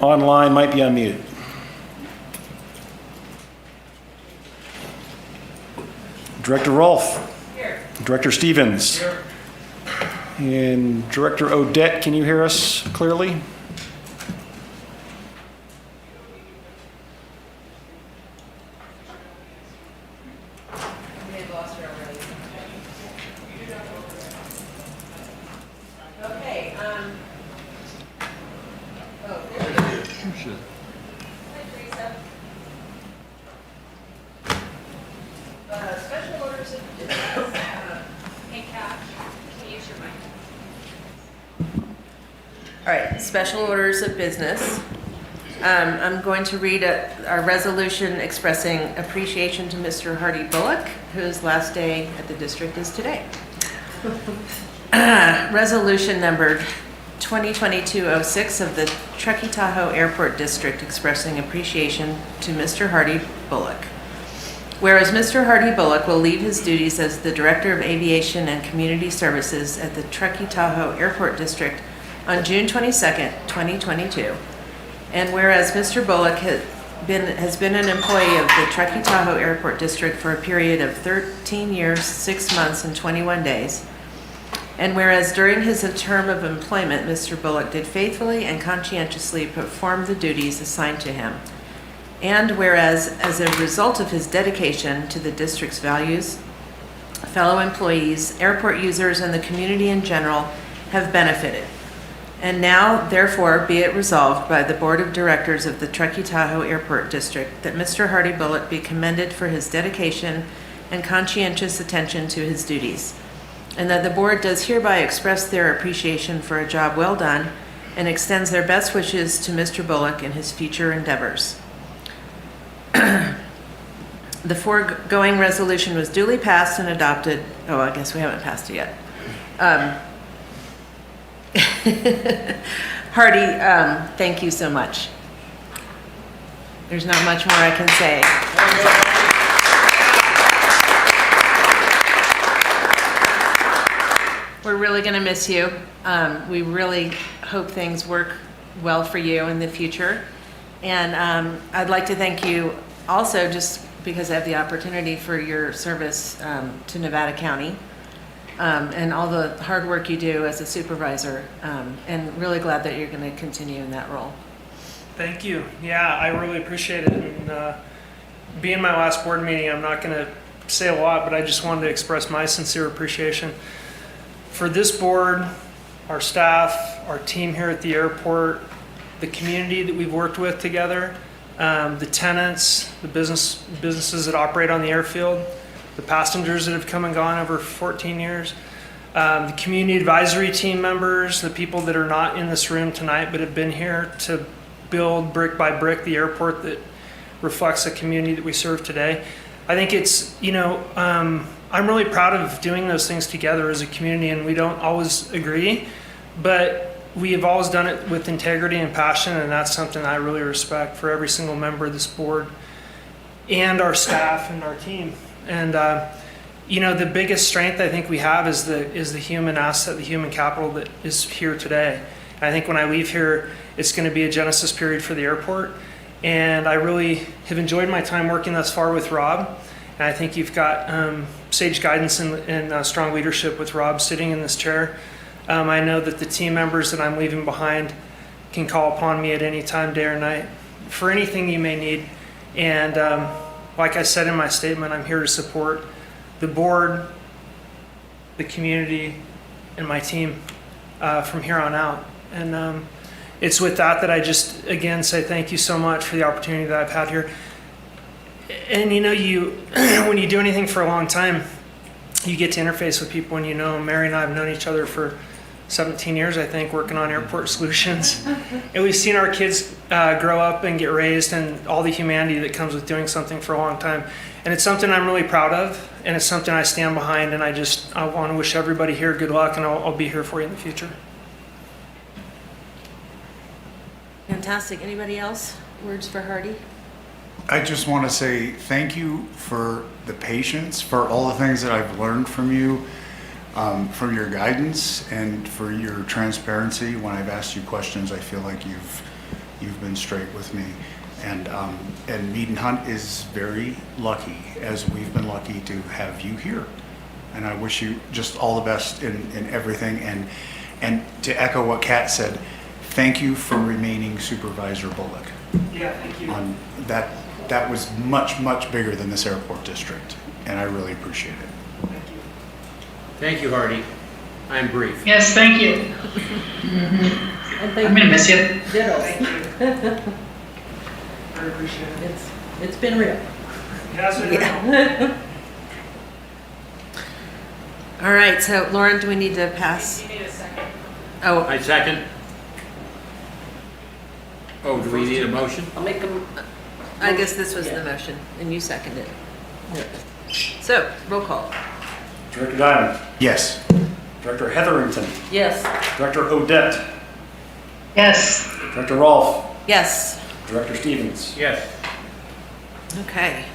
Online might be unmuted. Director Rolfe. Here. Director Stevens. Here. And Director Odette, can you hear us clearly? We may have lost her already. Okay, oh, there we go. Hi, Teresa. Special orders of business. Hey, Kat, can you use your mic? All right, special orders of business. I'm going to read our resolution expressing appreciation to Mr. Hardy Bullock, whose last day at the district is today. Resolution numbered 2022-06 of the Truckee Tahoe Airport District expressing appreciation to Mr. Hardy Bullock. Whereas Mr. Hardy Bullock will leave his duties as the Director of Aviation and Community Services at the Truckee Tahoe Airport District on June 22nd, 2022. And whereas Mr. Bullock has been an employee of the Truckee Tahoe Airport District for a period of 13 years, 6 months, and 21 days. And whereas during his term of employment, Mr. Bullock did faithfully and conscientiously perform the duties assigned to him. And whereas, as a result of his dedication to the district's values, fellow employees, airport users, and the community in general have benefited. And now, therefore, be it resolved by the Board of Directors of the Truckee Tahoe Airport District that Mr. Hardy Bullock be commended for his dedication and conscientious attention to his duties, and that the Board does hereby express their appreciation for a job well done and extends their best wishes to Mr. Bullock in his future endeavors. The foregoing resolution was duly passed and adopted. Oh, I guess we haven't passed it yet. Hardy, thank you so much. There's not much more I can say. We're really going to miss you. We really hope things work well for you in the future. And I'd like to thank you also, just because I have the opportunity, for your service to Nevada County and all the hard work you do as a supervisor. And really glad that you're going to continue in that role. Thank you. Yeah, I really appreciate it. And being my last board meeting, I'm not going to say a lot, but I just wanted to express my sincere appreciation for this board, our staff, our team here at the airport, the community that we've worked with together, the tenants, the businesses that operate on the airfield, the passengers that have come and gone over 14 years, the community advisory team members, the people that are not in this room tonight but have been here to build brick by brick the airport that reflects the community that we serve today. I think it's, I'm really proud of doing those things together as a community, and we don't always agree, but we have always done it with integrity and passion, and that's something I really respect for every single member of this board and our staff and our team. And the biggest strength I think we have is the human asset, the human capital that is here today. I think when I leave here, it's going to be a genesis period for the airport, and I really have enjoyed my time working thus far with Rob. And I think you've got sage guidance and strong leadership with Rob sitting in this chair. I know that the team members that I'm leaving behind can call upon me at any time, day or night, for anything you may need. And like I said in my statement, I'm here to support the board, the community, and my team from here on out. And it's with that I just, again, say thank you so much for the opportunity that I've had here. And when you do anything for a long time, you get to interface with people, and Mary and I have known each other for 17 years, I think, working on airport solutions. And we've seen our kids grow up and get raised, and all the humanity that comes with doing something for a long time. And it's something I'm really proud of, and it's something I stand behind, and I want to wish everybody here good luck, and I'll be here for you in the future. Fantastic. Anybody else? Words for Hardy? I just want to say thank you for the patience, for all the things that I've learned from you. for your guidance and for your transparency. When I've asked you questions, I feel like you've been straight with me. And Mead and Hunt is very lucky, as we've been lucky to have you here. And I wish you just all the best in everything. And to echo what Kat said, thank you for remaining Supervisor Bullock. Yeah, thank you. That was much, much bigger than this airport district, and I really appreciate it. Thank you. Thank you, Hardy. I'm brief. Yes, thank you. And I'm gonna miss you. Ditto. I appreciate it. It's been real. Yes, it Yeah. All right, so Lauren, do we need to pass? You need a second. Oh, I second. Oh, do we need a motion? I'll make them. I guess this was the motion, and you seconded it. So, roll call. Director Diamond, Yes. Director Hetherington, Yes. Director Odette, Yes. Director Rolfe, Yes. Director Stevens. Yes. Okay.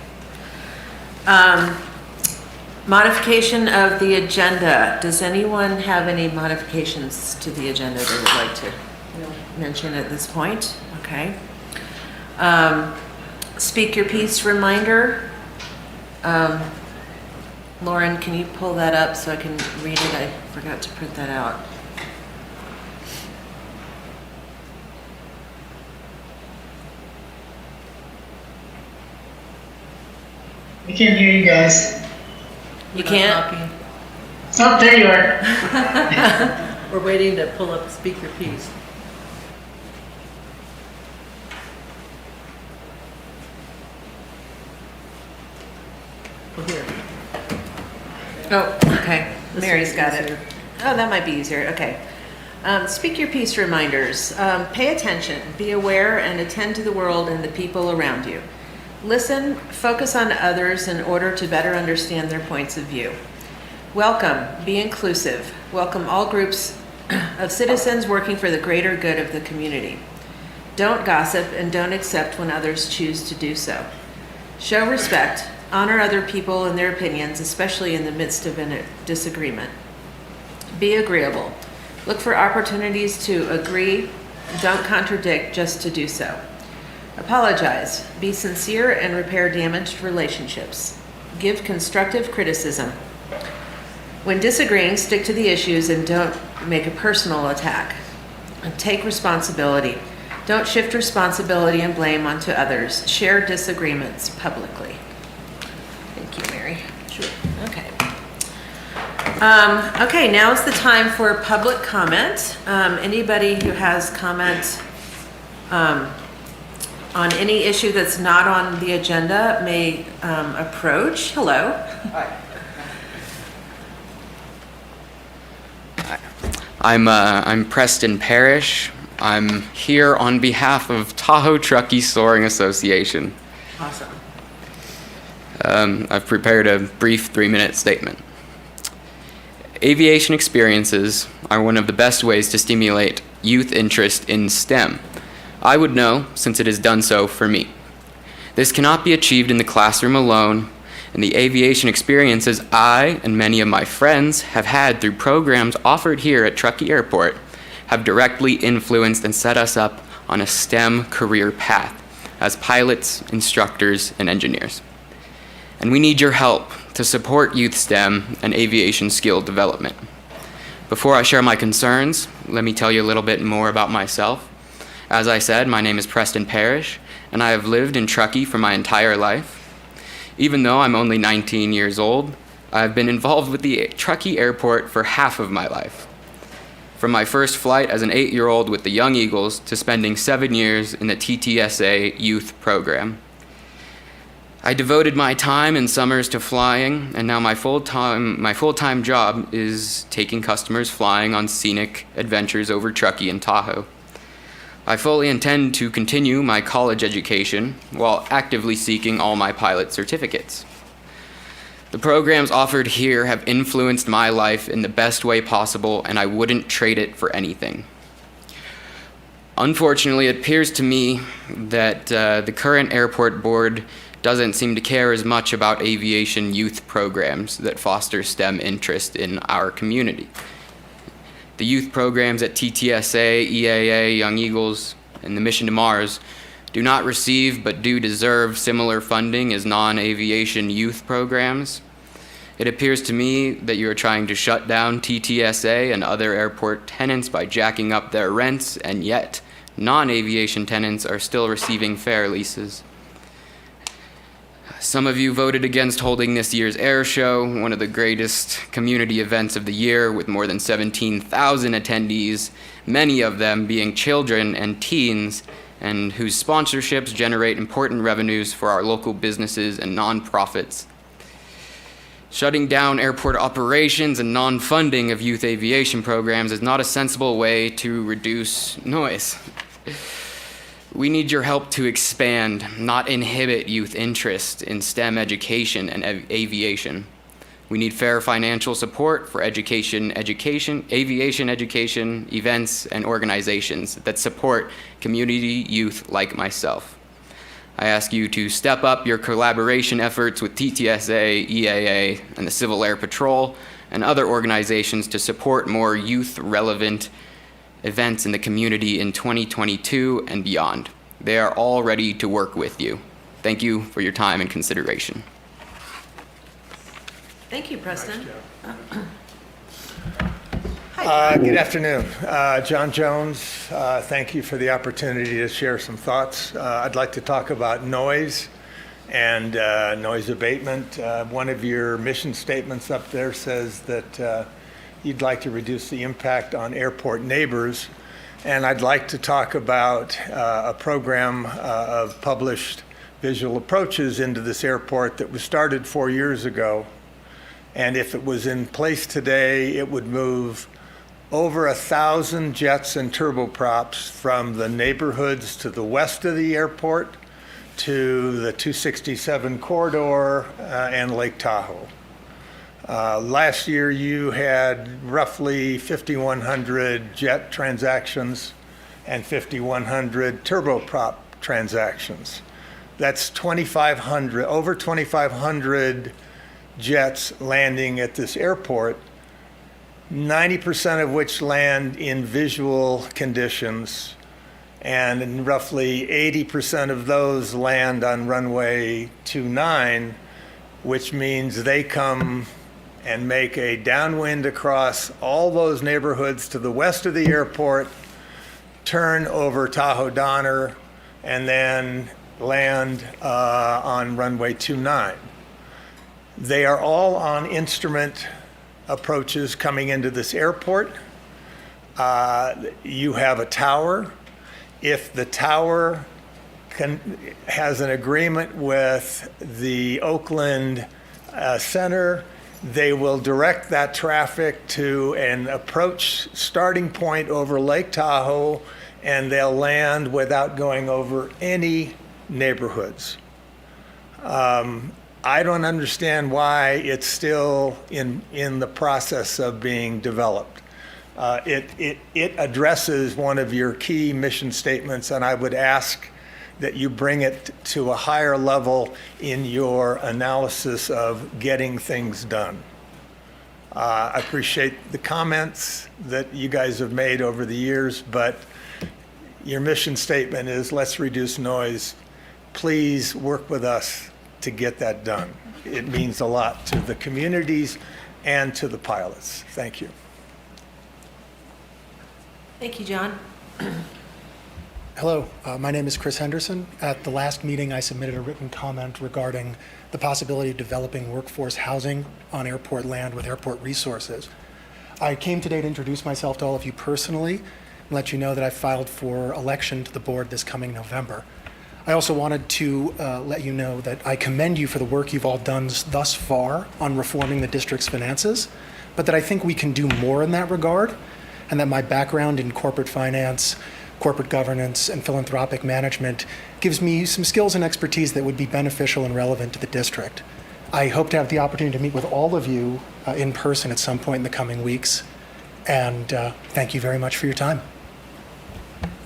Modification of the agenda. Does anyone have any modifications to the agenda they would like to mention at this point? Okay. Speak your piece reminder. Lauren, can you pull that up so I can read it? I forgot to print that out. We can't hear you guys. You can't? Oh, there you are. We're waiting to pull up speaker piece. Well, here. Oh, okay. This Mary's is got it. easier. Oh, that might be easier. Okay. Speak your piece reminders. Pay attention, be aware, and attend to the world and the people around you. Listen, focus on others in order to better understand their points of view. Welcome, be inclusive. Welcome all groups of citizens working for the greater good of the community. Don't gossip and don't accept when others choose to do so. Show respect, honor other people and their opinions, especially in the midst of a disagreement. Be agreeable. Look for opportunities to agree, don't contradict just to do so. Apologize. Be sincere and repair damaged relationships. Give constructive criticism. When disagreeing, stick to the issues and don't make a personal attack. And take responsibility. Don't shift responsibility and blame onto others. Share disagreements publicly. Thank you, Mary. Sure. Okay. Okay, now is the time for public comment. Anybody who has comment on any issue that's not on the agenda may approach. Hello. I'm Preston Parrish. I'm here on behalf of Tahoe Truckee Soaring Association. Awesome. I've prepared a brief 3-minute statement. Aviation experiences are one of the best ways to stimulate youth interest in STEM. I would know, since it has done so for me. This cannot be achieved in the classroom alone, and the aviation experiences I and many of my friends have had through programs offered here at Truckee Airport have directly influenced and set us up on a STEM career path as pilots, instructors, and engineers. And we need your help to support youth STEM and aviation skill development. Before I share my concerns, let me tell you a little bit more about myself. As I said, my name is Preston Parrish, and I have lived in Truckee for my entire life. Even though I'm only 19 years old, I've been involved with the Truckee Airport for half of my life. From my first flight as an 8-year-old with the Young Eagles to spending 7 years in the TTSA youth program. I devoted my time in summers to flying, and now my full-time job is taking customers flying on scenic adventures over Truckee and Tahoe. I fully intend to continue my college education while actively seeking all my pilot certificates. The programs offered here have influenced my life in the best way possible, and I wouldn't trade it for anything. Unfortunately, it appears to me that the current airport board doesn't seem to care as much about aviation youth programs that foster STEM interest in our community. The youth programs at TTSA, EAA, Young Eagles, and the Mission to Mars do not receive but do deserve similar funding as non-aviation youth programs. It appears to me that you are trying to shut down TTSA and other airport tenants by jacking up their rents, and yet non-aviation tenants are still receiving fair leases. Some of you voted against holding this year's air show, one of the greatest community events of the year, with more than 17,000 attendees, many of them being children and teens, and whose sponsorships generate important revenues for our local businesses and nonprofits. Shutting down airport operations and non-funding of youth aviation programs is not a sensible way to reduce noise. We need your help to expand, not inhibit youth interest in STEM education and aviation. We need fair financial support for aviation education, events, and organizations that support community youth like myself. I ask you to step up your collaboration efforts with TTSA, EAA, and the Civil Air Patrol, and other organizations to support more youth-relevant events in the community in 2022 and beyond. They are all ready to work with you. Thank you for your time and consideration. Thank you, Preston. Good afternoon. John Jones, thank you for the opportunity to share some thoughts. I'd like to talk about noise and noise abatement. One of your mission statements up there says that you'd like to reduce the impact on airport neighbors. And I'd like to talk about a program of published visual approaches into this airport that was started 4 years ago. And if it was in place today, it would move over 1,000 jets and turboprops from the neighborhoods to the west of the airport to the 267 corridor and Lake Tahoe. Last year, you had roughly 5,100 jet transactions and 5,100 turboprop transactions. That's 2,500, over 2,500 jets landing at this airport, 90% of which land in visual conditions, and roughly 80% of those land on runway 29, which means they come and make a downwind across all those neighborhoods to the west of the airport, turn over Tahoe Donner, and then land on runway 29. They are all on instrument approaches coming into this airport. You have a tower. If the tower has an agreement with the Oakland Center, they will direct that traffic to an approach starting point over Lake Tahoe, and they'll land without going over any neighborhoods. I don't understand why it's still in the process of being developed. It addresses one of your key mission statements, and I would ask that you bring it to a higher level in your analysis of getting things done. I appreciate the comments that you guys have made over the years, but your mission statement is let's reduce noise. Please work with us to get that done. It means a lot to the communities and to the pilots. Thank you. Thank you, John. Hello, my name is Chris Henderson. At the last meeting, I submitted a written comment regarding the possibility of developing workforce housing on airport land with airport resources. I came today to introduce myself to all of you personally and let you know that I filed for election to the board this coming November. I also wanted to let you know that I commend you for the work you've all done thus far on reforming the district's finances, but that I think we can do more in that regard, and that my background in corporate finance, corporate governance, and philanthropic management gives me some skills and expertise that would be beneficial and relevant to the district. I hope to have the opportunity to meet with all of you in person at some point in the coming weeks, and thank you very much for your time.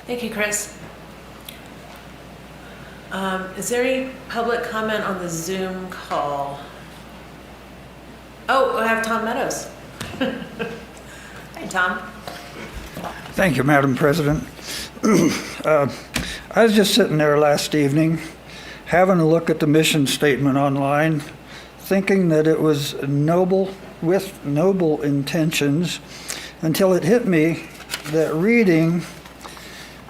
Thank you, Chris. Is there any public comment on the Zoom call? Oh, I have Tom Meadows. Hi, Tom. Thank you, Madam President. I was just sitting there last evening, having a look at the mission statement online, thinking that it was noble, with noble intentions, until it hit me that reading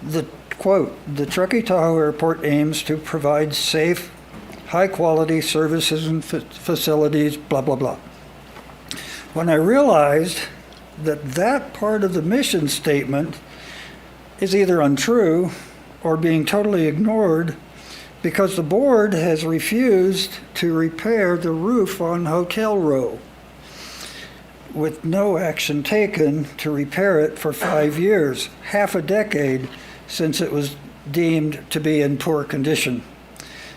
the quote, "The Truckee Tahoe Airport aims to provide safe, high-quality services and facilities, blah, blah, blah." When I realized that that part of the mission statement is either untrue or being totally ignored because the board has refused to repair the roof on Hotel Row with no action taken to repair it for 5 years, half a decade since it was deemed to be in poor condition.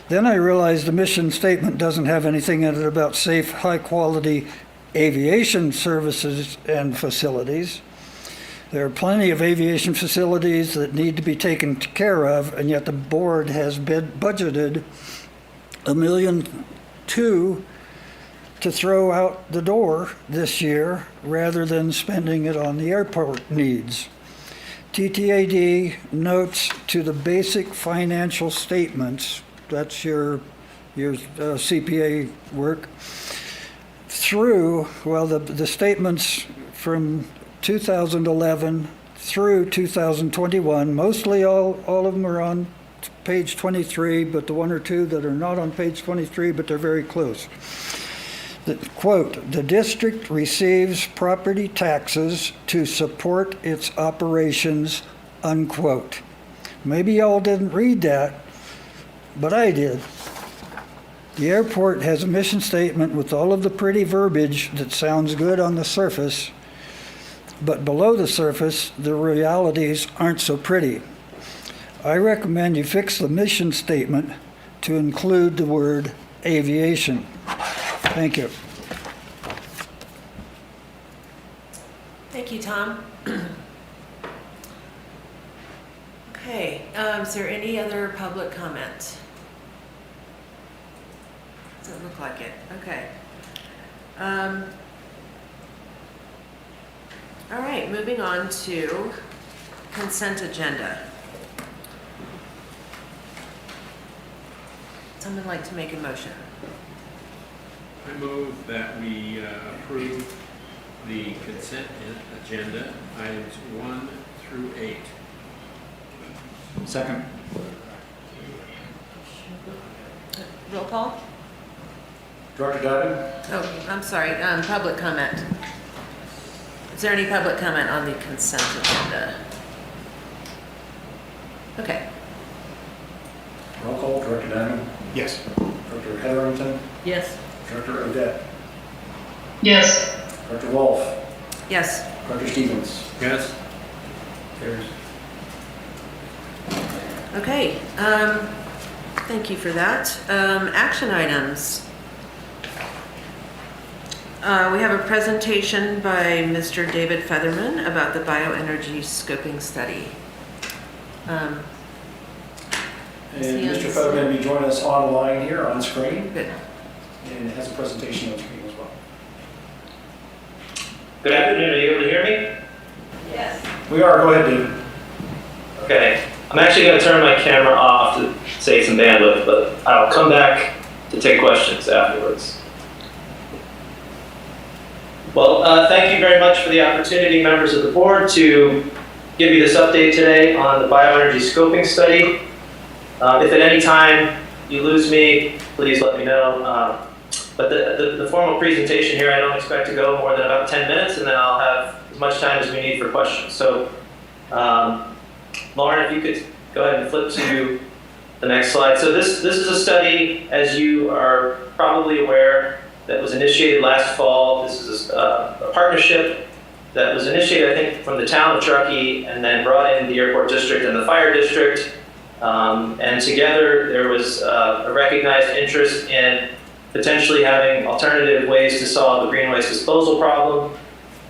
Then I realized the mission statement doesn't have anything in it about safe, high-quality aviation services and facilities. There are plenty of aviation facilities that need to be taken care of, and yet the board has budgeted $1.2 million to throw out the door this year rather than spending it on the airport needs. TTAD notes to the basic financial statements, that's your CPA work, through, well, the statements from 2011 through 2021, mostly all of them are on page 23, but the one or two that are not on page 23, but they're very close. The, quote, "The district receives property taxes to support its operations," unquote. Maybe y'all didn't read that, but I did. The airport has a mission statement with all of the pretty verbiage that sounds good on the surface, but below the surface, the realities aren't so pretty. I recommend you fix the mission statement to include the word aviation. Thank you. Thank you, Tom. Okay, is there any other public comment? Doesn't look like it. Okay. All right, moving on to consent agenda. Someone like to make a motion? I move that we approve the consent agenda, items 1 through 8. Second. Roll call? Director Donovan? Oh, I'm sorry, public comment. Is there any public comment on the consent agenda? Okay. Roll call. Director Donovan? Yes. Director Hetherington? Yes. Director Odette? Yes. Director Wolf? Yes. Director Stevens? Yes? Carries. Okay, thank you for that. Action items. We have a presentation by Mr. David Featherman about the bioenergy scoping study. And See you on Mr. the Featherman will be joining us online here on screen, Good. and it has a presentation on screen as well. Good afternoon, are you able to hear me? Yes. We are. Go ahead, David. Okay, I'm actually going to turn my camera off to save some bandwidth, but I'll come back to take questions afterwards. Well, thank you very much for the opportunity, members of the board, to give you this update today on the bioenergy scoping study. If at any time you lose me, please let me know. But the formal presentation here, I don't expect to go more than about 10 minutes, and then I'll have as much time as we need for questions. So, Lauren, if you could go ahead and flip to the next slide. So this is a study, as you are probably aware, that was initiated last fall. This is a partnership that was initiated, I think, from the town of Truckee and then brought in the airport district and the fire district. And together there was a recognized interest in potentially having alternative ways to solve the green waste disposal problem.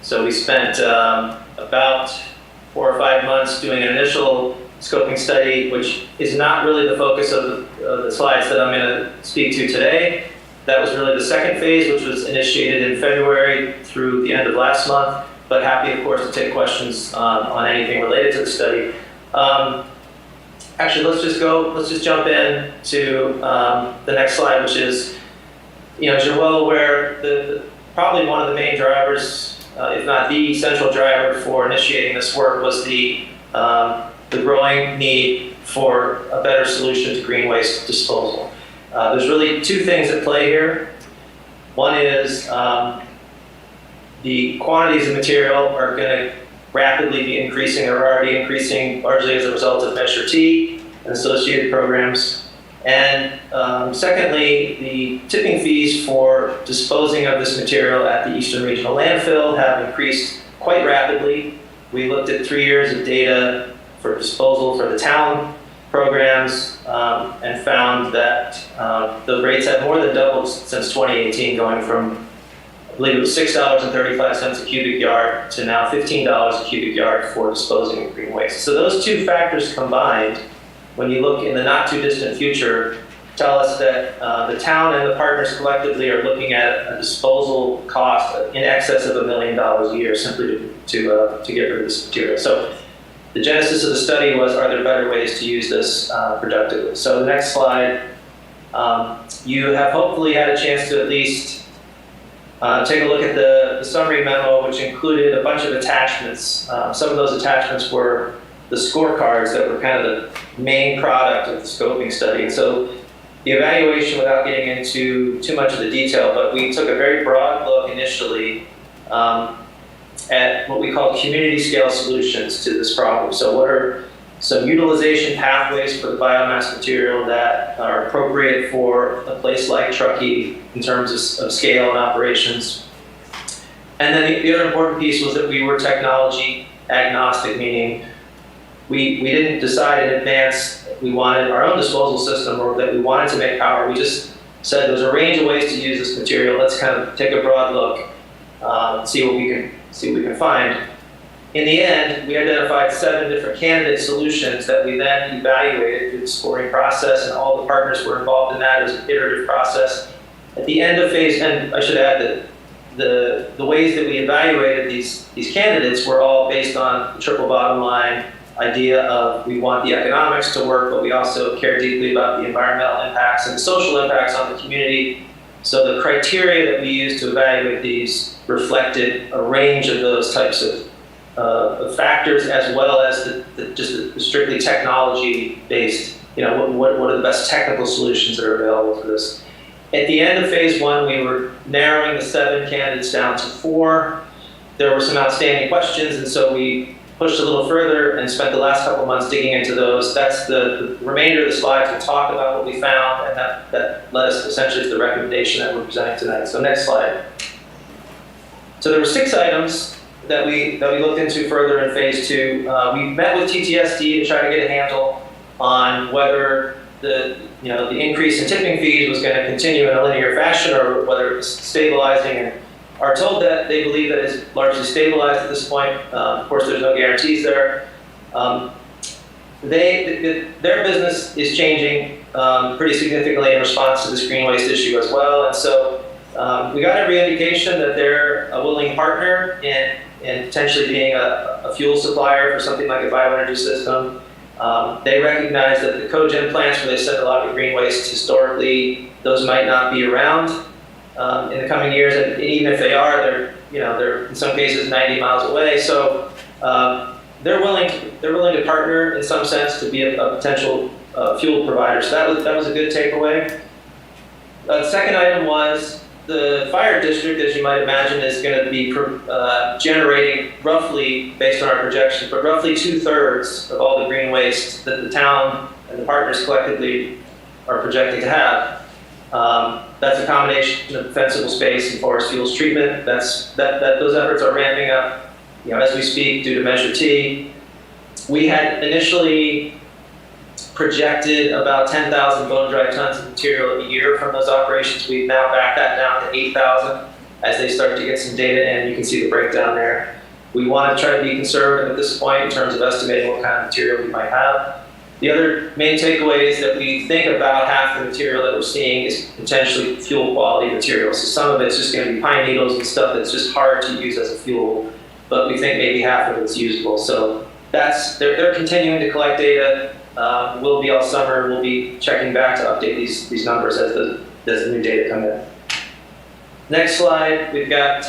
So we spent about 4 or 5 months doing an initial scoping study, which is not really the focus of the slides that I'm going to speak to today. That was really the second phase, which was initiated in February through the end of last month, but happy, of course, to take questions on anything related to the study. Actually, let's just jump in to the next slide, which is, as you're well aware, probably one of the main drivers, if not the central driver for initiating this work, was the growing need for a better solution to green waste disposal. There's really two things at play here. One is the quantities of material are going to rapidly be increasing, or are already increasing, largely as a result of Measure T and associated programs. And secondly, the tipping fees for disposing of this material at the Eastern Regional Landfill have increased quite rapidly. We looked at 3 years of data for disposal for the town programs and found that the rates have more than doubled since 2018, going from, I believe it was $6.35 a cubic yard to now $15 a cubic yard for disposing of green waste. So those two factors combined, when you look in the not too distant future, tell us that the town and the partners collectively are looking at a disposal cost in excess of $1 million a year simply to get rid of this material. So the genesis of the study was, are there better ways to use this productively? So the next slide, you have hopefully had a chance to at least take a look at the summary memo, which included a bunch of attachments. Some of those attachments were the scorecards that were kind of the main product of the scoping study. And so the evaluation, without getting into too much of the detail, but we took a very broad look initially at what we call community scale solutions to this problem. So what are some utilization pathways for the biomass material that are appropriate for a place like Truckee in terms of scale and operations? And then the other important piece was that we were technology agnostic, meaning we didn't decide in advance we wanted our own disposal system or that we wanted to make power. We just said there's a range of ways to use this material. Let's kind of take a broad look, see what we can find. In the end, we identified 7 different candidate solutions that we then evaluated through the scoring process, and all the partners were involved in that as an iterative process. At the end of phase, and I should add that the ways that we evaluated these candidates were all based on the triple bottom line idea of we want the economics to work, but we also care deeply about the environmental impacts and the social impacts on the community. So the criteria that we used to evaluate these reflected a range of those types of factors, as well as the strictly technology-based, what are the best technical solutions that are available for this. At the end of phase 1, we were narrowing the 7 candidates down to 4. There were some outstanding questions, and so we pushed a little further and spent the last couple months digging into those. That's the remainder of the slides will talk about what we found, and that led us essentially to the recommendation that we're presenting tonight. So next slide. So there were 6 items that we looked into further in phase 2. We met with TTSD to try to get a handle on whether the increase in tipping fees was going to continue in a linear fashion or whether it was stabilizing, and are told that they believe that it's largely stabilized at this point. Of course, there's no guarantees there. Their business is changing pretty significantly in response to this green waste issue as well, and so we got every indication that they're a willing partner in potentially being a fuel supplier for something like a bioenergy system. They recognize that the cogen plants where they send a lot of green waste historically, those might not be around in the coming years, and even if they are, they're in some cases 90 miles away. So they're willing to partner in some sense to be a potential fuel provider. So that was a good takeaway. The second item was the fire district, as you might imagine, is going to be generating roughly, based on our projections, but roughly 2/3 of all the green waste that the town and the partners collectively are projecting to have. That's a combination of defensible space and forest fuels treatment. Those efforts are ramping up, as we speak due to Measure T. We had initially projected about 10,000 bone-dry tons of material a year from those operations. We've now backed that down to 8,000 as they start to get some data in. You can see the breakdown there. We want to try to be conservative at this point in terms of estimating what kind of material we might have. The other main takeaway is that we think about half the material that we're seeing is potentially fuel quality material. So some of it's just going to be pine needles and stuff that's just hard to use as a fuel, but we think maybe half of it's usable. So they're continuing to collect data. We'll be all summer. We'll be checking back to update these numbers as the new data come in. Next slide, we've got,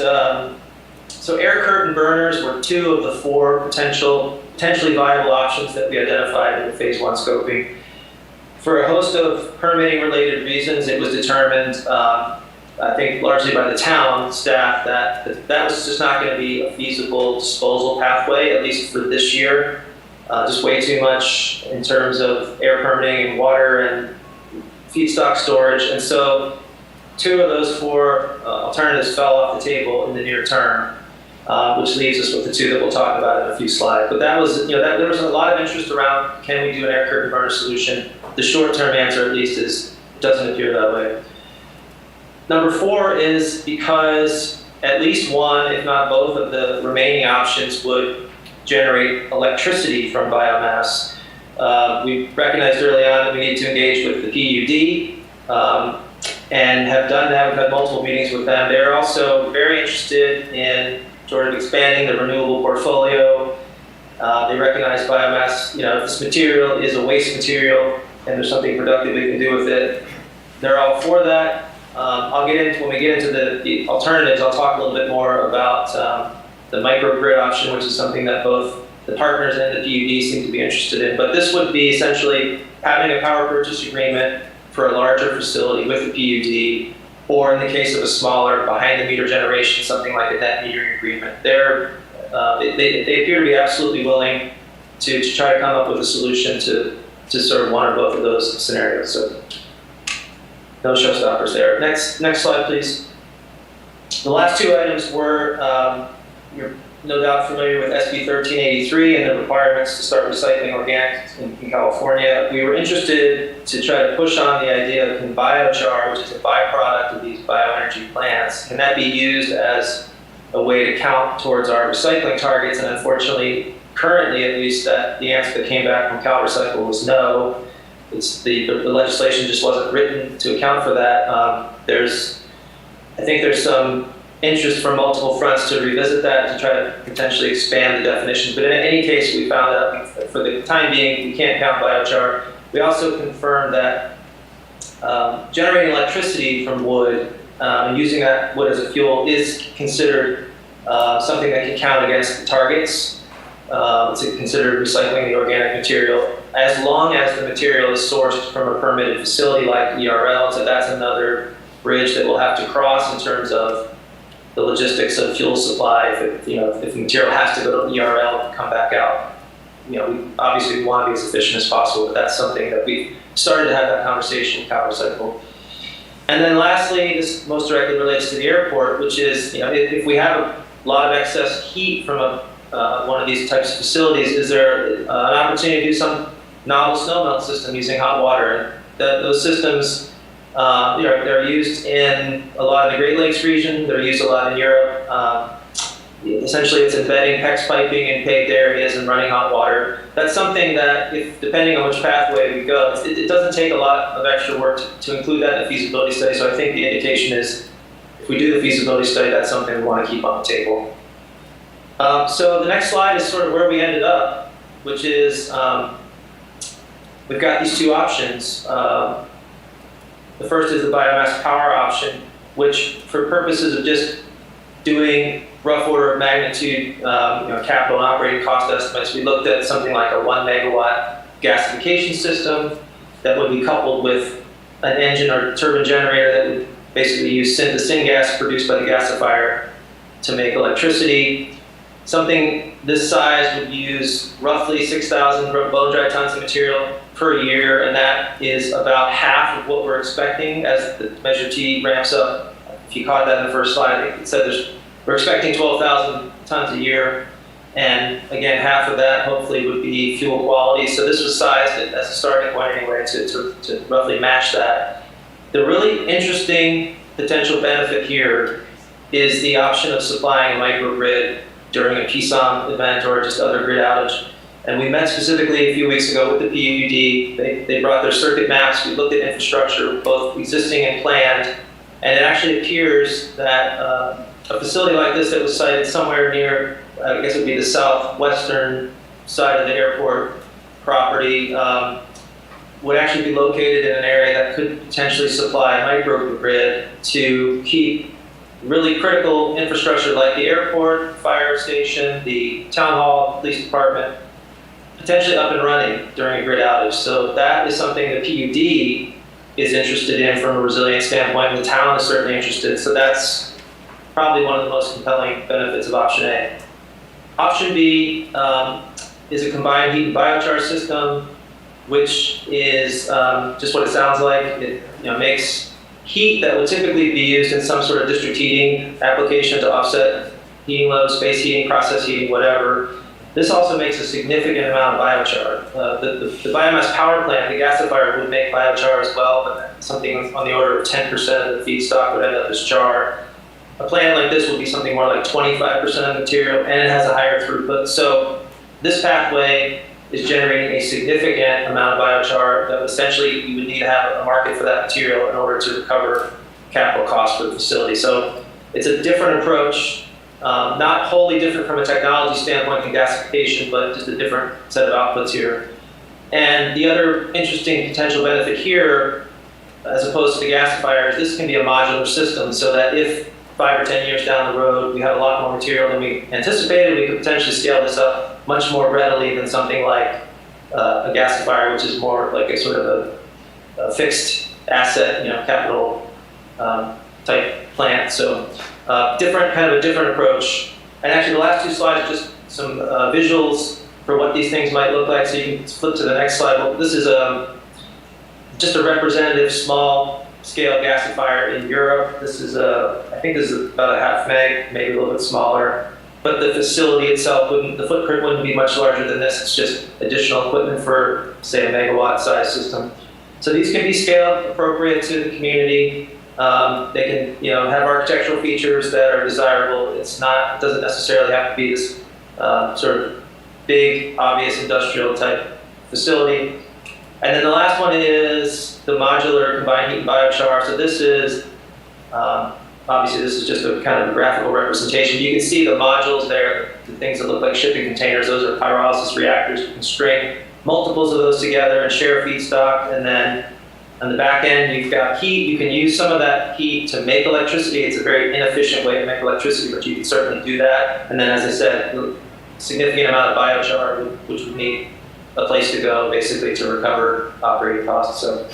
so air curtain burners were 2 of the 4 potentially viable options that we identified in the phase 1 scoping. For a host of permitting related reasons, it was determined, I think largely by the town staff, that was just not going to be a feasible disposal pathway, at least for this year. Just way too much in terms of air permitting and water and feedstock storage. And so 2 of those 4 alternatives fell off the table in the near term, which leaves us with the 2 that we'll talk about in a few slides. But that was, there was a lot of interest around, can we do an air curtain burner solution? The short-term answer, at least, is it doesn't appear that way. Number 4 is because at least one, if not both, of the remaining options would generate electricity from biomass. We recognized early on that we need to engage with the PUD, and have done that. We've had multiple meetings with them. They're also very interested in sort of expanding the renewable portfolio. They recognize biomass, if this material is a waste material and there's something productive we can do with it, they're all for that. When we get into the alternatives, I'll talk a little bit more about the microgrid option, which is something that both the partners and the PUD seem to be interested in. But this would be essentially having a power purchase agreement for a larger facility with the PUD, or in the case of a smaller behind-the-meter generation, something like a net metering agreement. They appear to be absolutely willing to try to come up with a solution to serve one or both of those scenarios. So no showstoppers there. Next slide, please. The last 2 items were, you're no doubt familiar with SB 1383 and the requirements to start recycling organics in California. We were interested to try to push on the idea of biochar, which is a byproduct of these bioenergy plants. Can that be used as a way to count towards our recycling targets? And unfortunately, currently at least, the answer that came back from CalRecycle was no. The legislation just wasn't written to account for that. I think there's some interest from multiple fronts to revisit that, to try to potentially expand the definition. But in any case, we found that for the time being, we can't count biochar. We also confirmed that generating electricity from wood and using that wood as a fuel is considered something that can count against the targets. It's considered recycling the organic material, as long as the material is sourced from a permitted facility like ERL. So that's another bridge that we'll have to cross in terms of the logistics of fuel supply. If the material has to go to ERL and come back out, we obviously want to be as efficient as possible, but that's something that we started to have that conversation with CalRecycle. And then lastly, this most directly relates to the airport, which is, if we have a lot of excess heat from one of these types of facilities, is there an opportunity to do some novel snowmelt system using hot water? And those systems, they're used in a lot of the Great Lakes region. They're used a lot in Europe. Essentially, it's embedding PEX piping in paved areas and running hot water. That's something that, depending on which pathway we go, it doesn't take a lot of extra work to include that in the feasibility study. So I think the indication is, if we do the feasibility study, that's something we want to keep on the table. So the next slide is sort of where we ended up, which is we've got these 2 options. The first is the biomass power option, which for purposes of just doing rough order of magnitude capital and operating cost estimates, we looked at something like a 1 megawatt gasification system that would be coupled with an engine or turbine generator that would basically use the syngas produced by the gasifier to make electricity. Something this size would use roughly 6,000 bone-dry tons of material per year, and that is about half of what we're expecting as the Measure T ramps up. If you caught that in the first slide, I think it said we're expecting 12,000 tons a year, and again, half of that hopefully would be fuel quality. So this was sized as a starting point anyway to roughly match that. The really interesting potential benefit here is the option of supplying a microgrid during a PSOM event or just other grid outage. And we met specifically a few weeks ago with the PUD. They brought their circuit maps. We looked at infrastructure, both existing and planned. And it actually appears that a facility like this that was sited somewhere near, I guess it would be the southwestern side of the airport property, would actually be located in an area that could potentially supply a microgrid to keep really critical infrastructure like the airport, fire station, the town hall, police department, potentially up and running during a grid outage. So that is something the PUD is interested in from a resilience standpoint, and the town is certainly interested. So that's probably one of the most compelling benefits of option A. Option B is a combined heat and biochar system, which is just what it sounds like. It makes heat that would typically be used in some sort of district heating application to offset heating load, space heating, process heating, whatever. This also makes a significant amount of biochar. The biomass power plant, the gasifier, would make biochar as well, but something on the order of 10% of the feedstock would end up as char. A plant like this would be something more like 25% of the material, and it has a higher throughput. So this pathway is generating a significant amount of biochar that essentially you would need to have a market for that material in order to recover capital costs for the facility. So it's a different approach, not wholly different from a technology standpoint than gasification, but just a different set of outputs here. And the other interesting potential benefit here, as opposed to the gasifier, is this can be a modular system, so that if 5 or 10 years down the road we have a lot more material than we anticipated, we could potentially scale this up much more readily than something like a gasifier, which is more like a sort of a fixed asset, capital type plant. So kind of a different approach. And actually the last 2 slides are just some visuals for what these things might look like. So you can flip to the next slide. Well, this is just a representative small scale gasifier in Europe. This is I think this is about a half meg, maybe a little bit smaller. But the facility itself the footprint wouldn't be much larger than this. It's just additional equipment for, say, a megawatt size system. So these can be scaled appropriate to the community. They can, have architectural features that are desirable. It doesn't necessarily have to be this sort of big, obvious industrial type facility. And then the last one is the modular combined heat and biochar. So this is, obviously this is just a kind of graphical representation. You can see the modules there, the things that look like shipping containers. Those are pyrolysis reactors. You can string multiples of those together and share feedstock. And then on the back end, you've got heat. You can use some of that heat to make electricity. It's a very inefficient way to make electricity, but you can certainly do that. And then, as I said, a significant amount of biochar, which would need a place to go, basically, to recover operating costs. So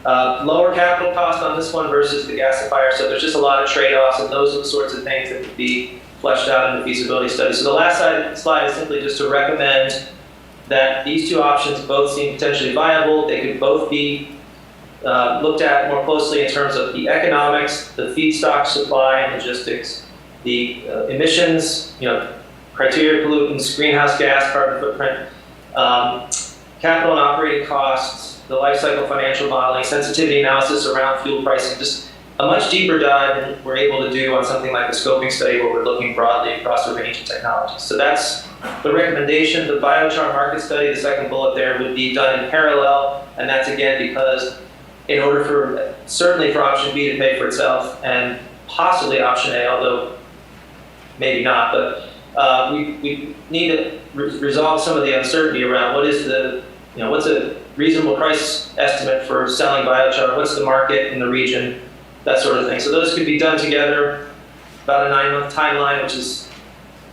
lower capital cost on this one versus the gasifier. So there's just a lot of trade-offs, and those are the sorts of things that would be fleshed out in the feasibility study. So the last slide is simply just to recommend that these 2 options both seem potentially viable. They could both be looked at more closely in terms of the economics, the feedstock supply and logistics, the emissions, criteria pollutants, greenhouse gas, carbon footprint, capital and operating costs, the life cycle financial modeling, sensitivity analysis around fuel pricing, just a much deeper dive than we're able to do on something like a scoping study where we're looking broadly across a range of technologies. So that's the recommendation. The biochar market study, the second bullet there, would be done in parallel, and that's again because in order certainly for option B to pay for itself, and possibly option A, although maybe not, but we need to resolve some of the uncertainty around what is what's a reasonable price estimate for selling biochar, what's the market in the region, that sort of thing. So those could be done together, about a 9-month timeline, which is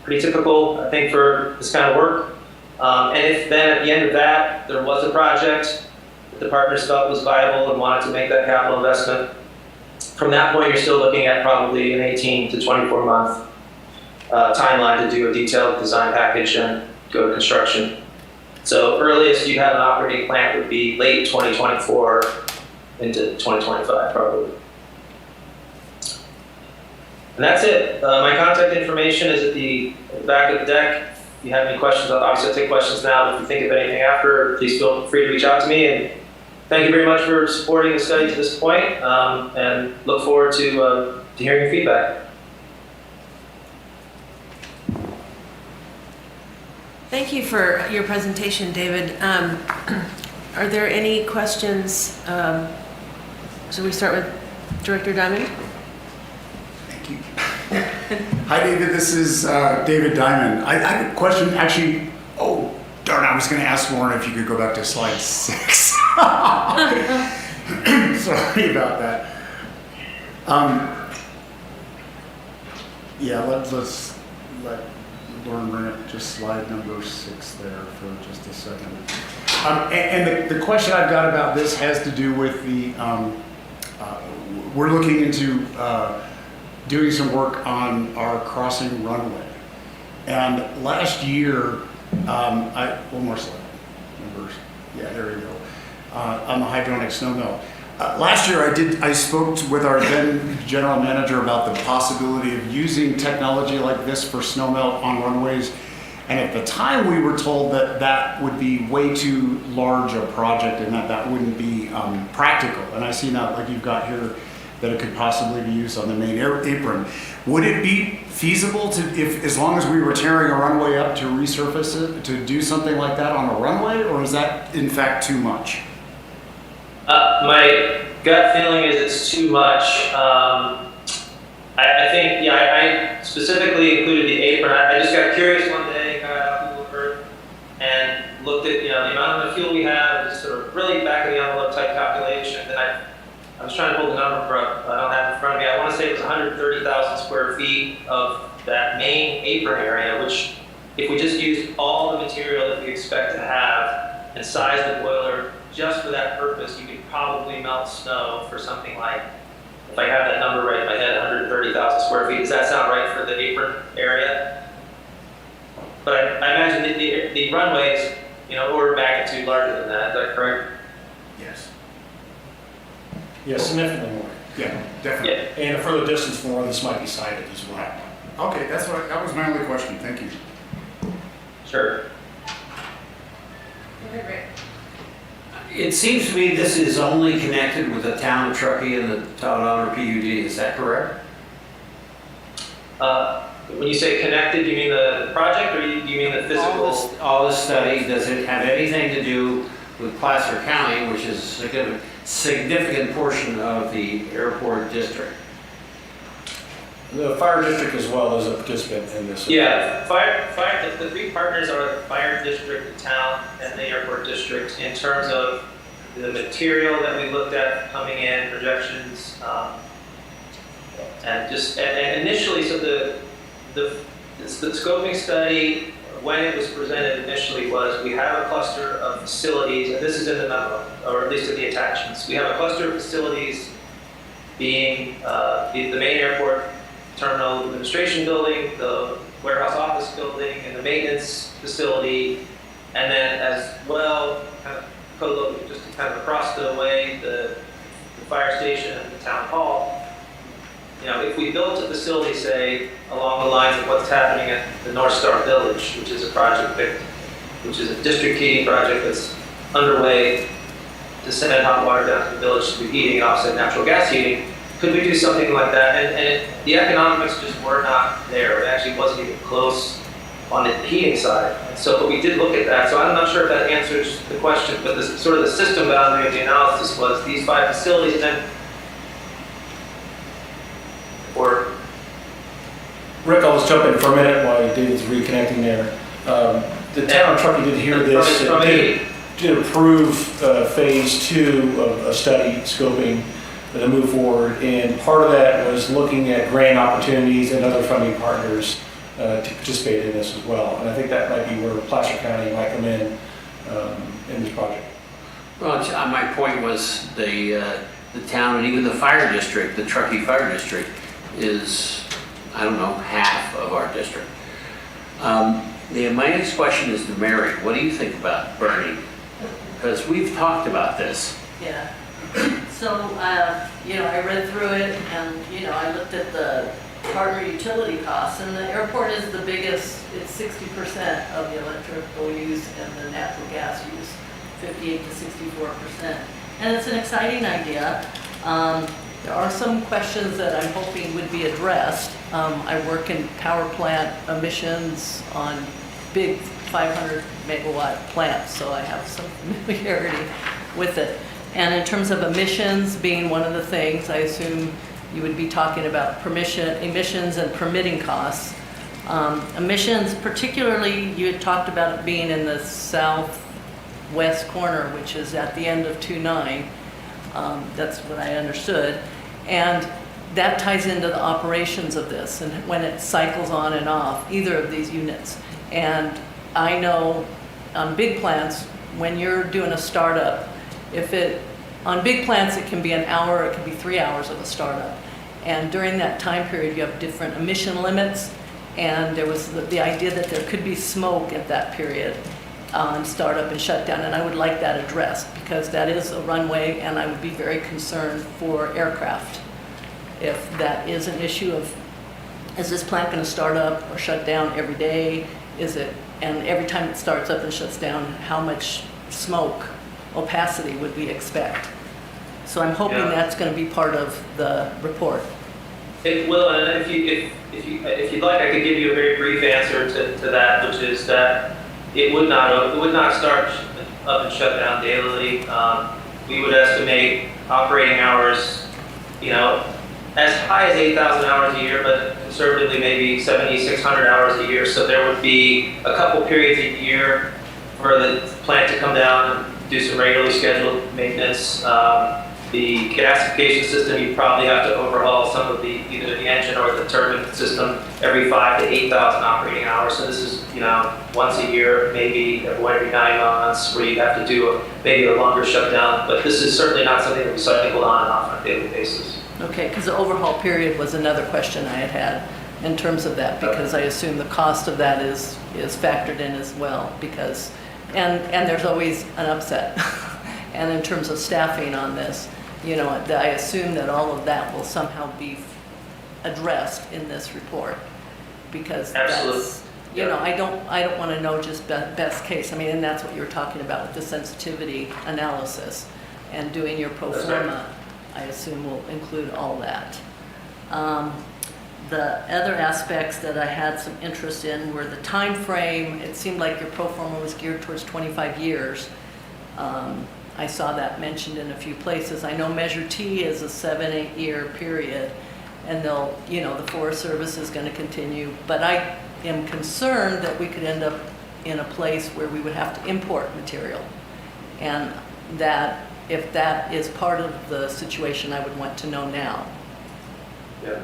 pretty typical, I think, for this kind of work. And if then at the end of that, there was a project that the partners felt was viable and wanted to make that capital investment, from that point, you're still looking at probably an 18 to 24 month timeline to do a detailed design package and go to construction. So earliest you have an operating plant would be late 2024 into 2025 probably. And that's it. My contact information is at the back of the deck. If you have any questions, obviously I'll take questions now. If you think of anything after, please feel free to reach out to me. And thank you very much for supporting the study to this point, and look forward to hearing your feedback. Thank you for your presentation, David. Are there any questions? Should we start with Director Diamond? Thank you. Hi, David. This is David Diamond. I have a question, actually. Oh, darn, I was going to ask Warren if you could go back to slide 6. Sorry about that. Yeah, let's let Lauren bring up just slide number 6 there for just a second. And the question I've got about this has to do with the, we're looking into doing some work on our crossing runway. And last year, one more slide. Numbers. Yeah, there we go. On the hydronic snow melt. Last year, I spoke with our then general manager about the possibility of using technology like this for snow melt on runways. And at the time, we were told that that would be way too large a project and that wouldn't be practical. And I see now, like you've got here, that it could possibly be used on the main apron. Would it be feasible to, as long as we were tearing a runway up to resurface it, to do something like that on a runway, or is that in fact too much? My gut feeling is it's too much. I think, yeah, I specifically included the apron. I just got curious one day, got out Google Earth, and looked at, the amount of fuel we have, and just sort of really back of the envelope type calculation. And I was trying to pull the number up, I don't have it in front of me. I want to say it was 130,000 square feet of that main apron area, which if we just used all the material that we expect to have and size the boiler just for that purpose, you could probably melt snow for something like, if I have that number right in my head, 130,000 square feet. Does that sound right for the apron area? But I imagine the runways, order of magnitude larger than that. Is that correct? Yes. Yeah, significantly more. Yeah, definitely. Yeah. And a further distance from where this might be sited as well. Okay, that was my only question. Thank you. Sure. Go ahead, Rick. It seems to me this is only connected with the town of Truckee and the Tahoe PUD, is that correct? When you say connected, do you mean the project or do you mean the physical? All this study, does it have anything to do with Placer County, which is a significant portion of the airport district? The fire district as well is a participant in this. Yeah, the three partners are the fire district, the town, and the airport district in terms of the material that we looked at coming in, projections, and initially, so the scoping study, when it was presented initially, was we have a cluster of facilities, and this is in the memo, or at least in the attachments. We have a cluster of facilities being the main airport terminal administration building, the warehouse office building, and the maintenance facility, and then as well, kind of just kind of across the way, the fire station and the town hall. If we built a facility, say, along the lines of what's happening at the North Star Village, which is a project which is a district heating project that's underway to send hot water down to the village through heating and offset natural gas heating, could we do something like that? And the economics just were not there. It actually wasn't even close on the heating side. But we did look at that. So I'm not sure if that answers the question, but the system boundary of the analysis was these 5 facilities, and then Rick, I'll just jump in for a minute while David's reconnecting there. The town of Truckee did hear this, did approve phase 2 of a study scoping to move forward, and part of that was looking at grant opportunities and other funding partners to participate in this as well. And I think that might be where Placer County might come in this project. Well, my point was the town and even the fire district, the Truckee Fire District, is, I don't know, half of our district. My next question is to Mary. What do you think about burning? Because we've talked about this. Yeah. So, I read through it and, I looked at the partner utility costs, and the airport is the biggest. It's 60% of the electrical use and the natural gas use, 58 to 64%. And it's an exciting idea. There are some questions that I'm hoping would be addressed. I work in power plant emissions on big 500 megawatt plant, so I have some familiarity with it. And in terms of emissions being one of the things, I assume you would be talking about emissions and permitting costs. Emissions, particularly, you had talked about it being in the southwest corner, which is at the end of 29. That's what I understood. And that ties into the operations of this and when it cycles on and off, either of these units. And I know on big plants, when you're doing a startup, on big plants, it can be an hour, it can be 3 hours of a startup. And during that time period, you have different emission limits. And there was the idea that there could be smoke at that period on startup and shutdown. And I would like that addressed because that is a runway and I would be very concerned for aircraft. If that is an issue of, is this plant going to start up or shut down every day? And every time it starts up and shuts down, how much smoke opacity would we expect? So I'm hoping that's going to be part of the report. It will, and if you'd like, I could give you a very brief answer to that, which is that it would not start up and shut down daily. We would estimate operating hours, as high as 8,000 hours a year, but conservatively maybe 7,600 hours a year. So there would be a couple periods a year for the plant to come down and do some regularly scheduled maintenance. The gasification system, you probably have to overhaul some of either the engine or the turbine system every 5,000 to 8,000 operating hours. So this is, once a year, maybe every 9 months, where you have to do maybe a longer shutdown. But this is certainly not something that we cycle on and off on a daily basis. Okay, because the overhaul period was another question I had in terms of that, because I assume the cost of that is factored in as well, because, and there's always an upset. And in terms of staffing on this, I assume that all of that will somehow be addressed in this report, because that's, I don't want to know just best case. I mean, and that's what you were talking about with the sensitivity analysis and doing your pro forma. I assume will include all that. The other aspects that I had some interest in were the time frame. It seemed like your pro forma was geared towards 25 years. I saw that mentioned in a few places. I know Measure T is a 7-8 year period, and the Forest Service is going to continue. But I am concerned that we could end up in a place where we would have to import material, and that if that is part of the situation, I would want to know now. Yeah.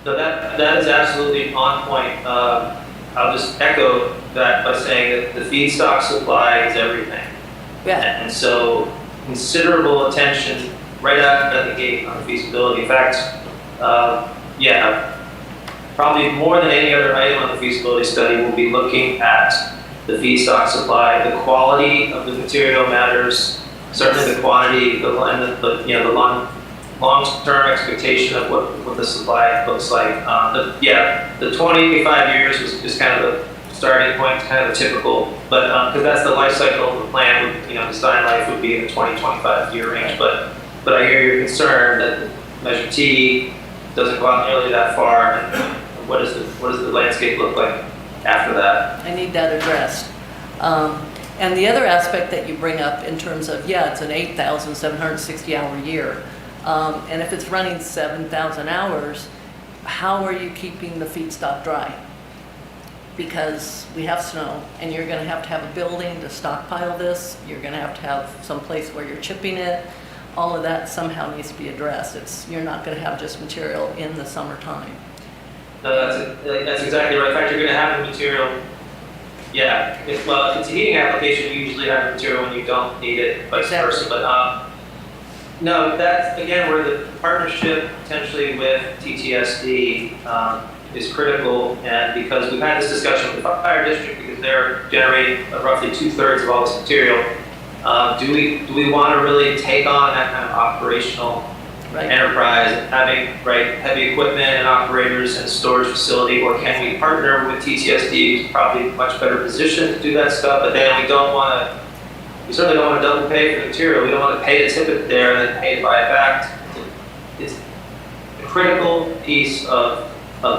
So that is absolutely on point. I'll just echo that by saying that the feedstock supply is everything. Yeah. And so considerable attention right out the gate on feasibility. In fact, probably more than any other item on the feasibility study, we'll be looking at the feedstock supply. The quality of the material matters. Certainly the quantity, the long-term expectation of what the supply looks like. The 25 years was just kind of the starting point, kind of a typical, but because that's the life cycle of the plant. Design life would be in the 20-25 year range. But I hear your concern that Measure T doesn't go out nearly that far. And what does the landscape look like after that? I need that addressed. And the other aspect that you bring up in terms of, it's an 8,760 hour year. And if it's running 7,000 hours, how are you keeping the feedstock dry? Because we have snow, and you're going to have a building to stockpile this. You're going to have some place where you're chipping it. All of that somehow needs to be addressed. You're not going to have just material in the summertime. No, that's exactly right. In fact, you're going to have the material. Yeah, if it's a heating application, you usually have the material when you don't need it, vice versa. But no, that's again where the partnership potentially with TTSD is critical, and because we've had this discussion with the fire district, because they're generating roughly 2/3 of all this material. Do we want to really take on that kind of operational enterprise and having heavy equipment and operators and storage facility, or can we partner with TTSD, who's probably much better positioned to do that stuff? But then we certainly don't want to double pay for the material. We don't want to pay to tip it there and then pay to buy it back. It's a critical piece of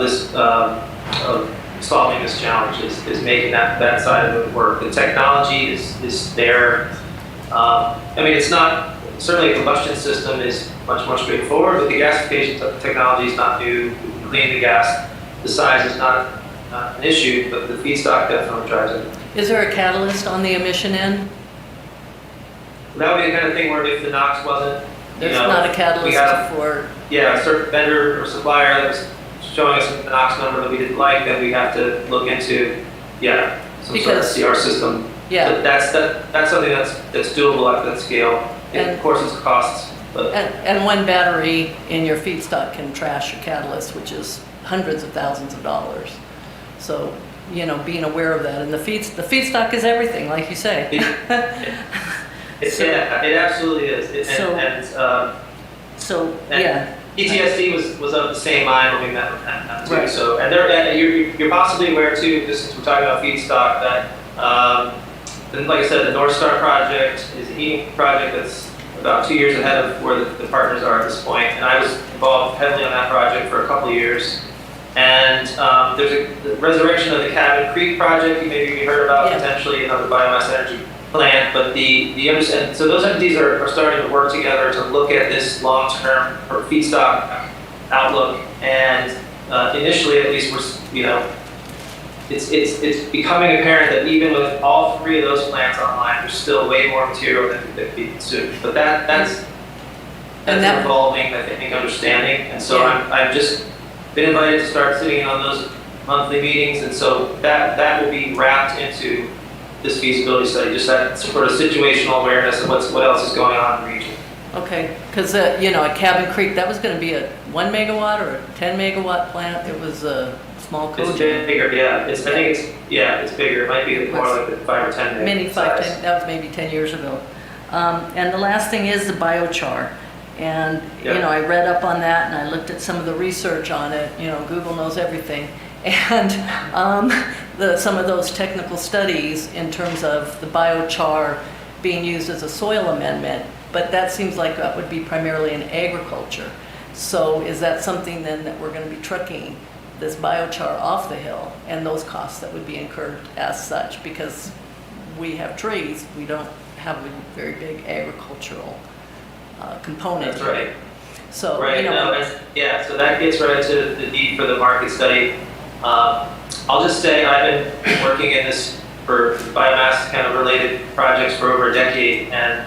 this of solving this challenge, is making that side of it work. The technology is there. I mean, it's not, certainly a combustion system is much more straightforward, but the gasification technology is not new. Cleaning the gas, the size is not an issue, but the feedstock definitely drives it. Is there a catalyst on the emission end? That would be the kind of thing where if the NOx wasn't, There's not a catalyst for... Yeah, a certain vendor or supplier that was showing us a NOx number that we didn't like, then we have to look into, some sort of CR system. Yeah. But that's something that's doable at that scale. And of course, it's costs. But And one battery in your feedstock can trash your catalyst, which is hundreds of thousands of dollars. So, being aware of that. And the feedstock is everything, like you say. It absolutely is. PTSD was of the same mind when we met with them too. Right. So, and you're possibly aware too, just since we're talking about feedstock, that like I said, the North Star project is a heating project that's about 2 years ahead of where the partners are at this point. And I was involved heavily on that project for a couple of years. And there's the resurrection of the Cabin Creek project. You maybe heard about potentially another biomass energy plant, but so those entities are starting to work together to look at this long-term feedstock outlook. And initially, at least, it's becoming apparent that even with all three of those plants online, there's still way more material that could be consumed. But that's evolving, I think, understanding. And so I've just been invited to start sitting in on those monthly meetings, and so that will be wrapped into this feasibility study, just that sort of situational awareness of what else is going on in the region. Okay, because at Cabin Creek, that was going to be a 1 megawatt or a 10 megawatt plant. It was a small cogen. It's bigger, yeah. It's bigger. It might be more like the 5 or 10 Maybe size. 10. That was maybe 10 years ago. And the last thing is the biochar. And, I read up on that and I looked at some of the research on it. Google knows everything. And some of those technical studies in terms of the biochar being used as a soil amendment, but that seems like that would be primarily in agriculture. So is that something then that we're going to be trucking this biochar off the hill and those costs that would be incurred as such? Because we have trees, we don't have a very big agricultural component. That's right. So, right. So that gets right to the need for the market study. I'll just say I've been working in this for biomass kind of related projects for over a decade, and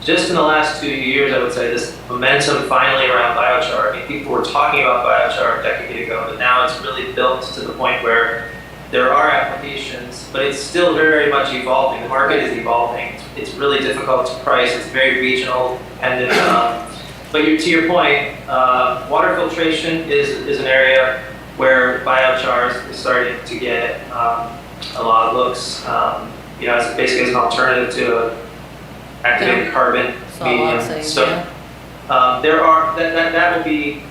just in the last 2 years, I would say this momentum finally around biochar. I mean, people were talking about biochar a decade ago, but now it's really built to the point where there are applications, but it's still very much evolving. The market is evolving. It's really difficult to price. It's very regional dependent. But to your point, water filtration is an area where biochar is starting to get a lot of looks, as basically as an alternative to activated carbon medium. That will be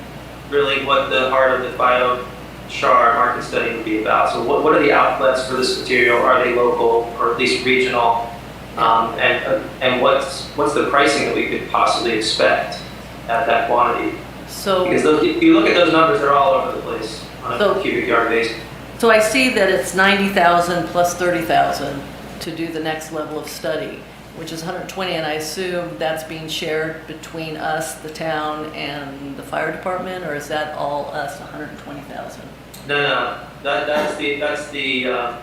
really what the heart of the biochar market study would be about. So what are the outlets for this material? Are they local or at least regional? And what's the pricing that we could possibly expect at that quantity? Because if you look at those numbers, they're all over the place on a cubic yard basis. So I see that it's 90,000 plus 30,000 to do the next level of study, which is 120, and I assume that's being shared between us, the town, and the fire department, or is that all us, 120,000? No. That's the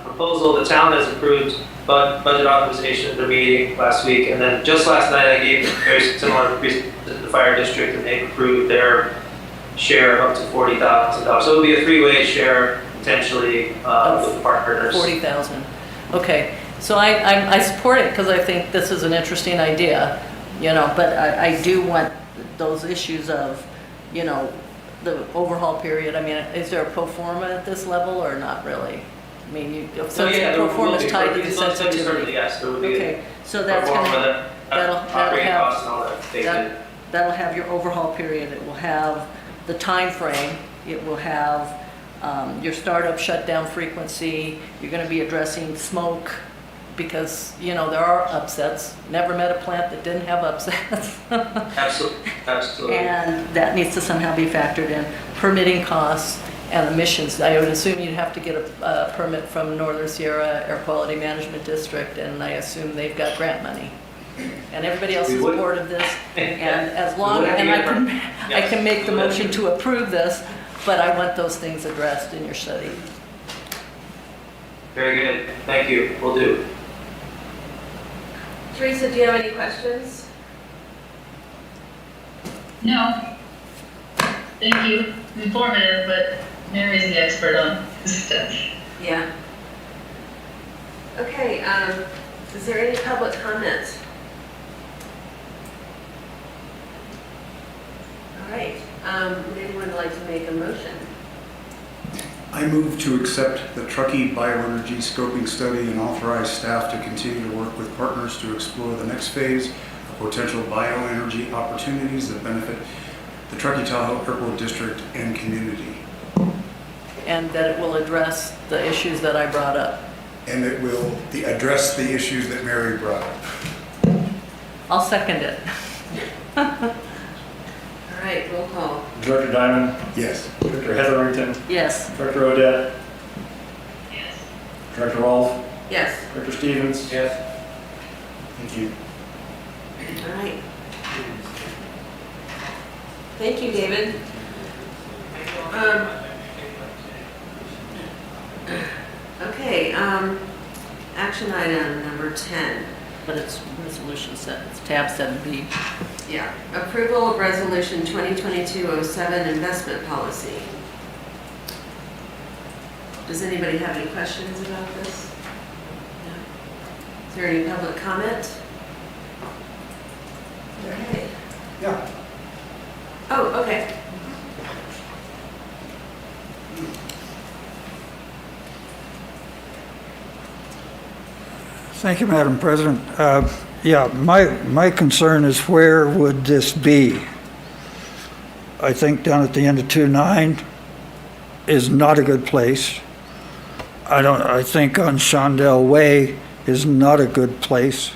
proposal. The town has approved budget authorization at their meeting last week, and then just last night I gave a very similar to the fire district, and they approved their share of up to $40,000. So it'll be a three-way share potentially with the partners. 40,000. Okay. So I support it because I think this is an interesting idea, but I do want those issues of, the overhaul period. I mean, is there a pro forma at this level or not really? I mean, the pro forma is tied to the sensitivity. Yes, there will be. Okay, so that's going to, that'll have your overhaul period. It will have the time frame. It will have your startup shutdown frequency. You're going to be addressing smoke, because there are upsets. Never met a plant that didn't have upsets. Absolutely. And that needs to somehow be factored in. Permitting costs, and emissions. I would assume you'd have to get a permit from Northern Sierra Air Quality Management District, and I assume they've got grant money. And everybody else is supportive of this, and as long, and I can make the motion to approve this, but I want those things addressed in your study. Very good. Thank you. Will do. Teresa, do you have any questions? No. Thank you. Informative, but Mary's the expert on this stuff. Yeah. Okay, is there any public comment? All right, would anyone like to make a motion? I move to accept the Truckee Bioenergy Scoping Study and authorize staff to continue to work with partners to explore the next phase of potential bioenergy opportunities that benefit the Truckee Tahoe Airport District and community. And that it will address the issues that I brought up. And it will address the issues that Mary brought up. I'll second it. All right, roll call. Director Diamond, Yes. Director Hetherington, Yes. Director Odette, Yes. Director Rolfe, Yes. Director Stevens. Yes. Thank you. All right. Thank you, David. Okay, action item number 10. But it's resolution set, it's tab 7B. Yeah, approval of resolution 2022-07 investment policy. Does anybody have any questions about this? No? Is there any public comment? Okay. Yeah. Oh, okay. Thank you, Madam President. Yeah, my concern is where would this be? I think down at the end of 2-9 is not a good place. I think on Shondell Way is not a good place.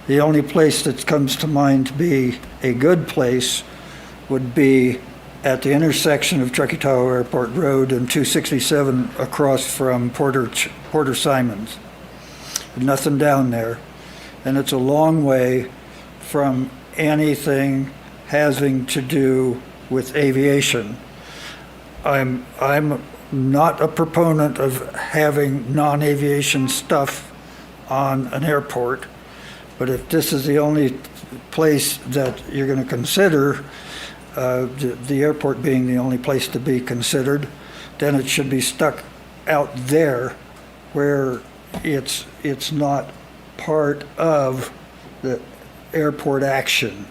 The only place that comes to mind to be a good place would be at the intersection of Truckee Tahoe Airport Road and 267 across from Porter Simons. Nothing down there. And it's a long way from anything having to do with aviation. I'm not a proponent of having non-aviation stuff on an airport, but if this is the only place that you're going to consider, the airport being the only place to be considered, then it should be stuck out there where it's not part of the airport action.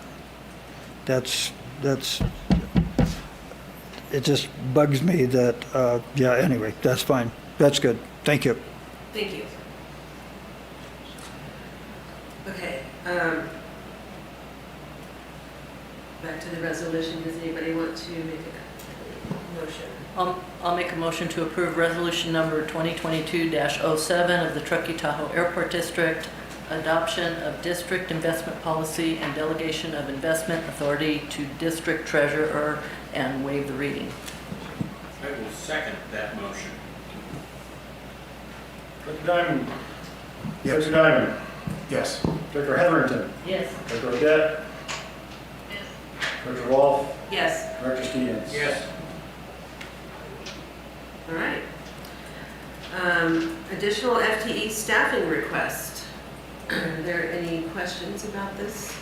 It just bugs me that, yeah, anyway, that's fine. That's good. Thank you. Thank you. Okay, back to the resolution. Does anybody want to make a motion? I'll make a motion to approve resolution number 2022-07 of the Truckee Tahoe Airport District, adoption of district investment policy and delegation of investment authority to district treasurer, and waive the reading. I will second that motion. Director Diamond. Yes. Director Diamond. Yes. Director Hetherington. Yes. Director Odette. Yes. Director Rolfe. Yes. Director Stevens. Yes. All right. Additional FTE staffing request. Are there any questions about this?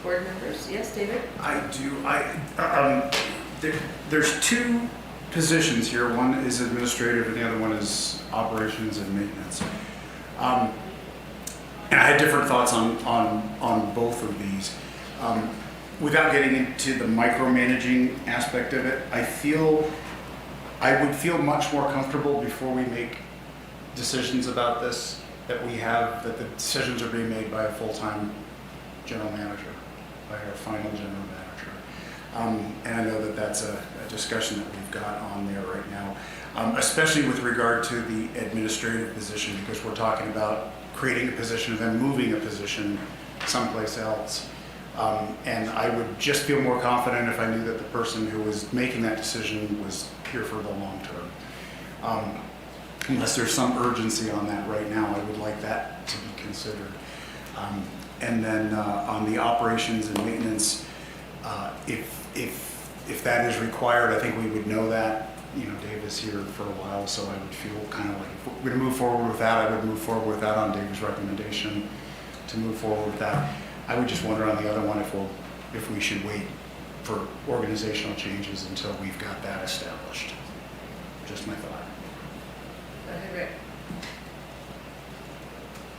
Board members? Yes, David? I do. There's two positions here. One is administrative and the other one is operations and maintenance. And I had different thoughts on both of these. Without getting into the micromanaging aspect of it, I would feel much more comfortable before we make decisions about this, that the decisions are being made by a full-time general manager, by our final general manager. And I know that that's a discussion that we've got on there right now, especially with regard to the administrative position, because we're talking about creating a position and then moving a position someplace else. And I would just feel more confident if I knew that the person who was making that decision was here for the long term. Unless there's some urgency on that right now, I would like that to be considered. And then on the operations and maintenance, if that is required, I think we would know that. You know, Dave is here for a while, so I would feel kind of like if we're going to move forward with that, I would move forward with that on Dave's recommendation to move forward with that. I would just wonder on the other one if we should wait for organizational changes until we've got that established. Just my thought. Okay, Rick.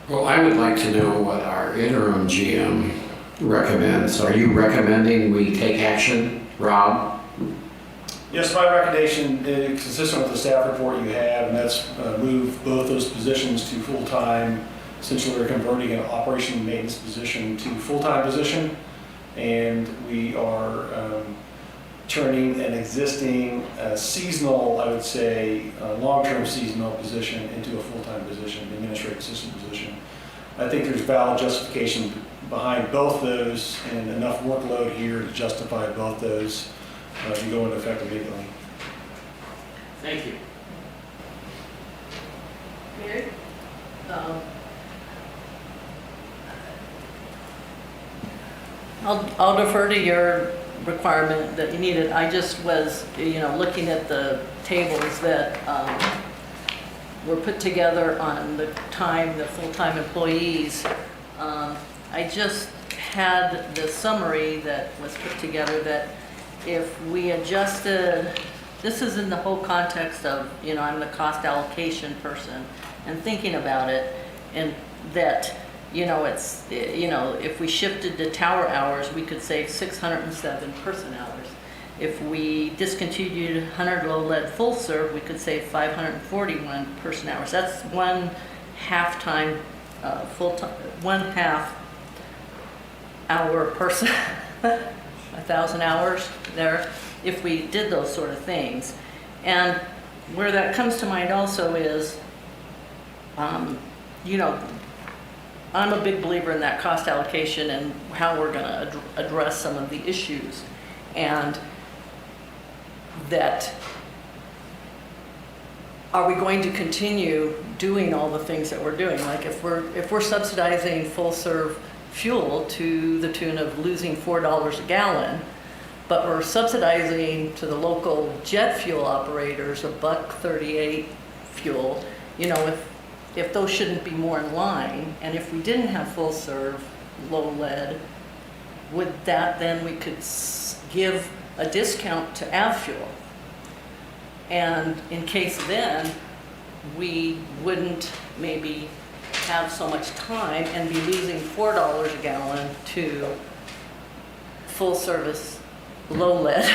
Well, I would like to know what our interim GM recommends. Are you recommending we take action, Rob? Yes, my recommendation is consistent with the staff report you have, and that's move both those positions to full-time. Essentially, we're converting an operation and maintenance position to full-time position, and we are turning an existing seasonal, I would say, long-term seasonal position into a full-time position, administrative assistant position. I think there's valid justification behind both those and enough workload here to justify both those to go into effect immediately. Thank you. Mary? I'll defer to your requirement that you needed. I just was, looking at the tables that were put together on the full-time employees. I just had the summary that was put together that if we adjusted, this is in the whole context of, I'm the cost allocation person and thinking about it, and that, if we shifted to tower hours, we could save 607 person hours. If we discontinued 100 low lead full serve, we could save 541 person hours. That's one half time, full-time, 1/2 hour person, 1,000 hours there, if we did those sort of things. And where that comes to mind also is, I'm a big believer in that cost allocation and how we're going to address some of the issues. And that, are we going to continue doing all the things that we're doing? Like if we're subsidizing full serve fuel to the tune of losing $4 a gallon, but we're subsidizing to the local jet fuel operators $1.38 fuel, if those shouldn't be more in line, and if we didn't have full serve low lead, would that then we could give a discount to AvFuel? And in case then, we wouldn't maybe have so much time and be losing $4 a gallon to full service low lead.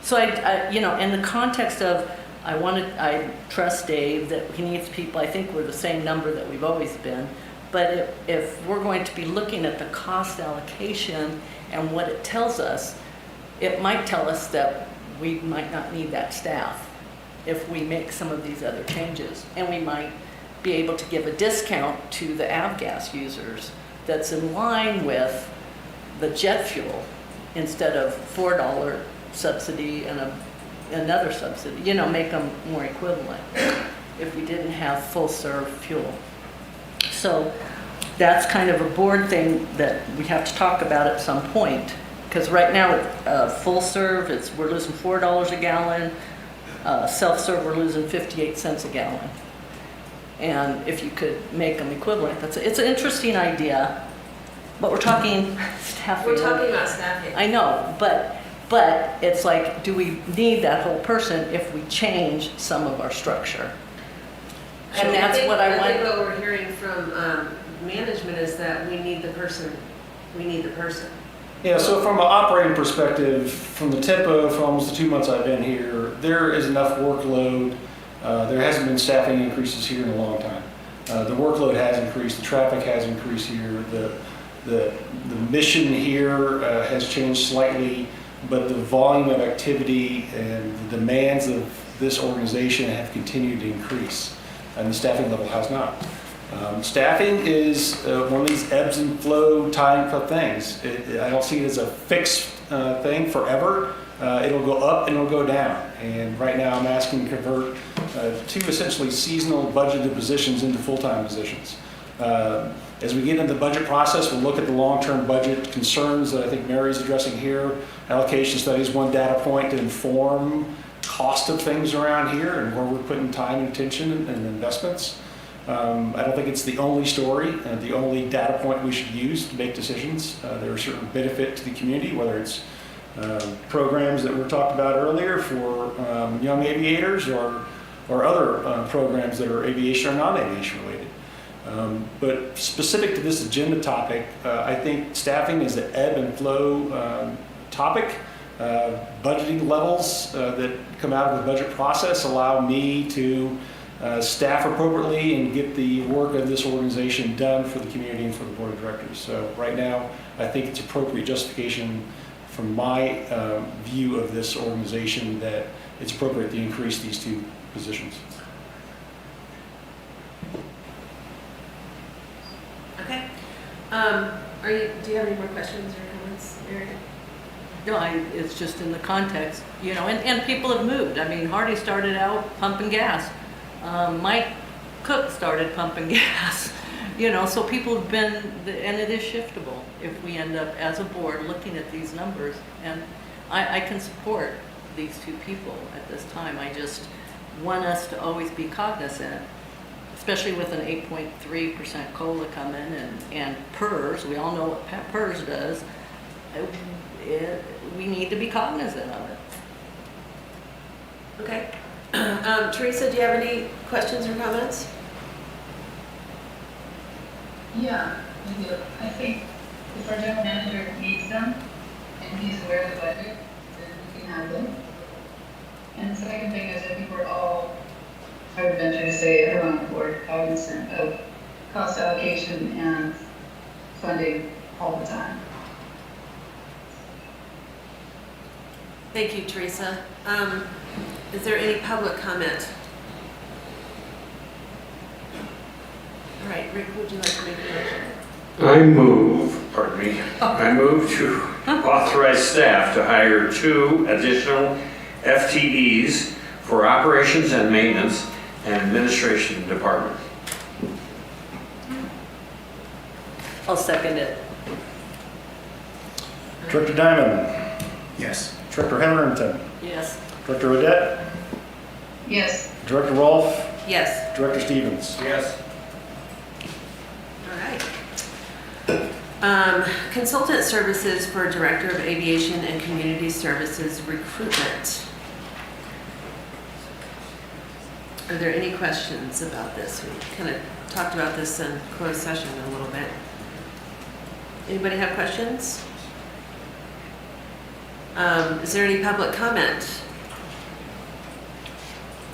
So in the context of, I trust Dave that he needs people. I think we're the same number that we've always been. But if we're going to be looking at the cost allocation and what it tells us, it might tell us that we might not need that staff if we make some of these other changes. And we might be able to give a discount to the avgas users that's in line with the jet fuel instead of $4 subsidy and another subsidy, make them more equivalent if we didn't have full serve fuel. So that's kind of a board thing that we have to talk about at some point, because right now full serve, we're losing $4 a gallon, self-serve we're losing 58 cents a gallon. And if you could make them equivalent, it's an interesting idea, but we're talking staffing. We're talking about staffing. I know, but it's like, do we need that whole person if we change some of our structure? And that's what I want. I think what we're hearing from management is that we need the person. Yeah, so from an operating perspective, from the tempo for almost the 2 months I've been here, there is enough workload. There hasn't been staffing increases here in a long time. The workload has increased, the traffic has increased here, the mission here has changed slightly, but the volume of activity and the demands of this organization have continued to increase, and the staffing level has not. Staffing is one of these ebbs and flow type of things. I don't see it as a fixed thing forever. It'll go up and it'll go down. And right now I'm asking to convert two essentially seasonal budgeted positions into full-time positions. As we get into the budget process, we'll look at the long-term budget concerns that I think Mary's addressing here. Allocation studies, one data point to inform cost of things around here and where we're putting time and attention and investments. I don't think it's the only story, the only data point we should use to make decisions. There are certain benefit to the community, whether it's programs that were talked about earlier for young aviators or other programs that are aviation or non-aviation related. But specific to this agenda topic, I think staffing is an ebb and flow topic. Budgeting levels that come out of the budget process allow me to staff appropriately and get the work of this organization done for the community and for the board of directors. So right now, I think it's appropriate justification from my view of this organization that it's appropriate to increase these two positions. Okay. Do you have any more questions or comments, Mary? No, it's just in the context, you know, and people have moved. I mean, Hardy started out pumping gas. Mike Cook started pumping gas, you know, so people have been, and it is shiftable if we end up as a board looking at these numbers. And I can support these two people at this time. I just want us to always be cognizant, especially with an 8.3% COLA coming and PERS. We all know what PERS does. We need to be cognizant of it. Okay. Teresa, do you have any questions or comments? Yeah, I do. I think if our general manager needs them and he's aware of the budget, then we can have them. And the second thing is I think we're all, I would venture to say everyone on the board, cognizant of cost allocation and funding all the time. Thank you, Teresa. Is there any public comment? All right, Rick, would you like to make a motion? I move to authorize staff to hire 2 additional FTEs for operations and maintenance and administration department. I'll second it. Director Diamond. Yes. Director Hetherington. Yes. Director Odette. Yes. Director Rolfe. Yes. Director Stevens. Yes. All right. Consultant services for Director of Aviation and Community Services recruitment. Are there any questions about this? We kind of talked about this in closed session a little bit. Anybody have questions? Is there any public comment?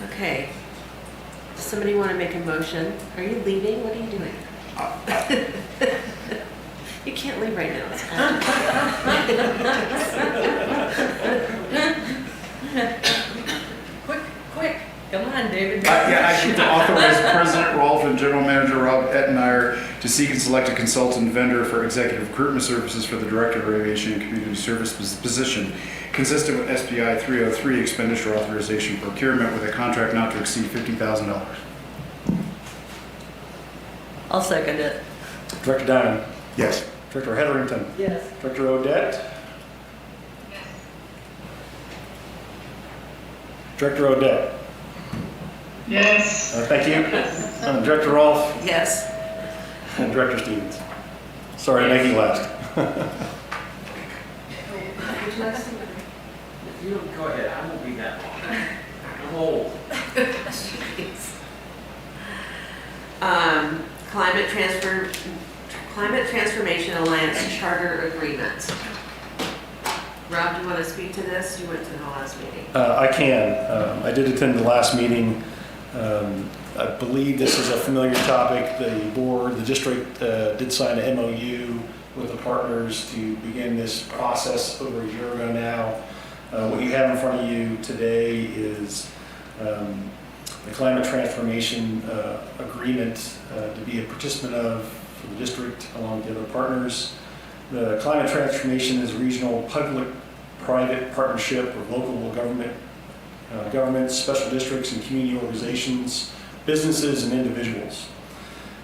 Okay. Does somebody want to make a motion? Are you leaving? What are you doing? You can't leave right now. Quick. Come on, David. Yeah, I need to authorize President Rolfe and General Manager Rob Ettenmeyer to seek and select a consultant vendor for executive recruitment services for the Director of Aviation and Community Services position, consistent with SPI 303 expenditure authorization procurement with a contract not to exceed $50,000. I'll second it. Director Diamond. Yes. Director Hetherington. Yes. Director Odette. Director Odette. Yes. Thank you. Director Rolfe Yes. and Director Stevens. Sorry to make you last. You go ahead, I won't be that long. I'm old. Climate Transformation Alliance Charter Agreement. Rob, do you want to speak to this? You went to the last meeting. I can. I did attend the last meeting. I believe this is a familiar topic. The board, the district did sign an MOU with the partners to begin this process over a year ago now. What you have in front of you today is the climate transformation agreement to be a participant of for the district along with the other partners. The climate transformation is a regional public-private partnership with local governments, special districts, and community organizations, businesses, and individuals.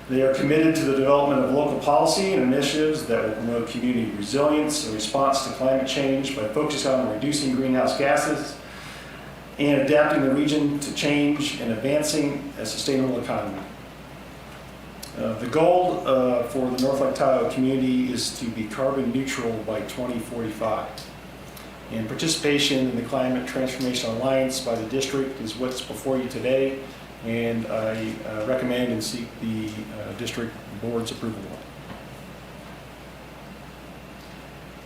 They are committed to the development of local policy and initiatives that will promote community resilience and response to climate change by focusing on reducing greenhouse gases and adapting the region to change and advancing a sustainable economy. The goal for the North Lake Tahoe community is to be carbon neutral by 2045. And participation in the Climate Transformation Alliance by the district is what's before you today, and I recommend and seek the district board's approval.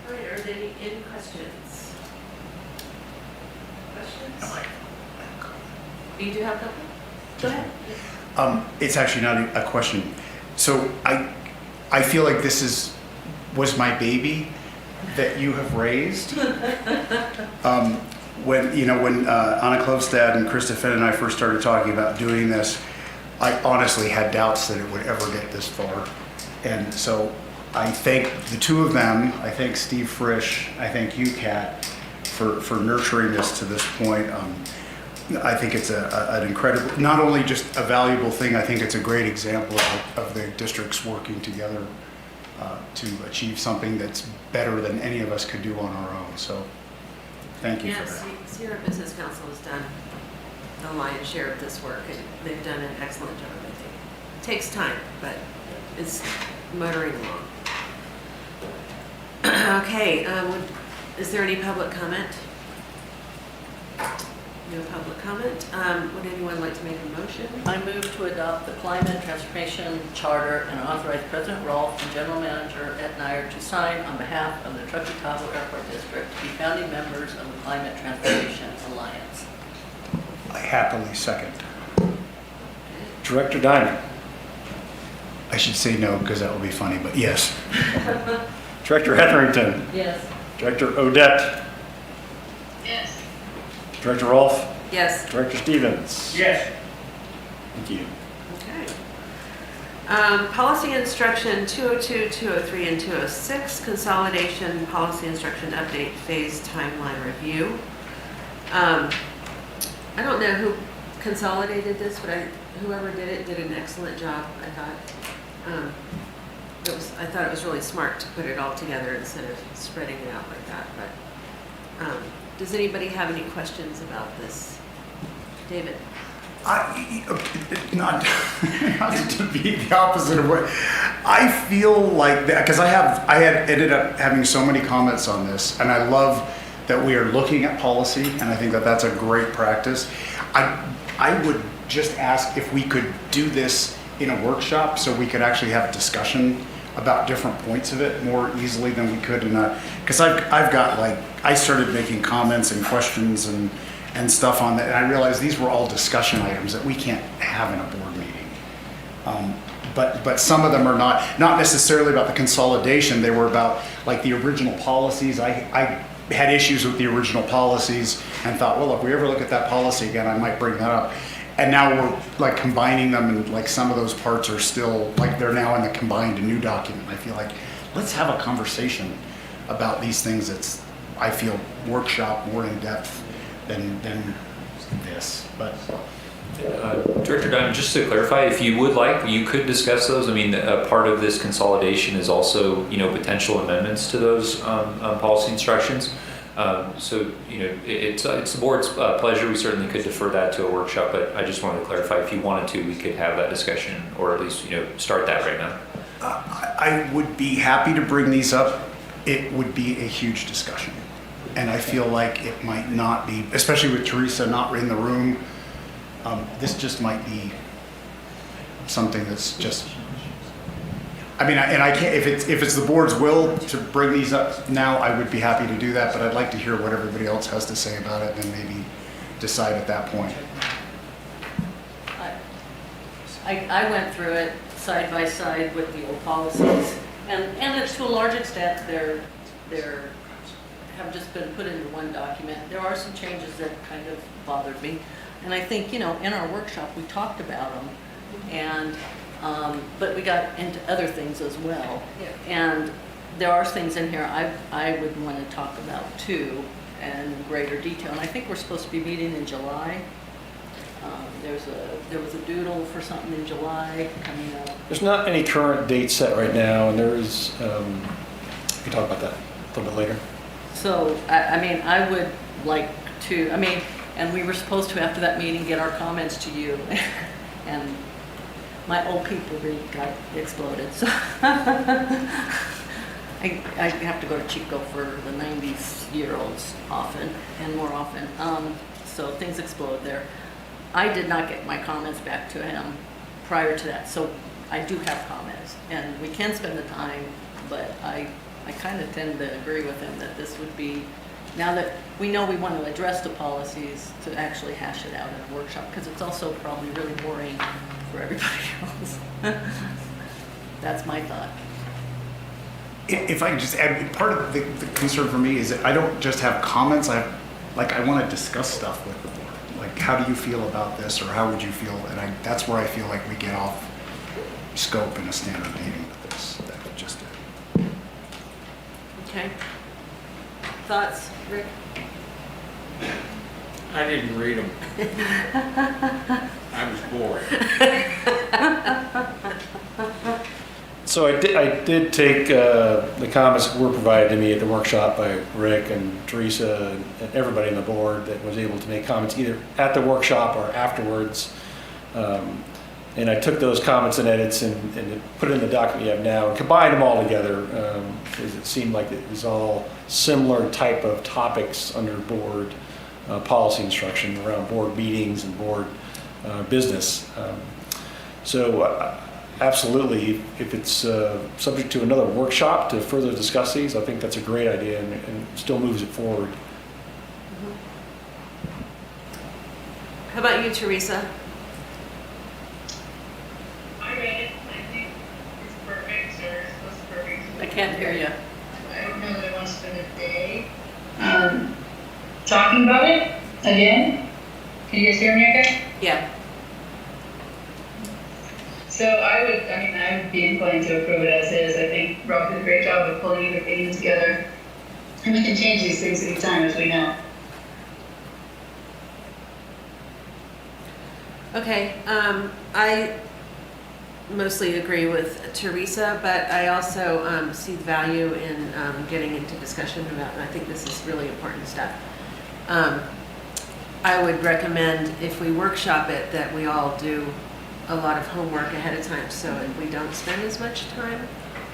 All right, are there any questions? Questions? You do have a couple? Go ahead. It's actually not a question. So I feel like this was my baby that you have raised. When Anna Klövstad and Krista Finn and I first started talking about doing this, I honestly had doubts that it would ever get this far. And so I thank the two of them. I thank Steve Frisch. I thank you, Kat, for nurturing this to this point. I think it's an incredible, not only just a valuable thing, I think it's a great example of the districts working together to achieve something that's better than any of us could do on our own. So thank you for that. Sierra Business Council has done the lion's share of this work, and they've done an excellent job, I think. It takes time, but it's motoring along. Okay, is there any public comment? No public comment. Would anyone like to make a motion? I move to adopt the Climate Transformation Charter and authorize President Rolfe and General Manager Ed Nyer to sign on behalf of the Truckee Tahoe Airport District to be founding members of the Climate Transformation Alliance. I happily second. Director Diamond. I should say no because that will be funny, but yes. Director Hetherington. Yes. Director Odette. Yes. Director Rolfe. Yes. Director Stevens. Yes. Thank you. Okay. Policy instruction 202, 203, and 206, consolidation policy instruction update phase timeline review. I don't know who consolidated this, but whoever did it did an excellent job, I thought. I thought it was really smart to put it all together instead of spreading it out like that. But does anybody have any questions about this? David? Not to be the opposite of what I feel like that, because I had ended up having so many comments on this, and I love that we are looking at policy, and I think that that's a great practice. I would just ask if we could do this in a workshop so we could actually have a discussion about different points of it more easily than we could in a, because I've got I started making comments and questions and stuff on that, and I realized these were all discussion items that we can't have in a board meeting. But some of them are not necessarily about the consolidation. They were about the original policies. I had issues with the original policies and thought, well, if we ever look at that policy again, I might bring that up. And now we're combining them, and some of those parts are still they're now in the combined new document. I feel let's have a conversation about these things that's, I feel, workshop more in depth than this. But Director Diamond, just to clarify, if you would like, you could discuss those. I mean, part of this consolidation is also, potential amendments to those policy instructions. So, it's the board's pleasure. We certainly could defer that to a workshop, but I just wanted to clarify, if you wanted to, we could have that discussion, or at least, start that right now. I would be happy to bring these up. It would be a huge discussion. And I feel like it might not be, especially with Teresa not in the room, this just might be something that's just, I can't, if it's the board's will to bring these up now, I would be happy to do that, but I'd like to hear what everybody else has to say about it and then maybe decide at that point. I went through it side by side with the old policies, and it's to a large extent they're have just been put into one document. There are some changes that kind of bothered me. And I think, in our workshop, we talked about them, and, but we got into other things as well. And there are things in here I would want to talk about too, in greater detail. And I think we're supposed to be meeting in July. There was a doodle for something in July coming up. There's not any current date set right now, and there is, we can talk about that a little bit later. So, I would like to, and we were supposed to, after that meeting, get our comments to you. And my old people really got exploded, so. I have to go to Chico for the 90-year-olds often, and more often. So things explode there. I did not get my comments back to him prior to that, so I do have comments. And we can spend the time, but I kind of tend to agree with him that this would be, now that we know we want to address the policies, to actually hash it out in a workshop, because it's also probably really boring for everybody else. That's my thought. If I can just add, part of the concern for me is that I don't just have comments, I want to discuss stuff with the board. Like, how do you feel about this, or how would you feel? And that's where I feel like we get off scope in a standard meeting with this. That just it. Okay. Thoughts, Rick? I didn't read them. I was bored. So I did take the comments that were provided to me at the workshop by Rick and Teresa and everybody on the board that was able to make comments either at the workshop or afterwards. And I took those comments and edits and put it in the document you have now and combined them all together because it seemed like it was all similar type of topics under board policy instruction around board meetings and board business. Absolutely, if it's subject to another workshop to further discuss these, I think that's a great idea and still moves it forward. How about you, Teresa? I read it, I think it's perfect, or it's supposed to be perfect. I can't hear you. I don't know that I want to spend a day talking about it again. Can you guys hear me okay? Yeah. So I would be inclined to approve it as is. I think Rob did a great job of pulling everything together. And we can change these things anytime, as we know. Okay, I mostly agree with Teresa, but I also see the value in getting into discussion about, and I think this is really important stuff. I would recommend, if we workshop it, that we all do a lot of homework ahead of time, so we don't spend as much time.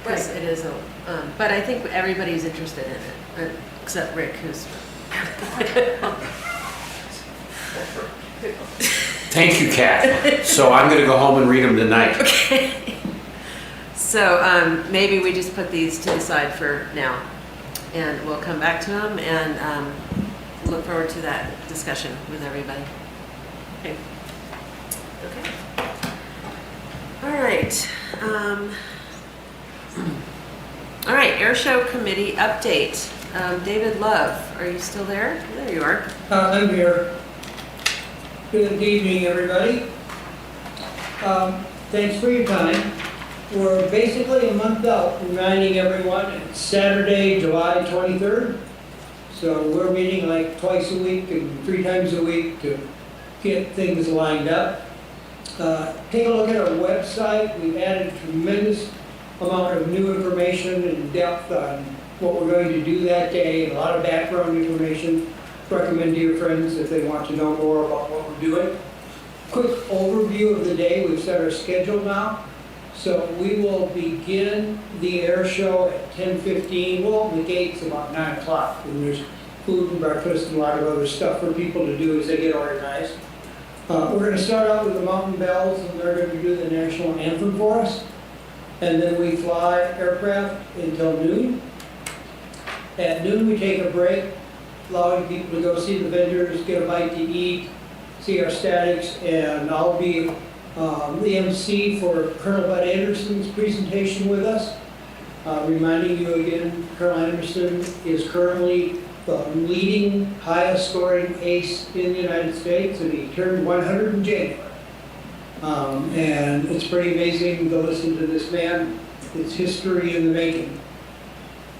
Because it is but I think everybody's interested in it, except Rick, who's. Thank you, Kat. So I'm going to go home and read them tonight. Okay. So maybe we just put these to the side for now, and we'll come back to them and look forward to that discussion with everybody. Okay. Okay. All right. All right, Air Show Committee update. David Love, are you still there? There you are. I'm here. Good evening, everybody. Thanks for your time. We're basically a month out, reminding everyone it's Saturday, July 23rd. So we're meeting like twice a week and 3 times a week to get things lined up. Take a look at our website. We've added a tremendous amount of new information and depth on what we're going to do that day, and a lot of background information. Recommend to your friends if they want to know more about what we're doing. Quick overview of the day. We've set our schedule now. So we will begin the air show at 10:15. We'll open the gates about 9 o'clock, and there's food and breakfast and a lot of other stuff for people to do as they get organized. We're going to start out with the Mountain Bells, and they're going to do the national anthem for us. And then we fly aircraft until noon. At noon we take a break, allowing people to go see the vendors, get a bite to eat, see our statics, and I'll be the MC for Colonel Bud Anderson's presentation with us. Reminding you again, Colonel Anderson is currently the leading highest scoring ace in the United States, and he turned 100 in January. And it's pretty amazing to listen to this man. It's history in the making.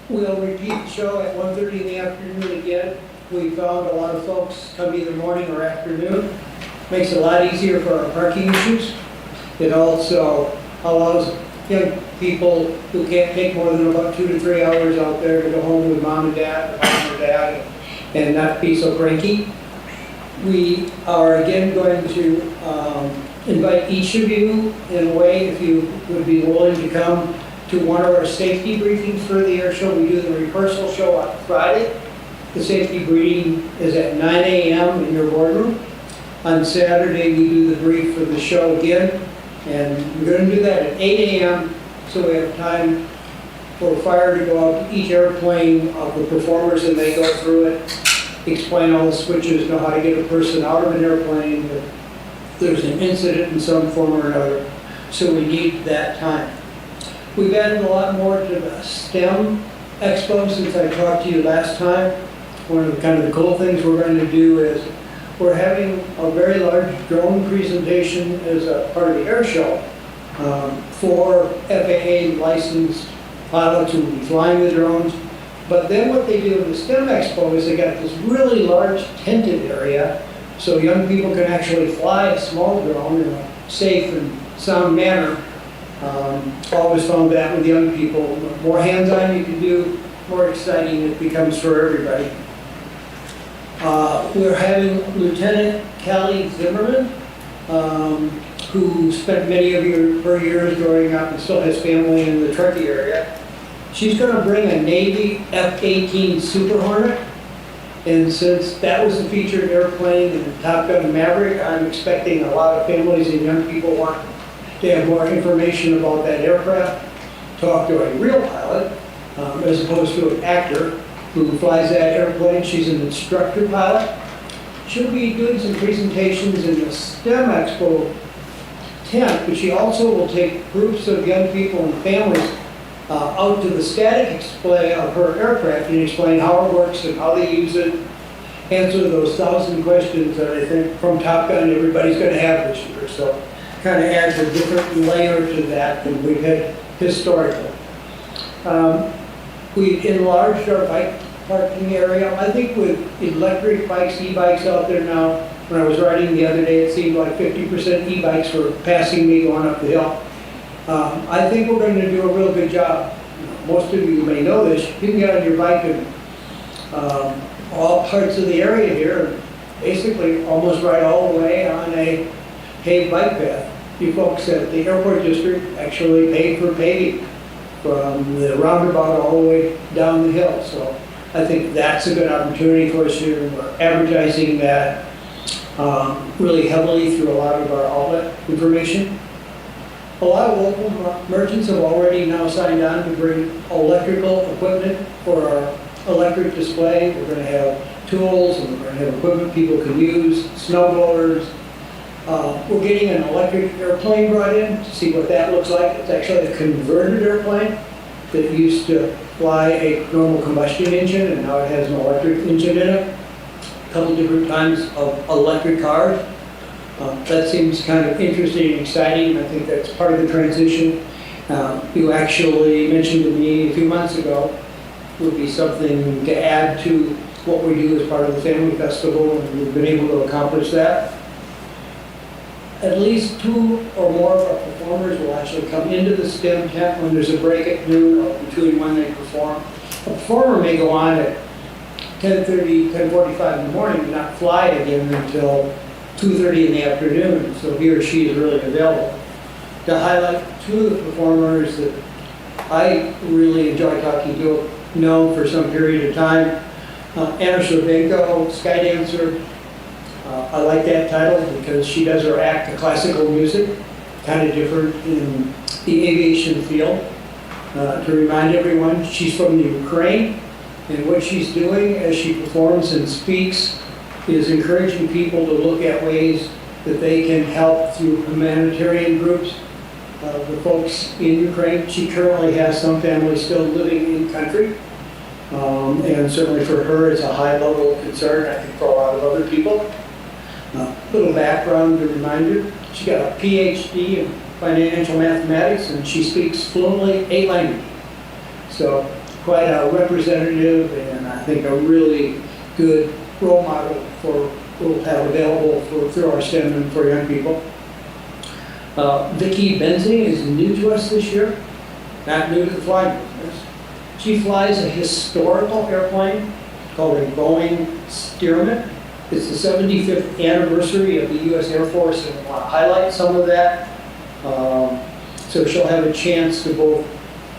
We'll repeat the show at 1:30 in the afternoon again. We found a lot of folks come either morning or afternoon. Makes it a lot easier for our parking issues. It also allows young people who can't take more than about 2 to 3 hours out there to go home with mom and dad, and not be so cranky. We are again going to invite each of you in a way, if you would be willing to come to one of our safety briefings for the air show. We do the rehearsal show on Friday. The safety briefing is at 9 a.m. in your boardroom. On Saturday, we do the brief for the show again, and we're going to do that at 8 a.m. so we have time for fire to go out to each airplane of the performers, and they go through it, explain all the switches, know how to get a person out of an airplane if there's an incident in some form or another. So we need that time. We've added a lot more to the STEM Expo since I talked to you last time. One of the kind of the cool things we're going to do is we're having a very large drone presentation as a part of the air show for FAA licensed pilots who will be flying the drones. But then what they do in the STEM Expo is they got this really large tented area so young people can actually fly a small drone in a safe and sound manner. Always found that with young people, the more hands-on you can do, more exciting it becomes for everybody. We're having Lieutenant Callie Zimmerman, who spent many of her years growing up and still has family in the Truckee area. She's going to bring a Navy F-18 Super Hornet, and since that was the featured airplane in Top Gun Maverick, I'm expecting a lot of families and young people want to have more information about that aircraft, talk to a real pilot, as opposed to an actor who flies that airplane. She's an instructor pilot. She'll be doing some presentations in the STEM Expo tent, but she also will take groups of young people and families out to the static display of her aircraft and explain how it works and how they use it, answer those 1,000 questions that I think from Top Gun everybody's going to have this year. So kind of adds a different layer to that than we've had historically. We've enlarged our bike parking area. I think with electric bikes, e-bikes out there now, when I was riding the other day, it seemed like 50% e-bikes were passing me going up the hill. I think we're going to do a real good job. Most of you may know this. You can get on your bike in all parts of the area here, and basically almost ride all the way on a paved bike path. You folks at the airport district actually paid for paving from the roundabout all the way down the hill. So I think that's a good opportunity for us here. We're advertising that really heavily through a lot of our outlet information. A lot of local merchants have already now signed on to bring electrical equipment for our electric display. We're going to have tools and we're going to have equipment people can use, snow blowers. We're getting an electric airplane brought in to see what that looks like. It's actually a converted airplane that used to fly a normal combustion engine, and now it has an electric engine in it. A couple different kinds of electric cars. That seems kind of interesting and exciting. I think that's part of the transition. You actually mentioned to me a few months ago would be something to add to what we do as part of the Family Festival, and we've been able to accomplish that. At least 2 or more of our performers will actually come into the STEM tent when there's a break at noon or between when they perform. A performer may go on at 10:30, 10:45 in the morning and not fly again until 2:30 in the afternoon, so he or she is really available. To highlight 2 of the performers that I really enjoy talking to, known for some period of time, Anna Shurbenko, Sky Dancer. I like that title because she does her act to classical music, kind of different in the aviation field. To remind everyone, she's from the Ukraine, and what she's doing as she performs and speaks is encouraging people to look at ways that they can help through humanitarian groups. The folks in Ukraine, she currently has some families still living in country. And certainly for her, it's a high level of concern, I think for a lot of other people. Little background to remind you, she got a PhD in financial mathematics and she speaks fluently 8 languages. So quite a representative and I think a really good role model for we'll have available through our STEM and for young people. Vicki Benzing is new to us this year, not new to the flying business. She flies a historical airplane called a Boeing Stearman. It's the 75th anniversary of the U.S. Air Force, and I want to highlight some of that. So she'll have a chance to both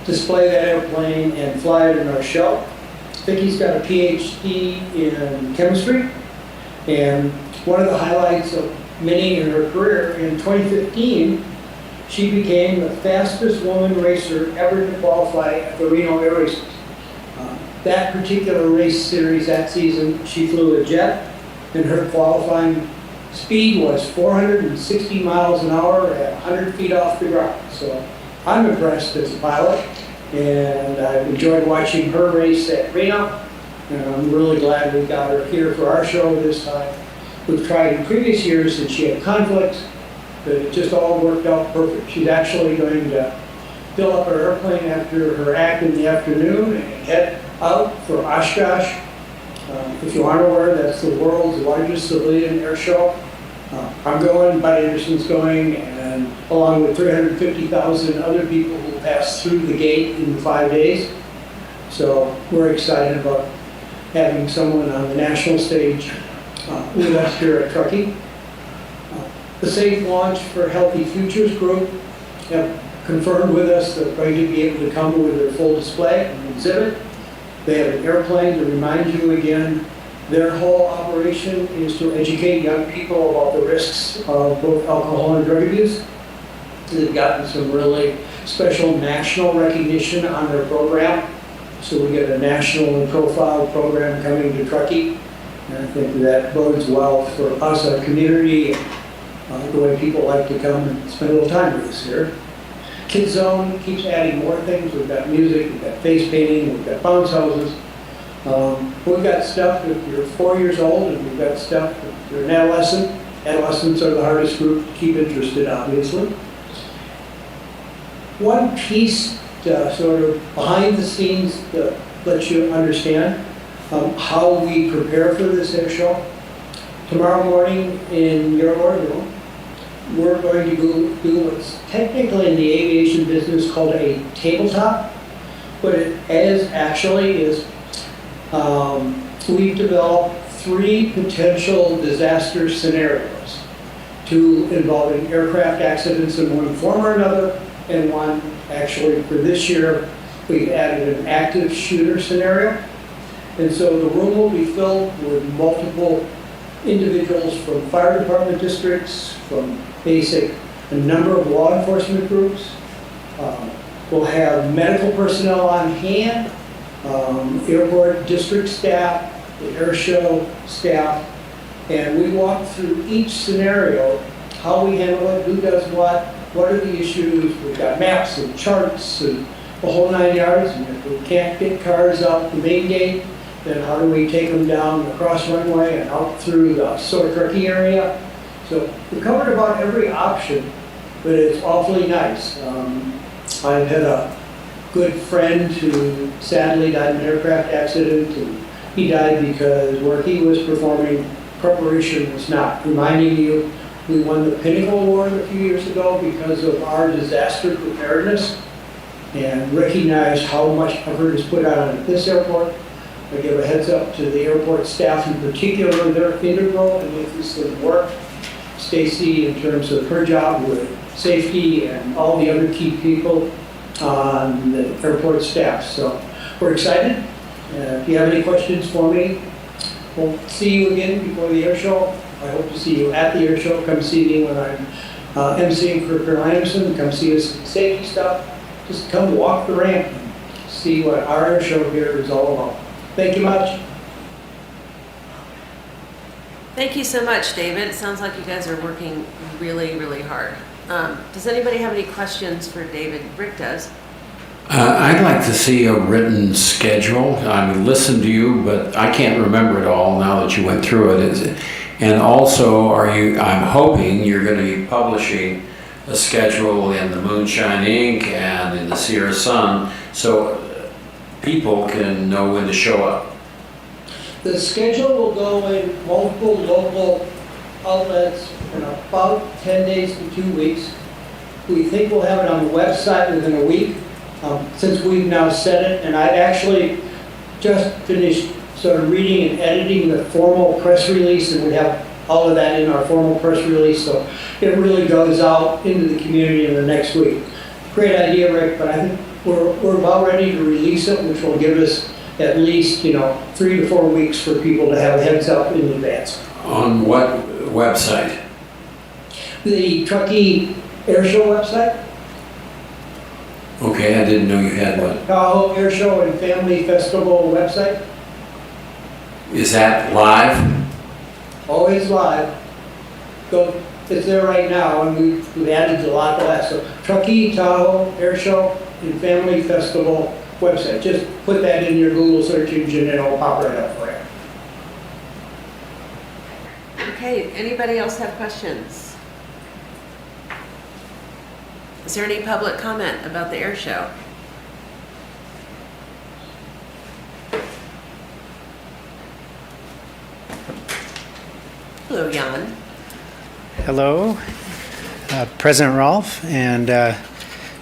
display that airplane and fly it in our show. Vicki's got a PhD in chemistry, and one of the highlights of many in her career, in 2015, she became the fastest woman racer ever to qualify at the Reno Air Races. That particular race series that season, she flew a jet, and her qualifying speed was 460 miles an hour at 100 feet off the ground. So I'm impressed as a pilot, and I've enjoyed watching her race at Reno, and I'm really glad we got her here for our show this time. We've tried in previous years and she had conflicts, but it just all worked out perfect. She's actually going to fill up her airplane after her act in the afternoon and head out for Oshkosh. If you aren't aware, that's the world's largest civilian air show. I'm going, Bud Anderson's going, and along with 350,000 other people who pass through the gate in 5 days. So we're excited about having someone on the national stage with us here at Truckee. The Safe Launch for Healthy Futures group have confirmed with us that they're going to be able to come with their full display and exhibit. They have an airplane to remind you again. Their whole operation is to educate young people about the risks of both alcohol and drug abuse. They've gotten some really special national recognition on their program. So we get a national and profile program coming to Truckee. And I think that bodes well for us, our community, the way people like to come and spend a little time with us here. Kids Zone keeps adding more things. We've got music, we've got face painting, we've got bounce houses. We've got stuff if you're 4 years old, and we've got stuff if you're an adolescent. Adolescents are the hardest group to keep interested, obviously. One piece sort of behind the scenes that lets you understand how we prepare for this air show. Tomorrow morning in your boardroom, we're going to go do what's technically in the aviation business called a tabletop. What it is actually is we've developed 3 potential disaster scenarios, 2 involving aircraft accidents in one form or another, and one actually for this year we've added an active shooter scenario. And so the room will be filled with multiple individuals from fire department districts, from basic, a number of law enforcement groups. We'll have medical personnel on hand, airport district staff, the air show staff, and we walk through each scenario, how we handle it, who does what are the issues. We've got maps and charts and the whole 9 yards, and if we can't get cars out the main gate, then how do we take them down the cross runway and out through the Truckee area. So we covered about every option, but it's awfully nice. I've had a good friend who sadly died in an aircraft accident, and he died because where he was performing, preparation was not. Reminding you, we won the Pinnacle Award a few years ago because of our disaster preparedness, and recognize how much effort is put out at this airport. I give a heads up to the airport staff in particular. They're integral in making this thing work. Stacy, in terms of her job with safety, and all the other key people on the airport staff. So we're excited. If you have any questions for me, we'll see you again before the air show. I hope to see you at the air show. Come see me when I'm emceeing for Colonel Anderson. Come see us in safety stuff. Just come walk the ramp and see what our air show here is all about. Thank you much. Thank you so much, David. It sounds like you guys are working really, really hard. Does anybody have any questions for David? Rick does. I'd like to see a written schedule. I mean, listen to you, but I can't remember it all now that you went through it. And also, I'm hoping you're going to be publishing a schedule in the Moonshine Ink and in the Sierra Sun so people can know when to show up. The schedule will go in multiple local outlets in about 10 days to 2 weeks. We think we'll have it on the website within a week, since we've now set it. And I actually just finished sort of reading and editing the formal press release, and we have all of that in our formal press release. So it really goes out into the community in the next week. Great idea, Rick, but I think we're about ready to release it, which will give us at least 3 to 4 weeks for people to have a heads up in advance. On what website? The Truckee Air Show website. Okay, I didn't know you had one. Tahoe Air Show and Family Festival website. Is that live? Always live. It's there right now, and we've added a lot to that. So Truckee, Tahoe Air Show and Family Festival website. Just put that in your Google search engine and it'll pop right up for you. Okay, anybody else have questions? Is there any public comment about the air show? Hello, Jan. Hello, President Rolfe and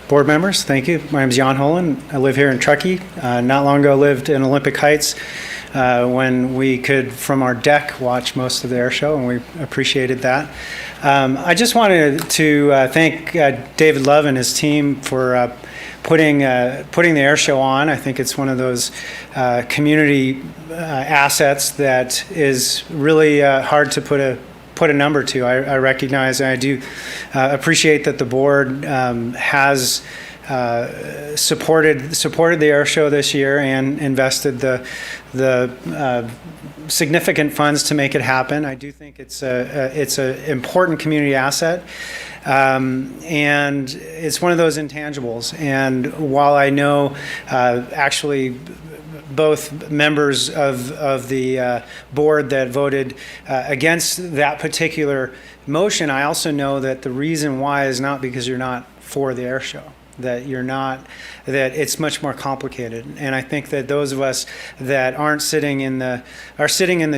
board members. Thank you. My name is Jan Holland. I live here in Truckee. Not long ago, lived in Olympic Heights when we could, from our deck, watch most of the air show, and we appreciated that. I just wanted to thank David Love and his team for putting the air show on. I think it's one of those community assets that is really hard to put a number to. I recognize, and I do appreciate that the board has supported the air show this year and invested the significant funds to make it happen. I do think it's an important community asset, and it's one of those intangibles. And while I know actually both members of the board that voted against that particular motion, I also know that the reason why is not because you're not for the air show, that it's much more complicated. And I think that those of us that are sitting in the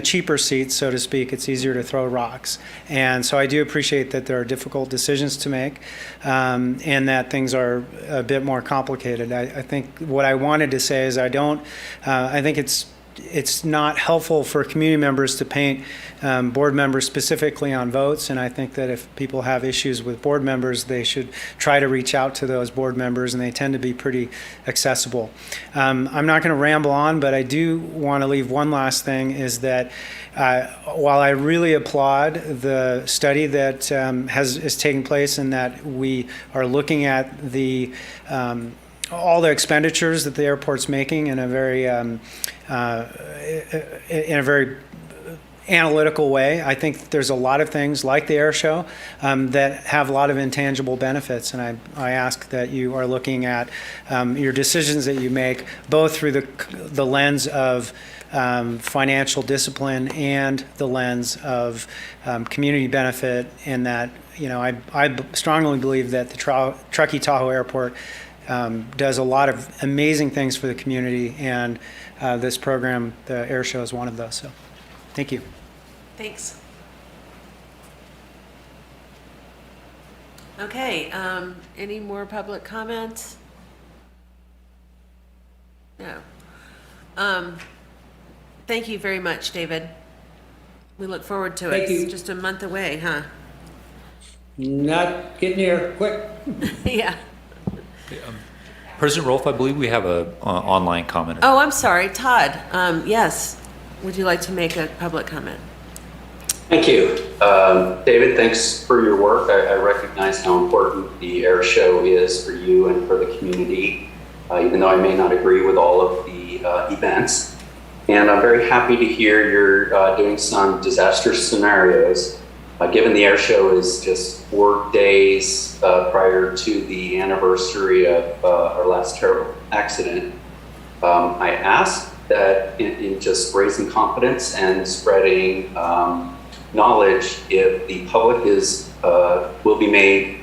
cheaper seats, so to speak, it's easier to throw rocks. And so I do appreciate that there are difficult decisions to make, and that things are a bit more complicated. I think what I wanted to say is I think it's not helpful for community members to paint board members specifically on votes, and I think that if people have issues with board members, they should try to reach out to those board members, and they tend to be pretty accessible. I'm not going to ramble on, but I do want to leave one last thing, is that while I really applaud the study that is taking place, and that we are looking at all the expenditures that the airport's making in a very analytical way. I think there's a lot of things like the air show that have a lot of intangible benefits, and I ask that you are looking at your decisions that you make both through the lens of financial discipline and the lens of community benefit, and that I strongly believe that the Truckee Tahoe Airport does a lot of amazing things for the community, and this program, the air show, is one of those. So, thank you. Thanks. Okay, any more public comments? No. Thank you very much, David. We look forward to it. Thank you. It's just a month away, huh? Not getting here quick. Yeah. President Rolfe, I believe we have an online comment. Oh, I'm sorry, Todd. Yes. Would you like to make a public comment? Thank you. David, thanks for your work. I recognize how important the air show is for you and for the community, even though I may not agree with all of the events. And I'm very happy to hear you're doing some disaster scenarios given the air show is just work days prior to the anniversary of our last terrible accident, I asked that in just raising confidence and spreading knowledge, if the public will be made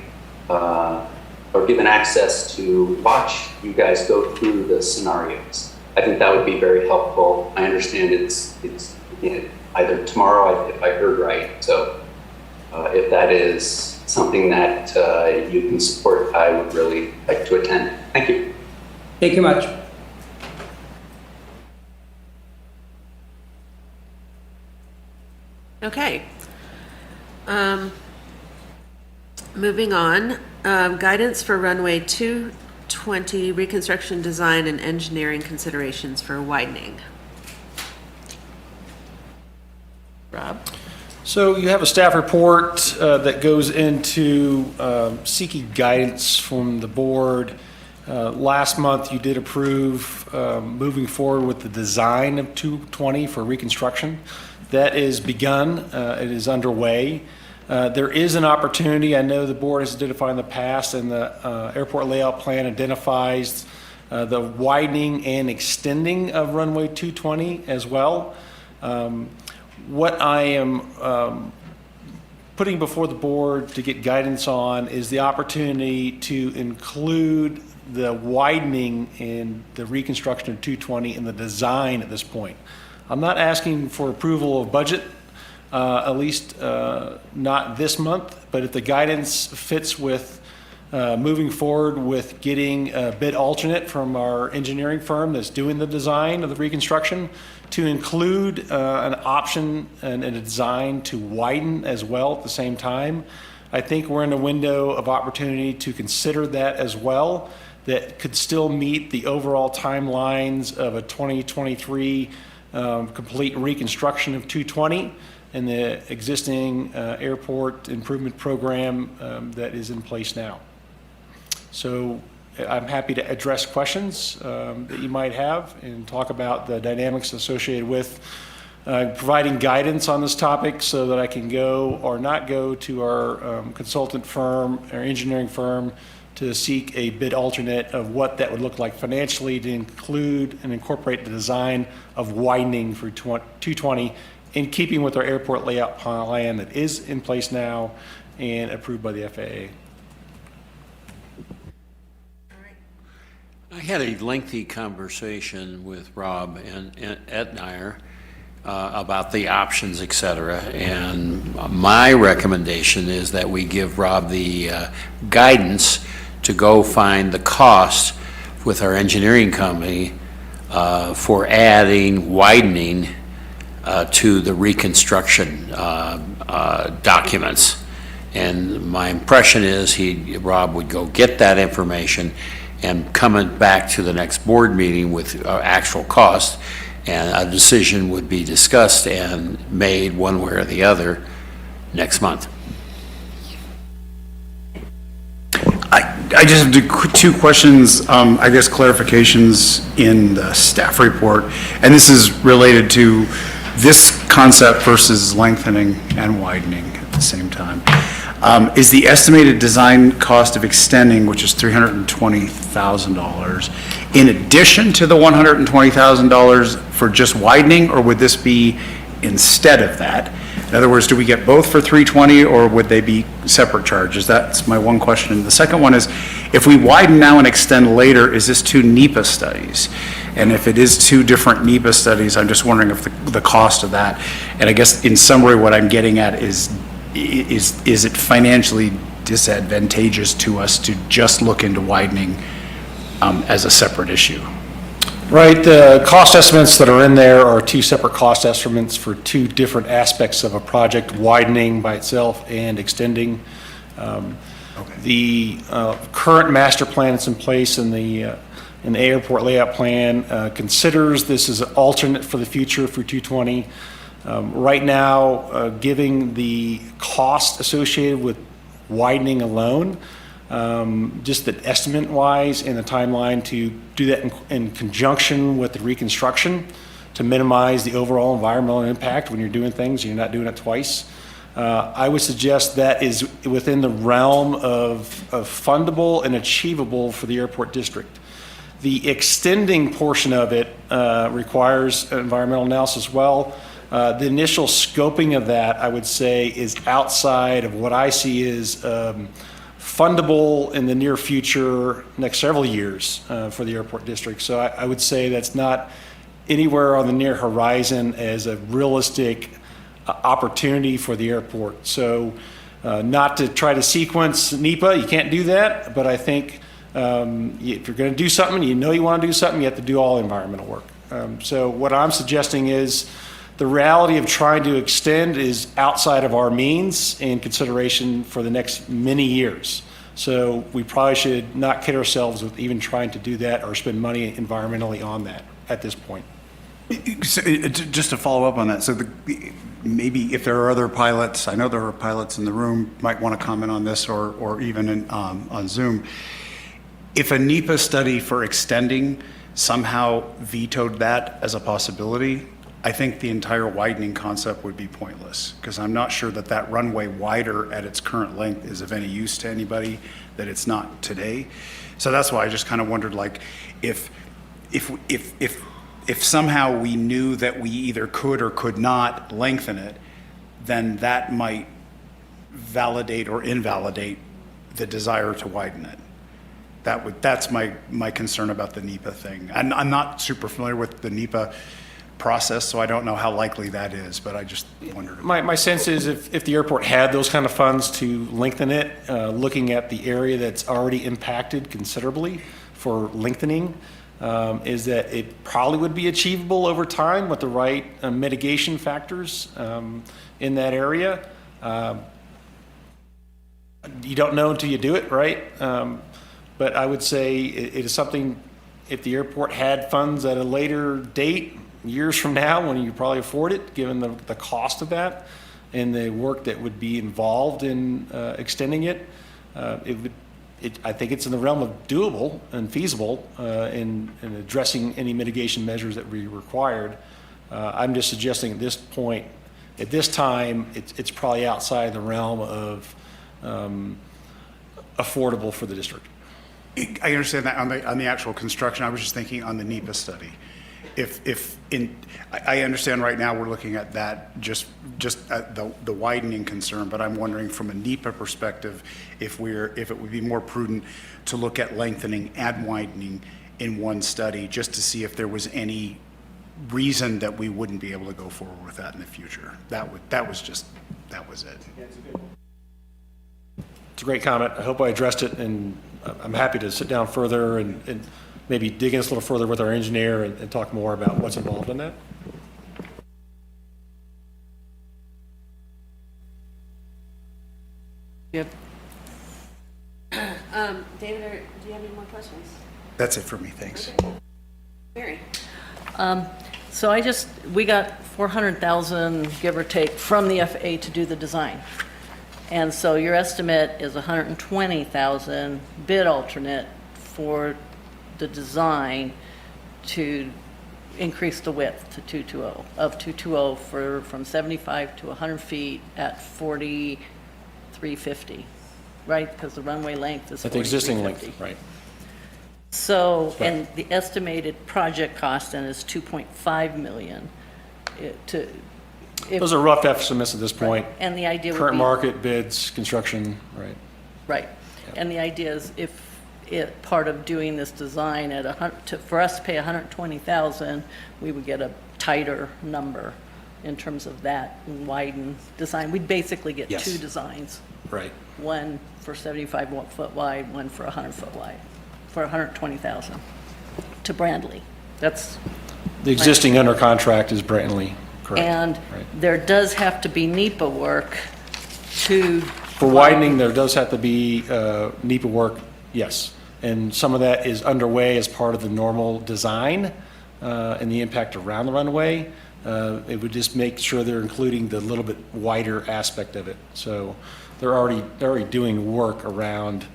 or given access to watch you guys go through the scenarios. I think that would be very helpful. I understand it's either tomorrow, if I heard right. So if that is something that you can support, I would really like to attend. Thank you. Thank you much. Okay. Moving on, guidance for runway 220 reconstruction design and engineering considerations for widening. Rob? So you have a staff report that goes into seeking guidance from the board. Last month you did approve moving forward with the design of 220 for reconstruction. That is begun, it is underway. There is an opportunity, I know the board has identified in the past, and the airport layout plan identifies the widening and extending of runway 220 as well. What I am putting before the board to get guidance on is the opportunity to include the widening in the reconstruction of 220 in the design at this point. I'm not asking for approval of budget, at least not this month, but if the guidance fits with moving forward with getting a bid alternate from our engineering firm that's doing the design of the reconstruction to include an option and a design to widen as well at the same time, I think we're in a window of opportunity to consider that as well, that could still meet the overall timelines of a 2023 complete reconstruction of 220 and the existing airport improvement program that is in place now. So I'm happy to address questions that you might have and talk about the dynamics associated with providing guidance on this topic so that I can go or not go to our consultant firm, our engineering firm, to seek a bid alternate of what that would look like financially to include and incorporate the design of widening for 220 in keeping with our airport layout plan that is in place now and approved by the FAA. I had a lengthy conversation with Rob and Etnire about the options, et cetera, and my recommendation is that we give Rob the guidance to go find the cost with our engineering company for adding widening to the reconstruction documents. And my impression is Rob would go get that information and coming back to the next board meeting with actual cost, and a decision would be discussed and made one way or the other next month. I just have two questions, I guess clarifications in the staff report, and this is related to this concept versus lengthening and widening at the same time. Is the estimated design cost of extending, which is $320,000, in addition to the $120,000 for just widening, or would this be instead of that? In other words, do we get both for 320 or would they be separate charges? That's my one question. The second one is, if we widen now and extend later, is this two NEPA studies? And if it is two different NEPA studies, I'm just wondering if the cost of that, and I guess in summary what I'm getting at is it financially disadvantageous to us to just look into widening as a separate issue? Right, the cost estimates that are in there are two separate cost estimates for two different aspects of a project, widening by itself and extending. The current master plan that's in place in the airport layout plan considers this as an alternate for the future for 220. Right now, giving the cost associated with widening alone, just the estimate-wise and the timeline to do that in conjunction with the reconstruction to minimize the overall environmental impact when you're doing things, you're not doing it twice. I would suggest that is within the realm of fundable and achievable for the airport district. The extending portion of it requires an environmental analysis as well. The initial scoping of that, I would say, is outside of what I see as fundable in the near future, next several years for the airport district. So I would say that's not anywhere on the near horizon as a realistic opportunity for the airport. So not to try to sequence NEPA, you can't do that, but I think if you're going to do something, you know you want to do something, you have to do all environmental work. So what I'm suggesting is the reality of trying to extend is outside of our means and consideration for the next many years. So we probably should not kid ourselves with even trying to do that or spend money environmentally on that at this point. So, just to follow up on that, so maybe if there are other pilots, I know there are pilots in the room, might want to comment on this or even on Zoom. If a NEPA study for extending somehow vetoed that as a possibility, I think the entire widening concept would be pointless, because I'm not sure that that runway wider at its current length is of any use to anybody, that it's not today. So that's why I just kind of wondered, like, if somehow we knew that we either could or could not lengthen it, then that might validate or invalidate the desire to widen it. That's my concern about the NEPA thing. I'm not super familiar with the NEPA process, so I don't know how likely that is, but I just wondered. My sense is if the airport had those kind of funds to lengthen it, looking at the area that's already impacted considerably for lengthening, is that it probably would be achievable over time with the right mitigation factors in that area. You don't know until you do it, right? But I would say it is something, if the airport had funds at a later date, years from now, when you probably afford it, given the cost of that and the work that would be involved in extending it, I think it's in the realm of doable and feasible in addressing any mitigation measures that we required. I'm just suggesting at this point, at this time, it's probably outside the realm of affordable for the district. I understand that on the actual construction. I was just thinking on the NEPA study. I understand right now we're looking at that just at the widening concern, but I'm wondering from a NEPA perspective if it would be more prudent to look at lengthening and widening in one study just to see if there was any reason that we wouldn't be able to go forward with that in the future. That was it. It's a great comment. I hope I addressed it, and I'm happy to sit down further and maybe dig in a little further with our engineer and talk more about what's involved in that. Yep. David, do you have any more questions? That's it for me, thanks. Okay. Mary? So we got 400,000, give or take, from the FAA to do the design. And so your estimate is 120,000 bid alternate for the design to increase the width to 220 from 75 to 100 feet at 4,350, right? Because the runway length is 4,350. At the existing length, right. So, and the estimated project cost then is 2.5 million. Those are rough estimates at this point. Right. And the idea would current be, market bids, construction, right. Right. Yep. And the idea is if part of doing this design for us to pay 120,000, we would get a tighter number in terms of that widened design. We'd basically get two designs. Right. One for 75 foot wide, one for 100 foot wide, for 120,000 to Brandley. That's the existing under contract is Brantley. Correct. And there does have to be NEPA work for widening. There does have to be NEPA work, yes, and some of that is underway as part of the normal design and the impact around the runway. It would just make sure they're including the little bit wider aspect of it. So they're already doing work around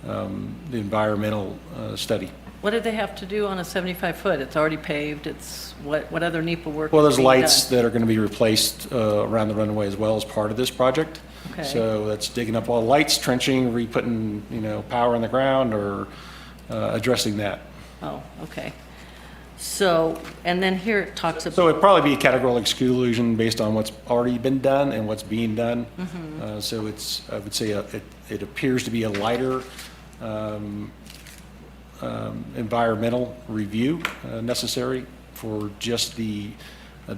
the environmental study. What did they have to do on a 75-foot? It's already paved, it's, what other NEPA work? Well, is there's being lights done? that are going to be replaced around the runway as well as part of this project. Okay. So that's digging up all the lights, trenching, re-putting, power in the ground, or addressing that. Oh, okay. So, and then here it talks about. So it'd probably be a categorical exclusion based on what's already been done and what's being done. So it's, I would say, it appears to be a lighter environmental review necessary for just the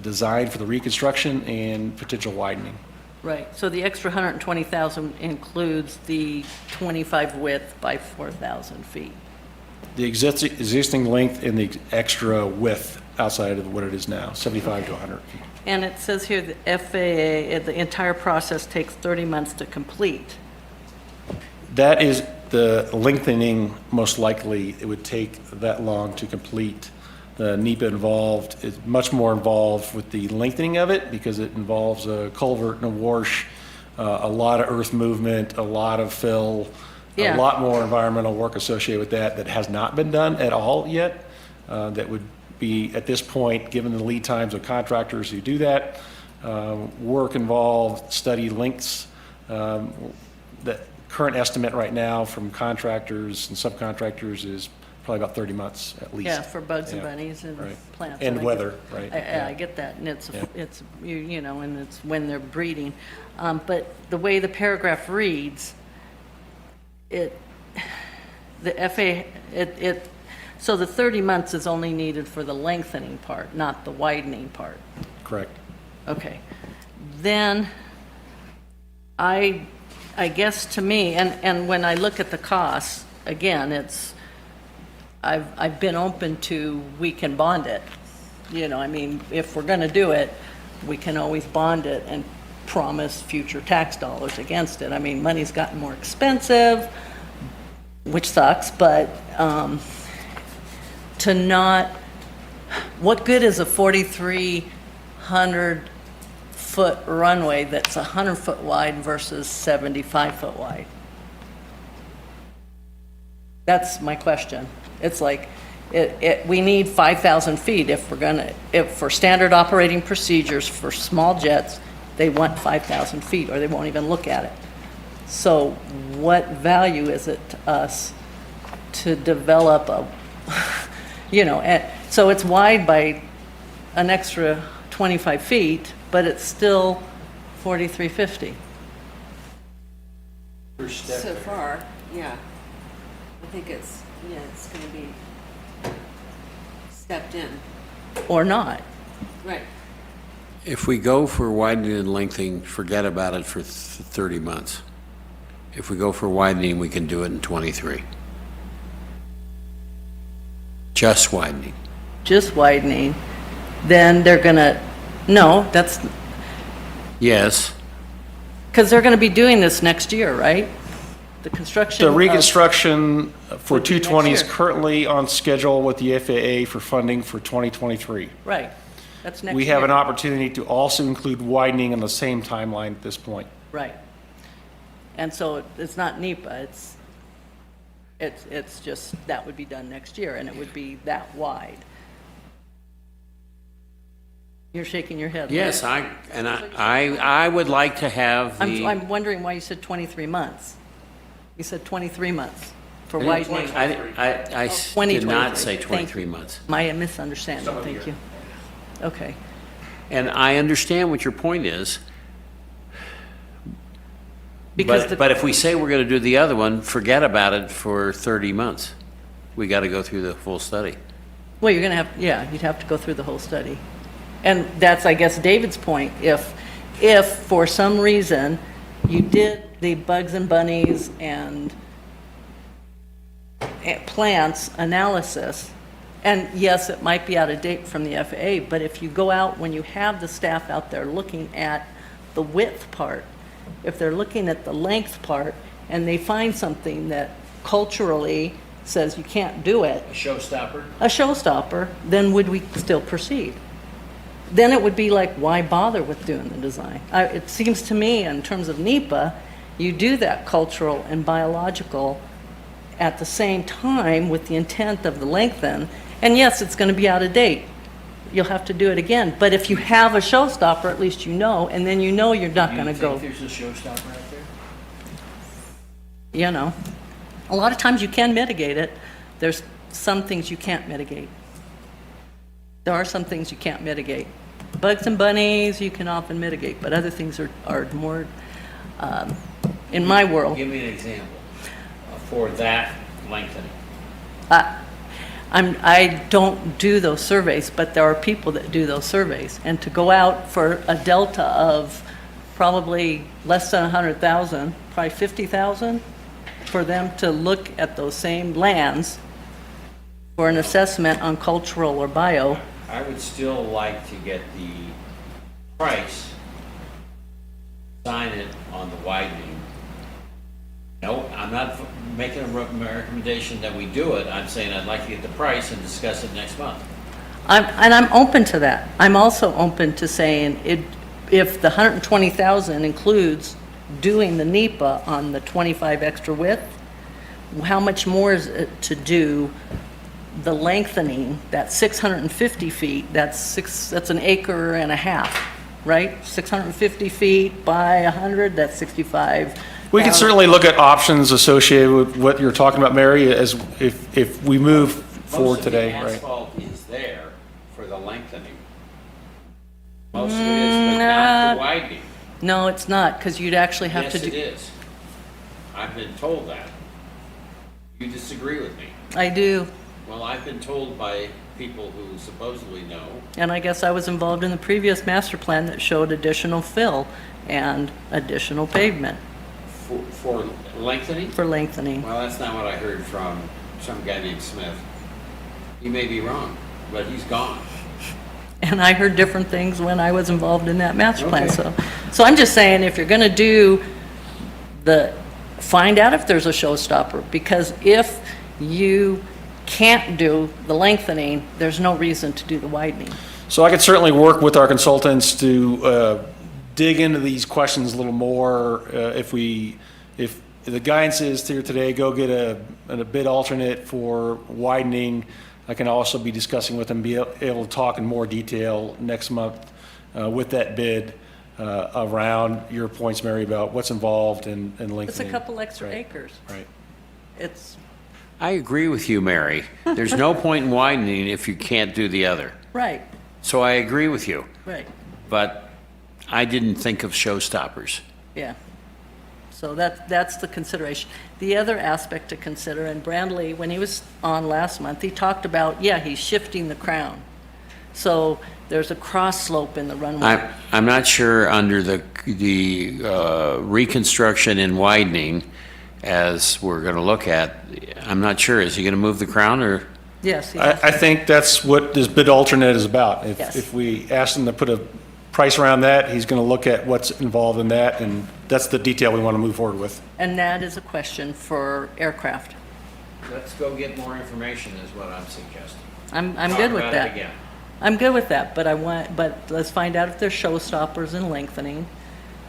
design for the reconstruction and potential widening. Right, so the extra 120,000 includes the 25 width by 4,000 feet. The existing length and the extra width outside of what it is now, 75 to 100 feet. And it says here the FAA, the entire process takes 30 months to complete. That is the lengthening, most likely. It would take that long to complete. The NEPA involved is much more involved with the lengthening of it because it involves a culvert and a wash, a lot of earth movement, a lot of fill, Yeah. a lot more environmental work associated with that has not been done at all yet. That would be, at this point, given the lead times of contractors who do that, work involved, study lengths. The current estimate right now from contractors and subcontractors is probably about 30 months at least. Yeah, for bugs and Yeah. bunnies and Right. plants. And I weather, get- right. I get that, and it's, Yeah. it's, and it's when they're breeding. But the way the paragraph reads, the so the 30 months is only needed for the lengthening part, not the widening part. Correct. Okay. Then, I guess to me, and when I look at the costs, again, I've been open to, we can bond it. I mean, if we're gonna do it, we can always bond it and promise future tax dollars against it. I mean, money's gotten more expensive, which sucks, but to not, what good is a 4,300-foot runway that's 100-foot wide versus 75-foot wide? That's my question. It's like, we need 5,000 feet if for standard operating procedures for small jets, they want 5,000 feet or they won't even look at it. So what value is it to us to develop so it's wide by an extra 25 feet, but it's still 4,350. So far, yeah. I think it's going to be stepped in. Or not. Right. If we go for widening and lengthening, forget about it for 30 months. If we go for widening, we can do it in 23. Just widening. Just widening, then they're gonna, no, that's, Yes. because they're gonna be doing this next year, right? The construction. The of- reconstruction for Would be next 220 is year. currently on schedule with the FAA for funding for 2023. Right, that's next year. We have an opportunity to also include widening on the same timeline at this point. Right. And so it's not NEPA, it's just, that would be done next year, and it would be that wide. You're shaking your head. Yes, I would like to have the. I'm wondering why you said 23 months. You said 23 months for I didn't- widening. I did not say 23 months. My misunderstanding, thank you. Okay. And I understand what your point is. Because But if we say we're going to do the other one, forget about it for 30 months. We got to go through the full study. Well, you're going to have, yeah, you'd have to go through the whole study. And that's, I guess, David's point. If for some reason you did the bugs and bunnies and plants analysis, and yes, it might be out of date from the FAA, but if you go out, when you have the staff out there looking at the width part, if they're looking at the length part and they find something that culturally says you can't do it, A showstopper, then would we still proceed? Then it would be like, why bother with doing the design? It seems to me, in terms of NEPA, you do that cultural and biological at the same time with the intent of the lengthen. And yes, it's going to be out of date. You'll have to do it again. But if you have a showstopper, at least you know, and then you know you're not going to go. There's a showstopper out there? You know, a lot of times you can mitigate it. There's some things you can't mitigate. There are some things you can't mitigate. Bugs and bunnies you can often mitigate, but other things are more, in my world. Give me an example for that lengthening. I don't do those surveys, but there are people that do those surveys. And to go out for a delta of probably less than 100,000, probably 50,000, for them to look at those same lands for an assessment on cultural or bio. I would still like to get the price, sign it on the widening. No, I'm not making a recommendation that we do it. I'm saying I'd like to get the price and discuss it next month. I'm open to that. I'm also open to saying if the 120,000 includes doing the NEPA on the 25 extra width, how much more is it to do the lengthening, that 650 feet, that's an acre and a half, right? 650 feet by 100, that's 65. We can certainly look at options associated with what you're talking about, Mary, as if we move forward today, Most of the right? asphalt is there for the lengthening. Most of it is, but not the widening. No, it's not, because you'd actually have to do. Yes, it is. I've been told that. You disagree with me. I do. Well, I've been told by people who supposedly know. And I guess I was involved in the previous master plan that showed additional fill and additional pavement. For lengthening? For lengthening. Well, that's not what I heard from some guy named Smith. He may be wrong, but he's gone. And I heard different things when I was involved in that master plan. Okay. So I'm just saying, if you're going to do find out if there's a showstopper, because if you can't do the lengthening, there's no reason to do the widening. So I could certainly work with our consultants to dig into these questions a little more. If the guidance is here today, go get a bid alternate for widening. I can also be discussing with them, be able to talk in more detail next month with that bid around your points, Mary, about what's involved in lengthening. It's a couple extra acres. Right. I agree with you, Mary. There's no point in widening if you can't do the other. Right. So I agree with you. Right. But I didn't think of showstoppers. Yeah. So that's the consideration. The other aspect to consider, and Brandley, when he was on last month, he talked about, he's shifting the crown. So there's a cross slope in the runway. I'm not sure under the reconstruction and widening, as we're going to look at, I'm not sure. Is he going to move the crown or? Yes. I think that's what this bid alternate is about. If we ask him to put a price around that, he's going to look at what's involved in that, and that's the detail we want to move forward with. And that is a question for aircraft. Let's go get more information is what I'm suggesting. I'm Talk good with about that. it again. I'm good with that, but let's find out if there's showstoppers in lengthening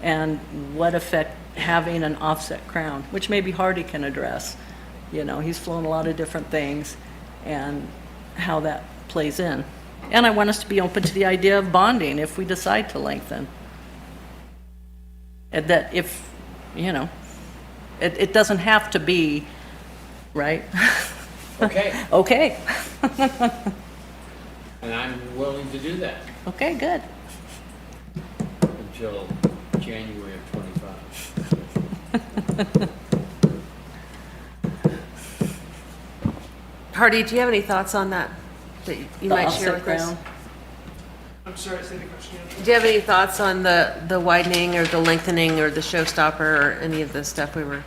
and what effect having an offset crown, which maybe Hardy can address. You know, he's flown a lot of different things and how that plays in. And I want us to be open to the idea of bonding if we decide to lengthen. And that if, it doesn't have to be, right? Okay. Okay. And I'm willing to do that Okay, good. until January of 25. Hardy, do you have any thoughts on that you might share with us? I'm sorry, say the question again. Do you have any thoughts on the widening or the lengthening or the showstopper or any of the stuff we were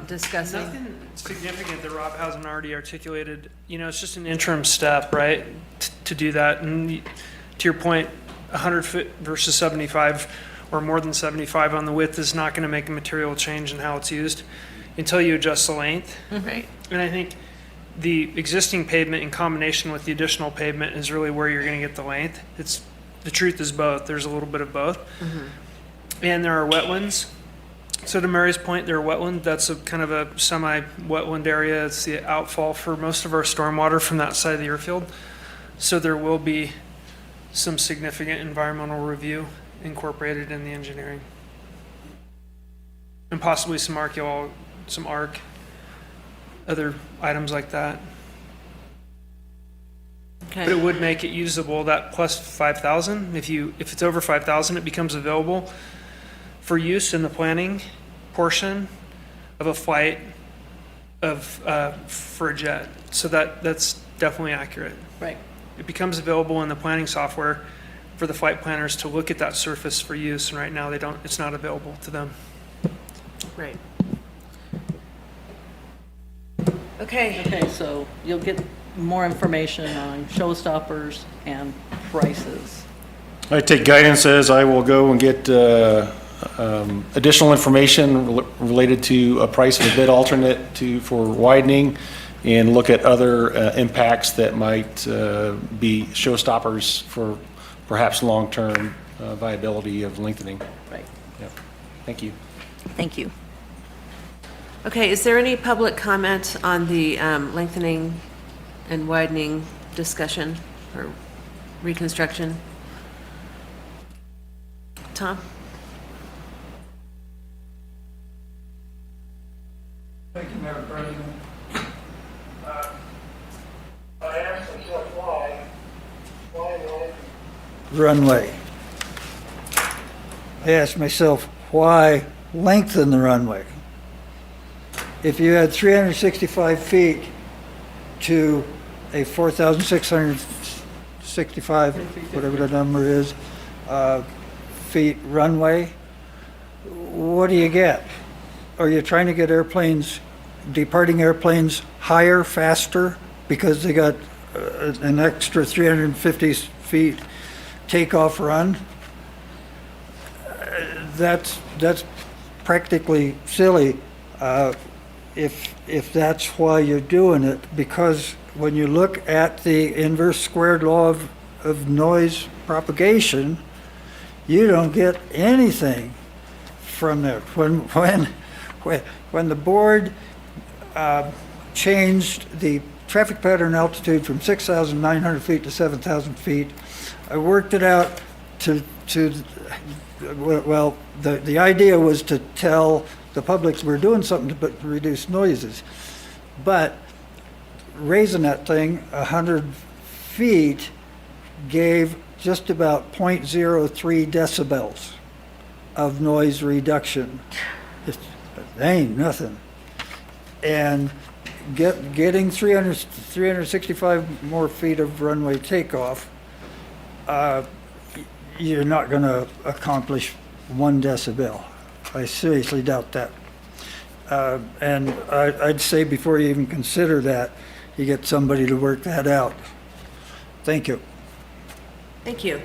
discussing? Nothing significant that Rob hasn't already articulated. It's just an interim step, right, to do that. And to your point, 100 foot versus 75 or more than 75 on the width is not going to make a material change in how it's used until you adjust the length. Right. And I think the existing pavement in combination with the additional pavement is really where you're going to get the length. The truth is both. There's a little bit of both. Mm-hmm. And there are wetlands So to Mary's point, they're wetland. That's a kind of a semi-wetland area. It's the outfall for most of our stormwater from that side of the airfield. So there will be some significant environmental review incorporated in the engineering. And possibly some other items like that. Okay. But it would make it usable, that plus 5,000. If it's over 5,000, it becomes available for use in the planning portion of a flight for a jet. So that's definitely accurate. Right. It becomes available in the planning software for the flight planners to look at that surface for use, and right now it's not available to them. Right. Okay. Okay, so you'll get more information on showstoppers and prices. I take guidance as I will go and get additional information related to a price of a bid alternate for widening and look at other impacts that might be showstoppers for perhaps long-term viability of lengthening. Right. Yep. Thank you. Thank you. Okay, is there any public comment on the lengthening and widening discussion or reconstruction? Tom? Thank you, Madam President. I asked myself why Runway. I asked myself, why lengthen the runway? If you had 365 feet to a 4,665, whatever the number is, feet runway, what do you get? Are you trying to get departing airplanes higher, faster, because they got an extra 350 feet takeoff run? That's practically silly if that's why you're doing it, because when you look at the inverse squared law of noise propagation, you don't get anything from there. When the board changed the traffic pattern altitude from 6,900 feet to 7,000 feet, I worked it out well, the idea was to tell the public we're doing something to reduce noises. But raising that thing 100 feet gave just about 0.03 decibels of noise reduction. It ain't nothing. And getting 365 more feet of runway takeoff, you're not going to accomplish 1 decibel. I seriously doubt that. And I'd say before you even consider that, you get somebody to work that out. Thank you. Thank you.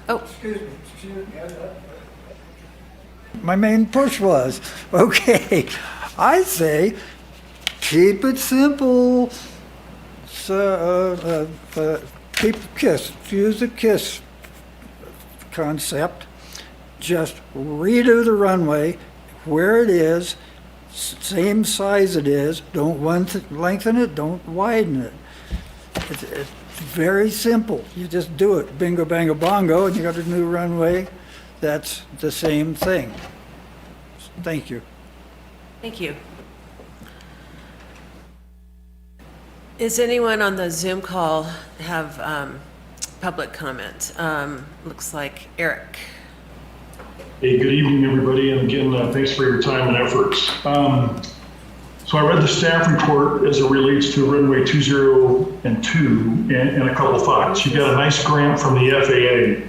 Oh. Excuse me. My main push was, okay, I say, keep it simple. So, keep KISS, use the KISS concept. Just redo the runway where it is, same size it is. Don't lengthen it, don't widen it. It's very simple. You just do it. Bingo, bango, bongo, and you got a new runway. That's the same thing. Thank you. Thank you. Is anyone on the Zoom call have public comment? Looks like Eric. Hey, good evening, everybody, and again, thanks for your time and efforts. So I read the staff report as it relates to runway 20 and 2, and a couple thoughts. You got a nice grant from the FAA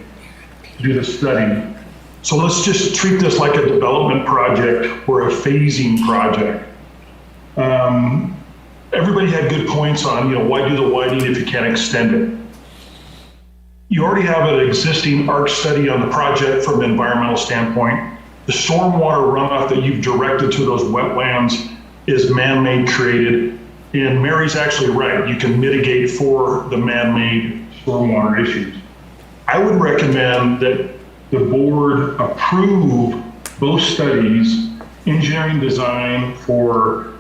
to do the study. So let's just treat this like a development project or a phasing project. Everybody had good points on, why do the widening if you can't extend it? You already have an existing ARC study on the project from an environmental standpoint. The stormwater runoff that you've directed to those wetlands is man-made created, and Mary's actually right. You can mitigate for the man-made stormwater issues. I would recommend that the board approve both studies, engineering design for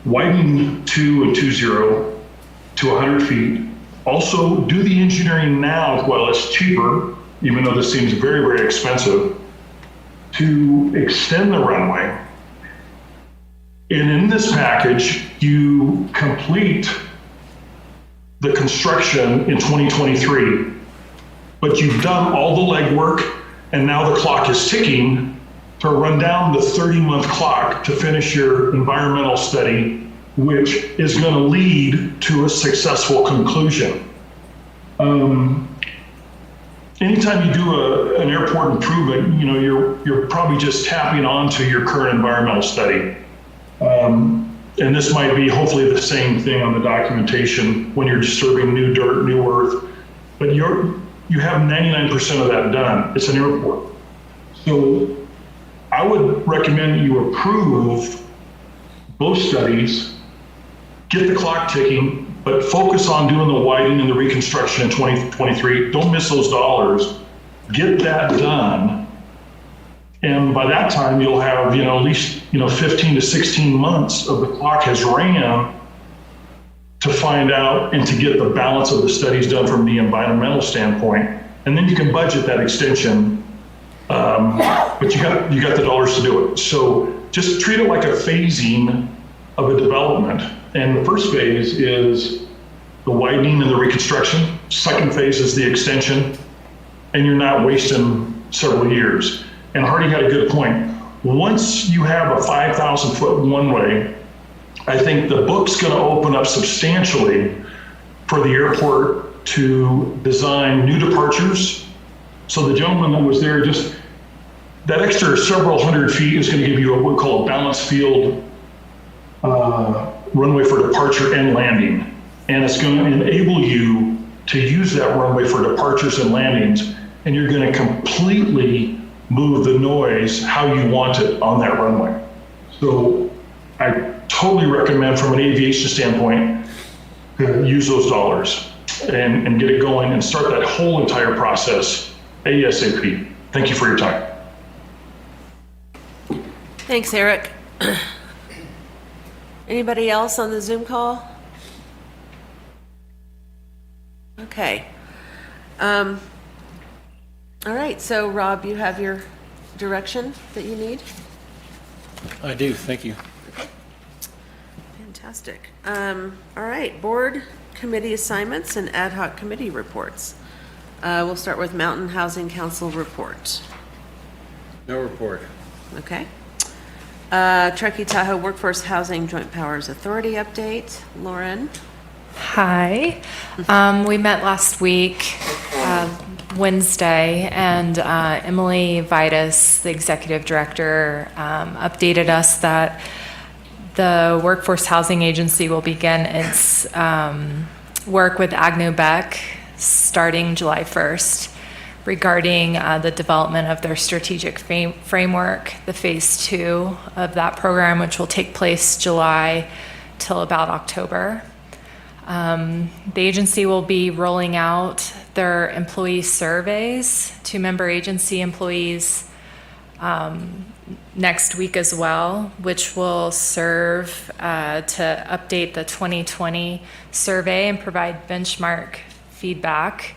widening 2 and 2.0 to 100 feet. Also do the engineering now while it's cheaper, even though this seems very, very expensive, to extend the runway. And in this package, you complete the construction in 2023, but you've done all the legwork and now the clock is ticking to run down the 30-month clock to finish your environmental study, which is going to lead to a successful conclusion. Anytime you do an airport improvement, you know, you're probably just tapping onto your current environmental study. And this might be hopefully the same thing on the documentation when you're disturbing new dirt, new earth, but you have 99% of that done. It's an airport. So I would recommend you approve both studies, get the clock ticking, but focus on doing the widening and the reconstruction in 2023. Don't miss those dollars. Get that done. And by that time, you'll have, you know, at least, you know, 15 to 16 months of the clock has ran to find out and to get the balance of the studies done from the environmental standpoint. And then you can budget that extension, but you got the dollars to do it. So just treat it like a phasing of a development. And the first phase is the widening and the reconstruction. Second phase is the extension, and you're not wasting several years. And Hardy had a good point. Once you have a 5,000-foot one-way, I think the book's going to open up substantially for the airport to design new departures. So the gentleman that was there, just that extra several hundred feet is going to give you what we call a balanced field runway for departure and landing. And it's going to enable you to use that runway for departures and landings, and you're going to completely move the noise how you want it on that runway. So I totally recommend from an aviation standpoint to use those dollars and get it going and start that whole entire process ASAP. Thank you for your time. Thanks, Eric. Anybody else on the Zoom call? Okay. All right, so Rob, you have your direction that you need? I do, thank you. Fantastic. All right, board committee assignments and ad hoc committee reports. We'll start with Mountain Housing Council report. No report. Okay. Truckee Tahoe Workforce Housing Joint Powers Authority update. Lauren? Hi. We met last week, Wednesday, and Emily Vitus, the executive director, updated us that the Workforce Housing Agency will begin its work with Agnew Beck starting July 1st regarding the development of their strategic framework, the phase 2 of that program, which will take place July till about October. The agency will be rolling out their employee surveys to member agency employees next week as well, which will serve to update the 2020 survey and provide benchmark feedback.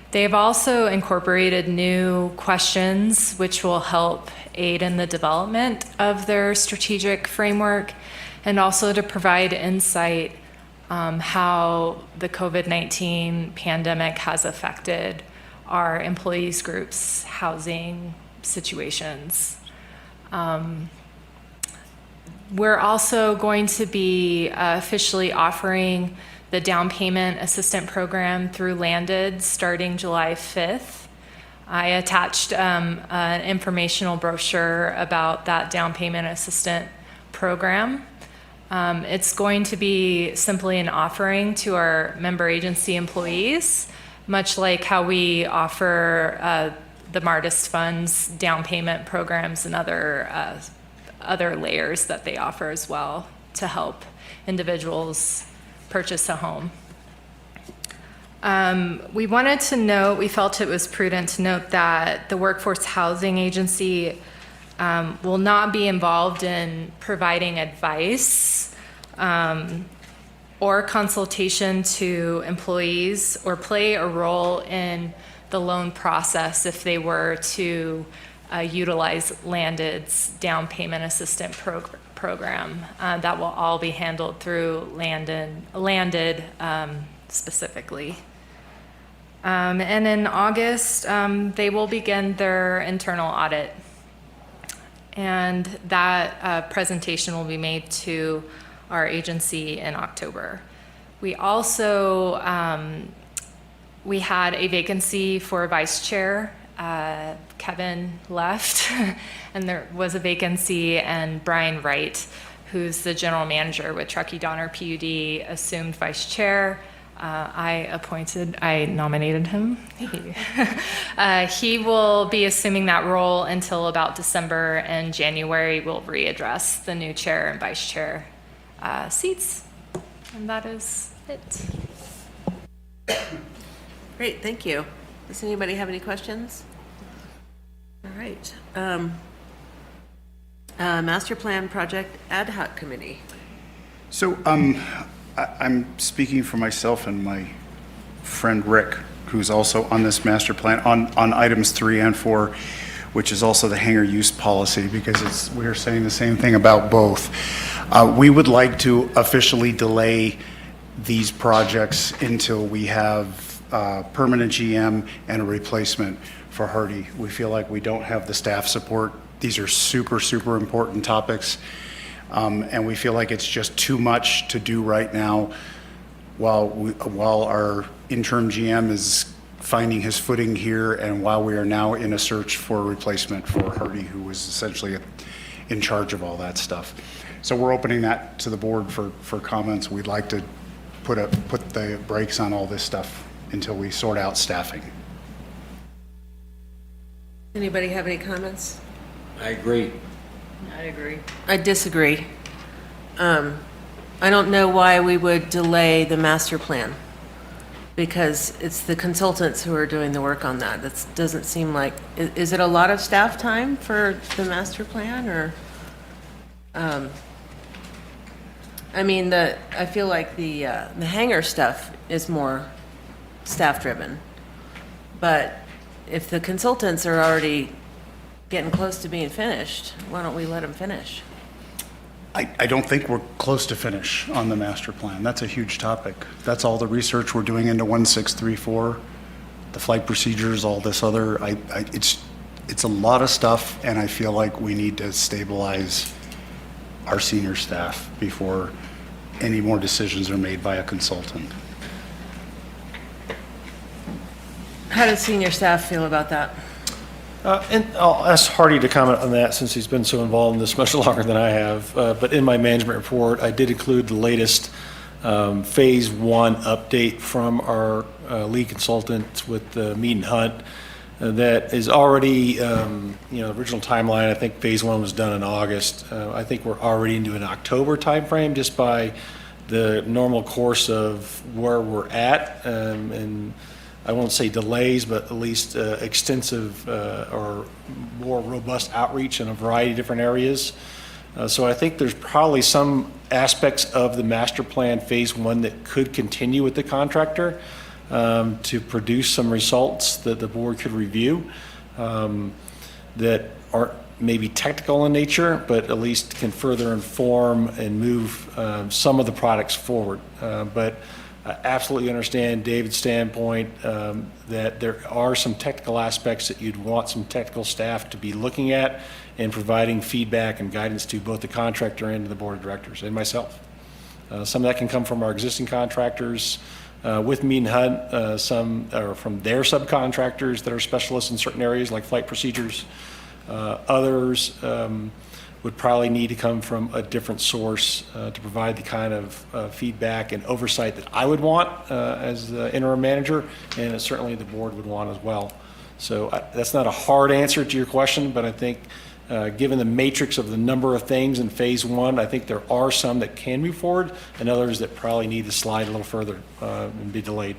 They've also incorporated new questions which will help aid in the development of their strategic framework and also to provide insight how the COVID-19 pandemic has affected our employees groups' housing situations. We're also going to be officially offering the down payment assistant program through Landed starting July 5th. I attached an informational brochure about that down payment assistant program. It's going to be simply an offering to our member agency employees, much like how we offer the Martist Fund's down payment programs and other layers that they offer as well to help individuals purchase a home. We wanted to note, we felt it was prudent to note that the Workforce Housing Agency will not be involved in providing advice or consultation to employees or play a role in the loan process if they were to utilize Landed's down payment assistant program. That will all be handled through Landed specifically. And in August, they will begin their internal audit. And that presentation will be made to our agency in October. We also, we had a vacancy for a vice chair. Kevin left, and there was a vacancy, and Brian Wright, who's the general manager with Truckee Donner PUD, assumed vice chair. I nominated him. He will be assuming that role until about December, and January we'll readdress the new chair and vice chair seats. And that is it. Great, thank you. Does anybody have any questions? All right. Master Plan Project Ad Hoc Committee. So I'm speaking for myself and my friend Rick, who's also on this master plan, on items 3 and 4, which is also the hangar use policy, because we're saying the same thing about both. We would like to officially delay these projects until we have permanent GM and a replacement for Hardy. We feel like we don't have the staff support. These are super, super important topics. And we feel like it's just too much to do right now while our interim GM is finding his footing here, and while we are now in a search for a replacement for Hardy, who was essentially in charge of all that stuff. So we're opening that to the board for comments. We'd like to put the brakes on all this stuff until we sort out staffing. Anybody have any comments? I agree. I agree. I disagree. I don't know why we would delay the master plan, because it's the consultants who are doing the work on that. That doesn't seem like, is it a lot of staff time for the master plan, or? I mean, I feel like the hangar stuff is more staff driven, but if the consultants are already getting close to being finished, why don't we let them finish? I don't think we're close to finish on the master plan. That's a huge topic. That's all the research we're doing into 1634, the flight procedures, all this other. It's a lot of stuff, and I feel like we need to stabilize our senior staff before any more decisions are made by a consultant. How does senior staff feel about that? And I'll ask Hardy to comment on that, since he's been so involved in this much longer than I have. But in my management report, I did include the latest phase 1 update from our lead consultant with Mead and Hunt. That is already, the original timeline. I think phase 1 was done in August. I think we're already into an October timeframe, just by the normal course of where we're at, and I won't say delays, but at least extensive or more robust outreach in a variety of different areas. So I think there's probably some aspects of the master plan phase 1 that could continue with the contractor to produce some results that the board could review that aren't maybe technical in nature, but at least can further inform and move some of the products forward. But I absolutely understand David's standpoint that there are some technical aspects that you'd want some technical staff to be looking at and providing feedback and guidance to both the contractor and to the board of directors and myself. Some of that can come from our existing contractors with Mead and Hunt, some are from their subcontractors that are specialists in certain areas like flight procedures. Others would probably need to come from a different source to provide the kind of feedback and oversight that I would want as the interim manager, and certainly the board would want as well. So that's not a hard answer to your question, but I think given the matrix of the number of things in phase 1, I think there are some that can move forward and others that probably need to slide a little further and be delayed.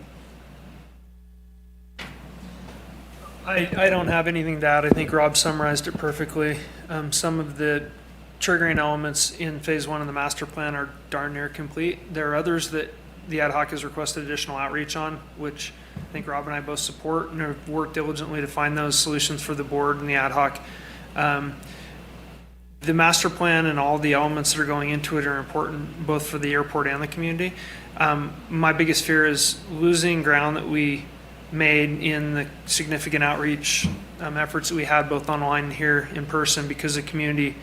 I don't have anything to add. I think Rob summarized it perfectly. Some of the triggering elements in phase one of the master plan are darn near complete. There are others that the ad hoc has requested additional outreach on, which I think Rob and I both support and have worked diligently to find those solutions for the board and the ad hoc. The master plan and all the elements that are going into it are important both for the airport and the community. My biggest fear is losing ground that we made in the significant outreach efforts that we had both online and here in person, because the community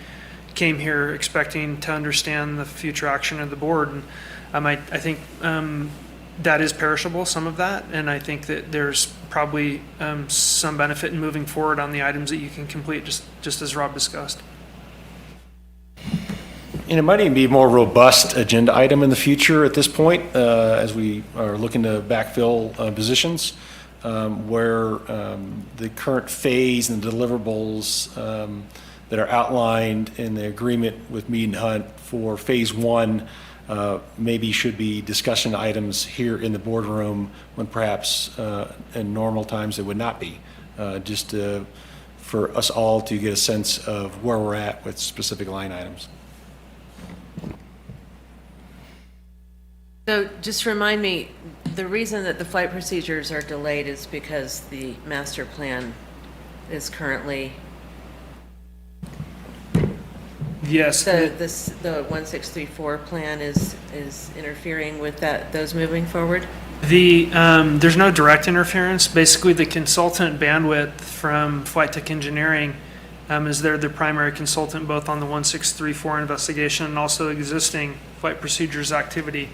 came here expecting to understand the future action of the board. And I think that is perishable, some of that, and I think that there's probably some benefit in moving forward on the items that you can complete, just as Rob discussed. And it might even be a more robust agenda item in the future at this point, as we are looking to backfill positions, where the current phase and deliverables that are outlined in the agreement with Mead and Hunt for phase one maybe should be discussion items here in the boardroom, when perhaps in normal times it would not be, just for us all to get a sense of where we're at with specific line items. So just remind me, the reason that the flight procedures are delayed is because the master plan is currently... Yes. So the 1634 plan is interfering with those moving forward? There's no direct interference. Basically, the consultant bandwidth from Flight Tech Engineering is they're the primary consultant both on the 1634 investigation and also existing flight procedures activity.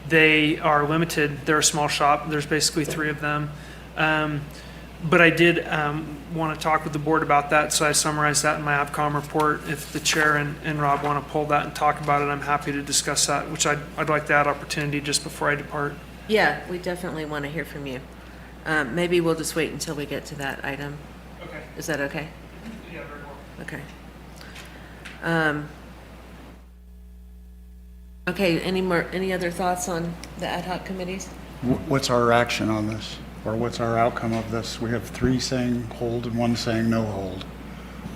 They are limited. They're a small shop. There's basically 3 of them. But I did want to talk with the board about that, so I summarized that in my ABCOM report. If the chair and Rob want to pull that and talk about it, I'm happy to discuss that, which I'd like that opportunity just before I depart. Yeah, we definitely want to hear from you. Maybe we'll just wait until we get to that item. Okay. Is that okay? Yeah, very well. Okay. Okay, any other thoughts on the ad hoc committees? What's our action on this? Or what's our outcome of this? We have 3 saying hold and 1 saying no hold.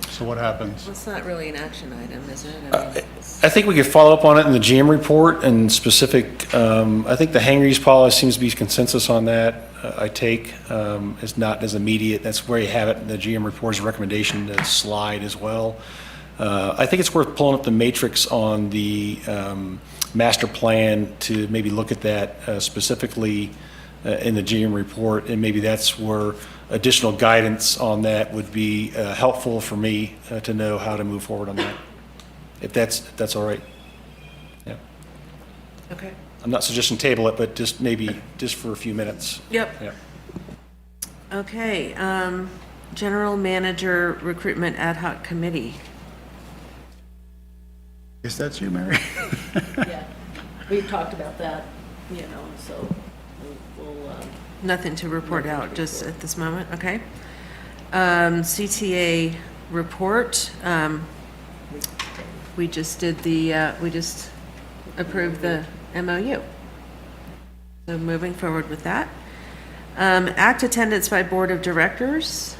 So what happens? Well, it's not really an action item, is it? I think we could follow up on it in the GM report and specific, I think the hangries policy seems to be consensus on that. I take, it's not as immediate. That's where you have it in the GM report's recommendation to slide as well. I think it's worth pulling up the matrix on the master plan to maybe look at that specifically in the GM report, and maybe that's where additional guidance on that would be helpful for me to know how to move forward on that, if that's all right. Yeah. Okay. I'm not suggesting table it, but just maybe just for a few minutes. Yep. Yeah. Okay, General Manager Recruitment Ad Hoc Committee. Is that you, Mary? Yeah, we've talked about that, so we'll... Nothing to report out just at this moment, okay. CTA report, we just did we just approved the MOU. So moving forward with that. Act attendance by Board of Directors.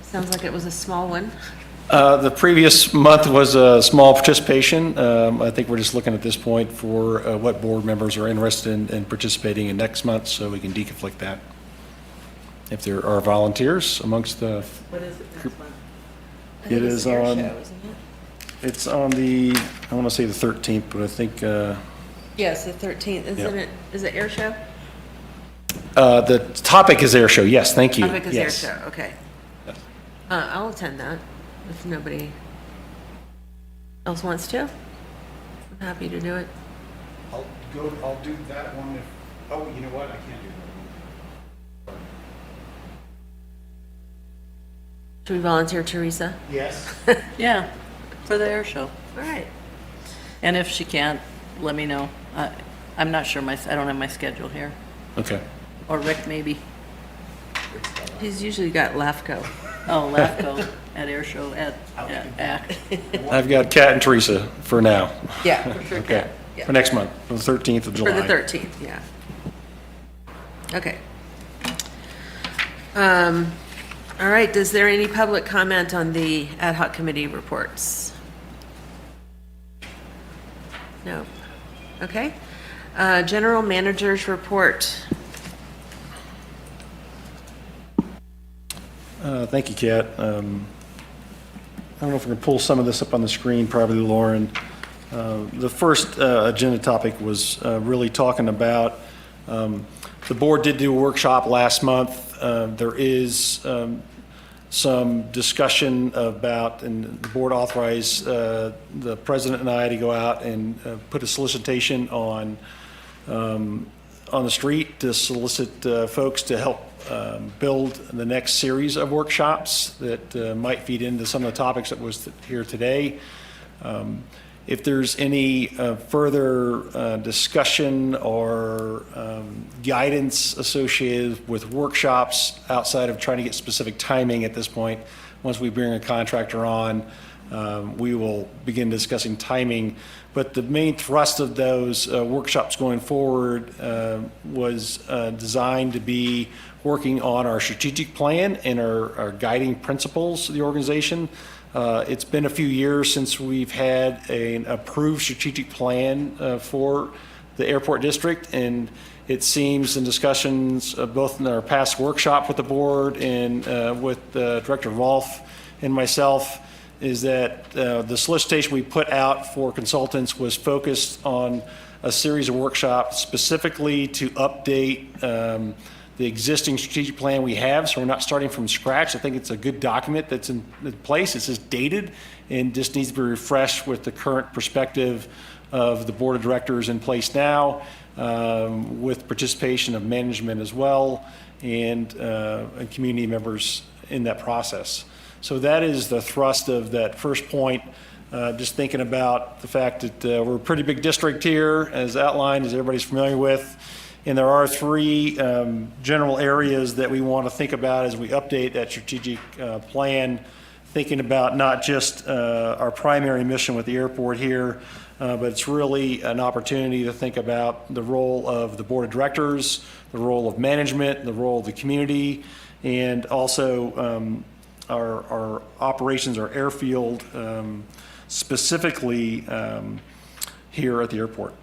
Sounds like it was a small one. The previous month was a small participation. I think we're just looking at this point for what board members are interested in participating in next month, so we can deconflict that. If there are volunteers amongst the What is it group. next month? It is Air on, Show, isn't it? it's on the, I want to say the 13th, but I think, Yes, the 13th. Isn't it? Is it Air Show? the topic is air show. Yes, thank you. Topic is Yes. Air Show, okay. Yes. I'll attend that if nobody else wants to. I'm happy to do it. I'll do that one if, oh, you know what? I can't do that one. Should we volunteer Teresa? Yes. Yeah, for the air show. All right. And if she can't, let me know. I'm not sure, I don't have my schedule here. Okay. Or Rick, maybe. He's usually got LAFCO. Oh, LAFCO at air show at ACT. I've got Kat and Teresa for now. Yeah, for sure. Okay. Yeah. For next month, the 13th of July. For the 13th, yeah. Okay. All right, is there any public comment on the ad hoc committee reports? No. Okay. General Manager's report. Thank you, Kat. I don't know if we can pull some of this up on the screen, probably Lauren. The first agenda topic was really talking about, the board did do a workshop last month. There is some discussion about, and the board authorized the president and I to go out and put a solicitation on the street to solicit folks to help build the next series of workshops that might feed into some of the topics that was here today. If there's any further discussion or guidance associated with workshops outside of trying to get specific timing at this point, once we bring a contractor on, we will begin discussing timing. But the main thrust of those workshops going forward was designed to be working on our strategic plan and our guiding principles of the organization. It's been a few years since we've had an approved strategic plan for the airport district, and it seems in discussions both in our past workshop with the board and with Director Rolfe and myself, is that the solicitation we put out for consultants was focused on a series of workshops specifically to update the existing strategic plan we have, so we're not starting from scratch. I think it's a good document that's in place. It's just dated and just needs to be refreshed with the current perspective of the board of directors in place now, with participation of management as well, and community members in that process. So that is the thrust of that first point. Just thinking about the fact that we're a pretty big district here, as outlined, as everybody's familiar with. And there are three general areas that we want to think about as we update that strategic plan, thinking about not just our primary mission with the airport here, but it's really an opportunity to think about the role of the board of directors, the role of management, the role of the community, and also our operations, our airfield, specifically here at the airport.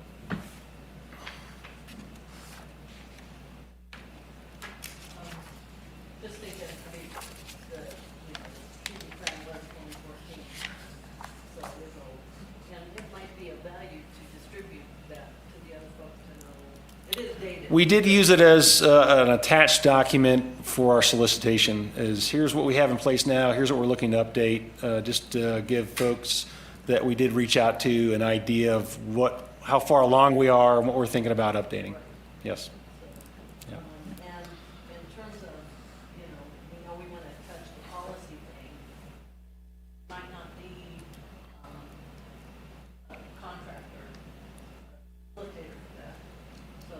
We did use it as an attached document for our solicitation, is here's what we have in place now, here's what we're looking to update, just to give folks that we did reach out to an idea of how far along we are and what we're thinking about updating. Yes. Yeah. And in terms of, we know we want to touch the policy thing, might not be a contractor, facilitator for that. So,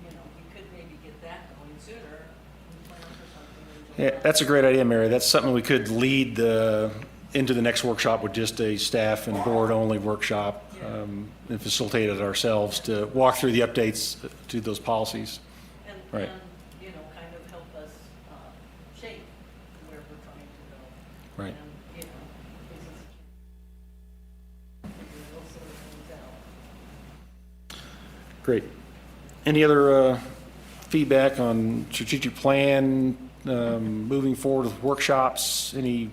we could maybe get that going sooner and plan for something. Yeah, that's a great idea, Mary. That's something we could lead into the next workshop with just a staff and board only workshop, and facilitate it ourselves to walk through the updates to those policies. And, right. And, kind of help us shape where we're trying to go. Right. And, figure those sort of things out. Great. Any other feedback on strategic plan, moving forward with workshops? Any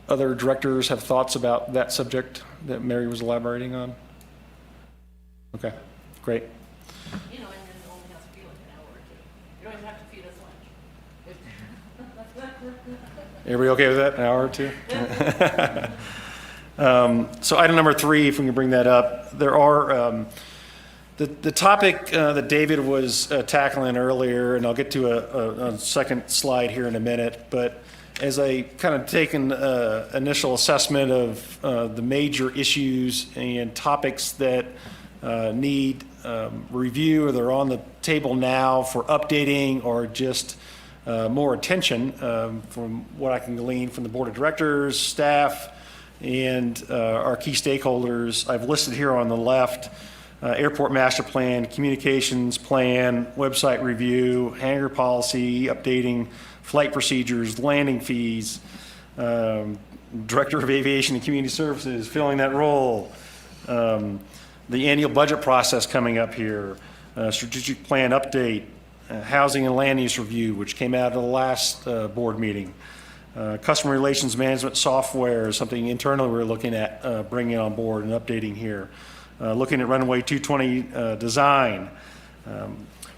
other directors have thoughts about that subject that Mary was elaborating on? Okay, great. And it only has to be like an hour or two. You don't even have to feed us lunch. Everybody okay with that? An hour or two? So item number 3, if we can bring that up, there are the topic that David was tackling earlier, and I'll get to a second slide here in a minute, but as I kind of taken initial assessment of the major issues and topics that need review, or they're on the table now for updating or just more attention, from what I can glean from the board of directors, staff, and our key stakeholders, I've listed here on the left airport master plan, communications plan, website review, hangar policy, updating flight procedures, landing fees, Director of Aviation and Community Services, filling that role. The annual budget process coming up here, strategic plan update, housing and land use review, which came out of the last board meeting. Customer relations management software is something internally we're looking at bringing on board and updating here. Looking at Runway 220 design,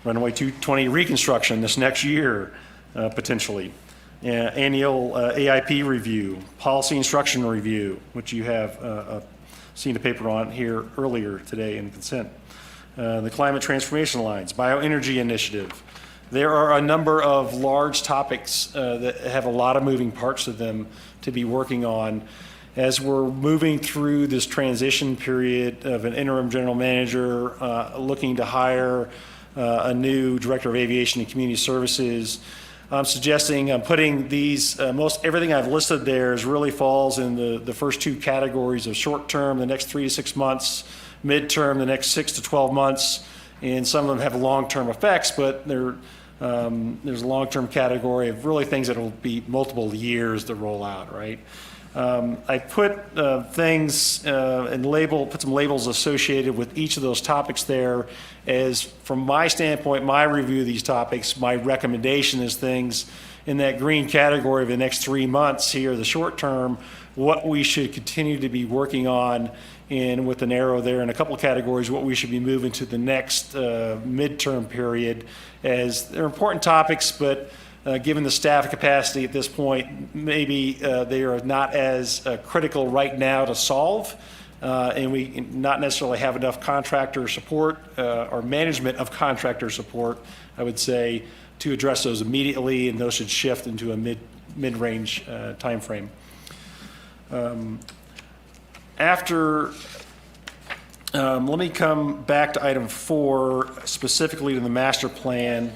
Runway 220 reconstruction this next year, potentially. Annual AIP review, policy instruction review, which you have seen a paper on here earlier today in consent. The climate transformation lines, bioenergy initiative. There are a number of large topics that have a lot of moving parts to them to be working on as we're moving through this transition period of an interim general manager looking to hire a new director of aviation and community services. I'm suggesting putting these, most everything I've listed there is really falls in the first two categories of short term, the next 3 to 6 months, midterm, the next 6 to 12 months, and some of them have long-term effects, but there's a long-term category of really things that will be multiple years to roll out, right? I put things and put some labels associated with each of those topics there as, from my standpoint, my review of these topics, my recommendation is things in that green category of the next 3 months here, the short term, what we should continue to be working on, and with an arrow there in a couple of categories, what we should be moving to the next midterm period, as they're important topics, but given the staff capacity at this point, maybe they are not as critical right now to solve, and we not necessarily have enough contractor support or management of contractor support, I would say, to address those immediately, and those should shift into a mid-range time frame. Let me come back to item 4, specifically to the master plan.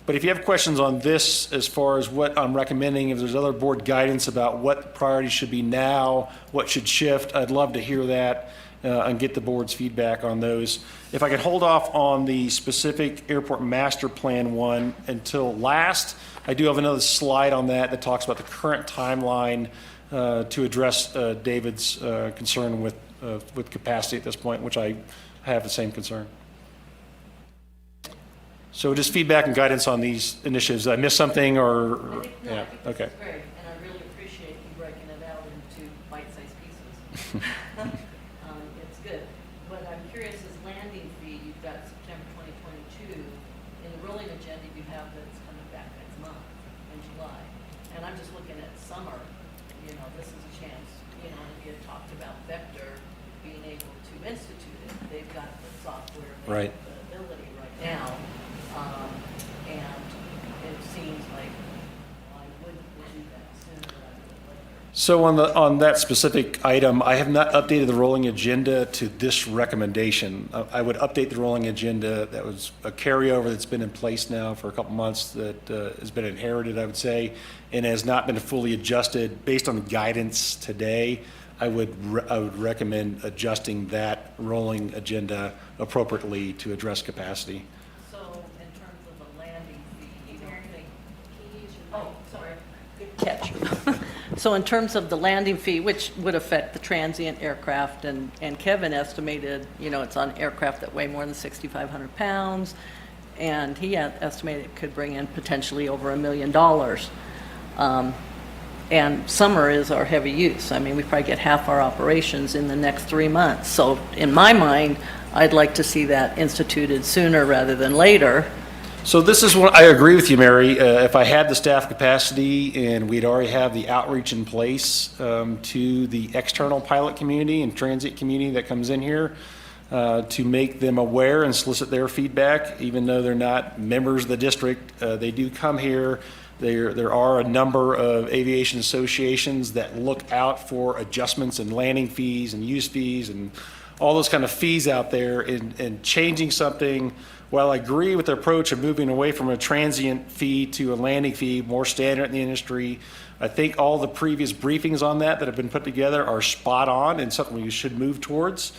But if you have questions on this, as far as what I'm recommending, if there's other board guidance about what priorities should be now, what should shift, I'd love to hear that and get the board's feedback on those. If I could hold off on the specific airport master plan one until last, I do have another slide on that talks about the current timeline to address David's concern with capacity at this point, which I have the same concern. So just feedback and guidance on these initiatives. Did I miss something or? Yeah, okay. It's great, and I really appreciate you breaking it out into bite-sized pieces. It's good. What I'm curious is landing fee, you've got September 2022. In the rolling agenda, you have that it's coming back next month in July. And I'm just looking at summer, this is a chance, if you had talked about Vector being able to institute it, they've got the software, right, the ability right now. And it seems like why wouldn't we do that sooner rather than later? So on that specific item, I have not updated the rolling agenda to this recommendation. I would update the rolling agenda. That was a carryover that's been in place now for a couple months that has been inherited, I would say, and has not been fully adjusted. Based on the guidance today, I would recommend adjusting that rolling agenda appropriately to address capacity. Catch. So in terms of the landing fee, which would affect the transient aircraft, and Kevin estimated, it's on aircraft that weigh more than 6,500 pounds, and he estimated it could bring in potentially over $1 million. And summer is our heavy use. I mean, we probably get half our operations in the next 3 months. So in my mind, I'd like to see that instituted sooner rather than later. So this is what I agree with you, Mary. If I had the staff capacity and we'd already have the outreach in place to the external pilot community and transient community that comes in here to make them aware and solicit their feedback, even though they're not members of the district, they do come here. There are a number of aviation associations that look out for adjustments in landing fees and use fees and all those kind of fees out there, and changing something. While I agree with the approach of moving away from a transient fee to a landing fee, more standard in the industry, I think all the previous briefings on that have been put together are spot on and something we should move towards.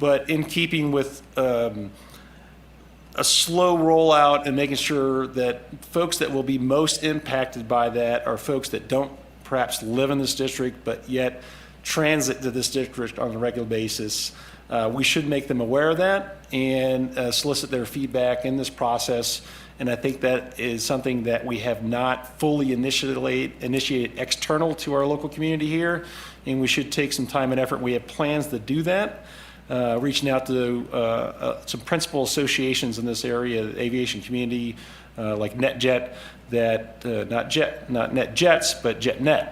but in keeping with a slow rollout and making sure that folks that will be most impacted by that are folks that don't perhaps live in this district, but yet transit to this district on a regular basis. We should make them aware of that and solicit their feedback in this process. And I think that is something that we have not fully initiated external to our local community here. And we should take some time and effort. We have plans to do that. Reaching out to some principal associations in this area, the aviation community, like NetJet, that not NetJets, but JetNet,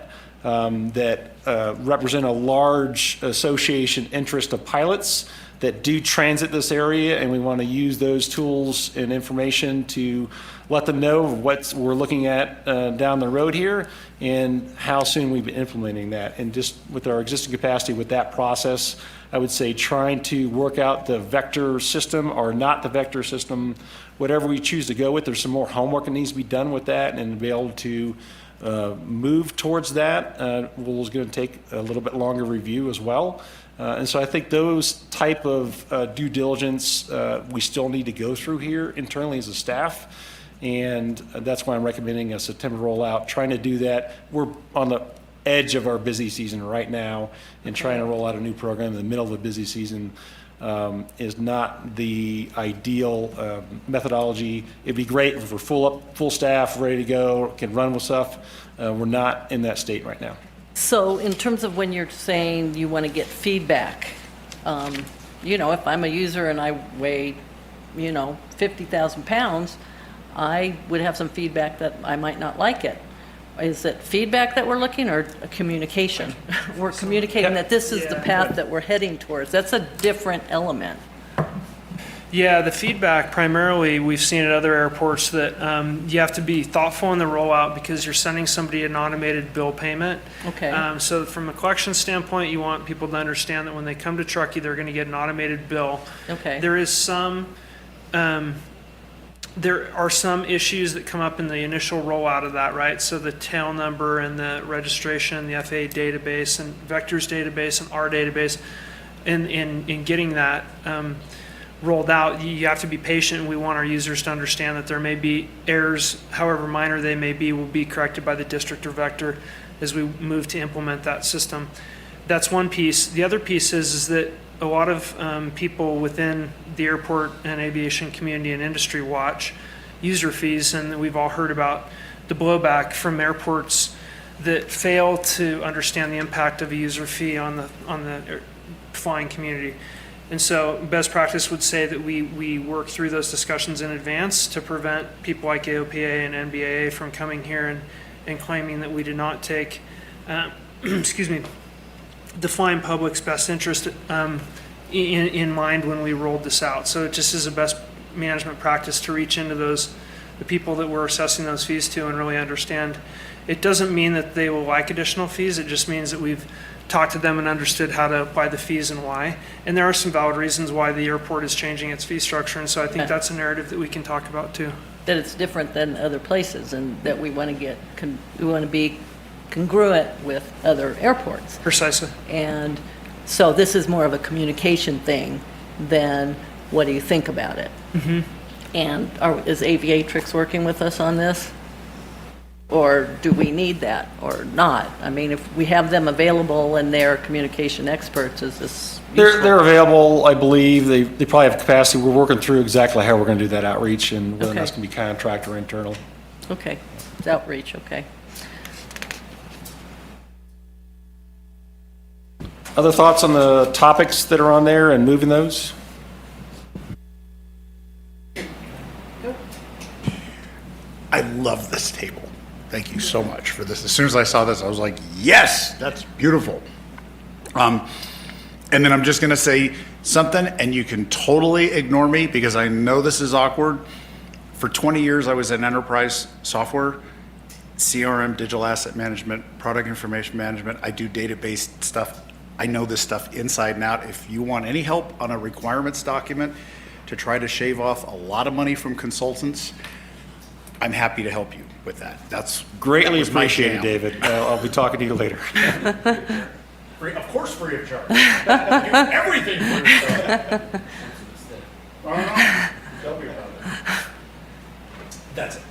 that represent a large association interest of pilots that do transit this area, and we want to use those tools and information to let them know what we're looking at down the road here and how soon we've been implementing that. And just with our existing capacity with that process, I would say trying to work out the vector system or not the vector system, whatever we choose to go with. There's some more homework that needs to be done with that, and be able to move towards that is going to take a little bit longer review as well. And so I think those type of due diligence we still need to go through here internally as a staff. And that's why I'm recommending a September rollout, trying to do that. We're on the edge of our busy season right now, and trying to roll out a new program in the middle of the busy season is not the ideal methodology. It'd be great if we're full staff, ready to go, can run with stuff. We're not in that state right now. So in terms of when you're saying you want to get feedback, if I'm a user and I weigh, 50,000 pounds, I would have some feedback that I might not like it. Is it feedback that we're looking, or a communication? We're communicating that this is the path that we're heading towards. That's a different element. Yeah, the feedback primarily we've seen at other airports that you have to be thoughtful in the rollout because you're sending somebody an automated bill payment. Okay. So from a collection standpoint, you want people to understand that when they come to Truckee, they're going to get an automated bill. Okay. There are some issues that come up in the initial rollout of that, right? So the tail number and the registration, the FAA database and Vector's database and our database, in getting that rolled out, you have to be patient. We want our users to understand that there may be errors, however minor they may be, will be corrected by the district or Vector as we move to implement that system. That's one piece. The other piece is that a lot of people within the airport and aviation community and industry watch user fees, and we've all heard about the blowback from airports that fail to understand the impact of a user fee on the flying community. And so best practice would say that we work through those discussions in advance to prevent people like AOPA and NBAA from coming here and claiming that we did not take the flying public's best interest in mind when we rolled this out. So it just is a best management practice to reach into the people that we're assessing those fees to and really understand. It doesn't mean that they will like additional fees. It just means that we've talked to them and understood how to apply the fees and why. And there are some valid reasons why the airport is changing its fee structure. And so I think that's a narrative that we can talk about too. That it's different than other places, and that we want to be congruent with other airports. Precisely. And so this is more of a communication thing than what do you think about it? Mm-hmm. And is Aviatrix working with us on this? Or do we need that or not? I mean, if we have them available and they're communication experts, is this useful? They're available, I believe. They probably have capacity. We're working through exactly how we're going to do that outreach and whether that's going to be contract or internal. Okay, it's outreach, okay. Other thoughts on the topics that are on there and moving those? I love this table. Thank you so much for this. As soon as I saw this, I was like, yes, that's beautiful. And then I'm just going to say something, and you can totally ignore me because I know this is awkward. For 20 years, I was in enterprise software, CRM, digital asset management, product information management. I do database stuff. I know this stuff inside and out. If you want any help on a requirements document to try to shave off a lot of money from consultants, I'm happy to help you with that. That's greatly that was my appreciated, jam. David. I'll be talking to you later. Free, of course, free of charge. Everything free of charge. I don't know. Tell me about it. That's it.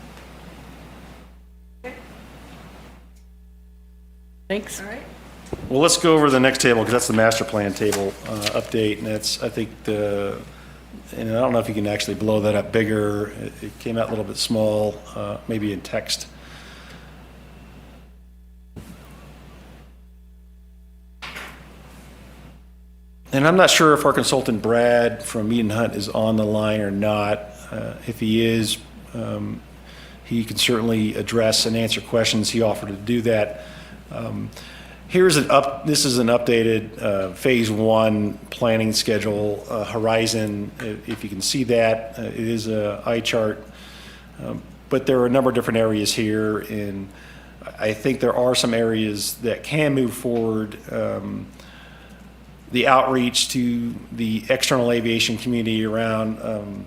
Thanks. All right. Well, let's go over the next table, because that's the master plan table update, and that's, I think, and I don't know if you can actually blow that up bigger. It came out a little bit small, maybe in text. And I'm not sure if our consultant Brad from Mead and Hunt is on the line or not. If he is, he can certainly address and answer questions. He offered to do that. This is an updated phase 1 planning schedule horizon. If you can see that, it is a eye chart. But there are a number of different areas here, and I think there are some areas that can move forward. The outreach to the external aviation community around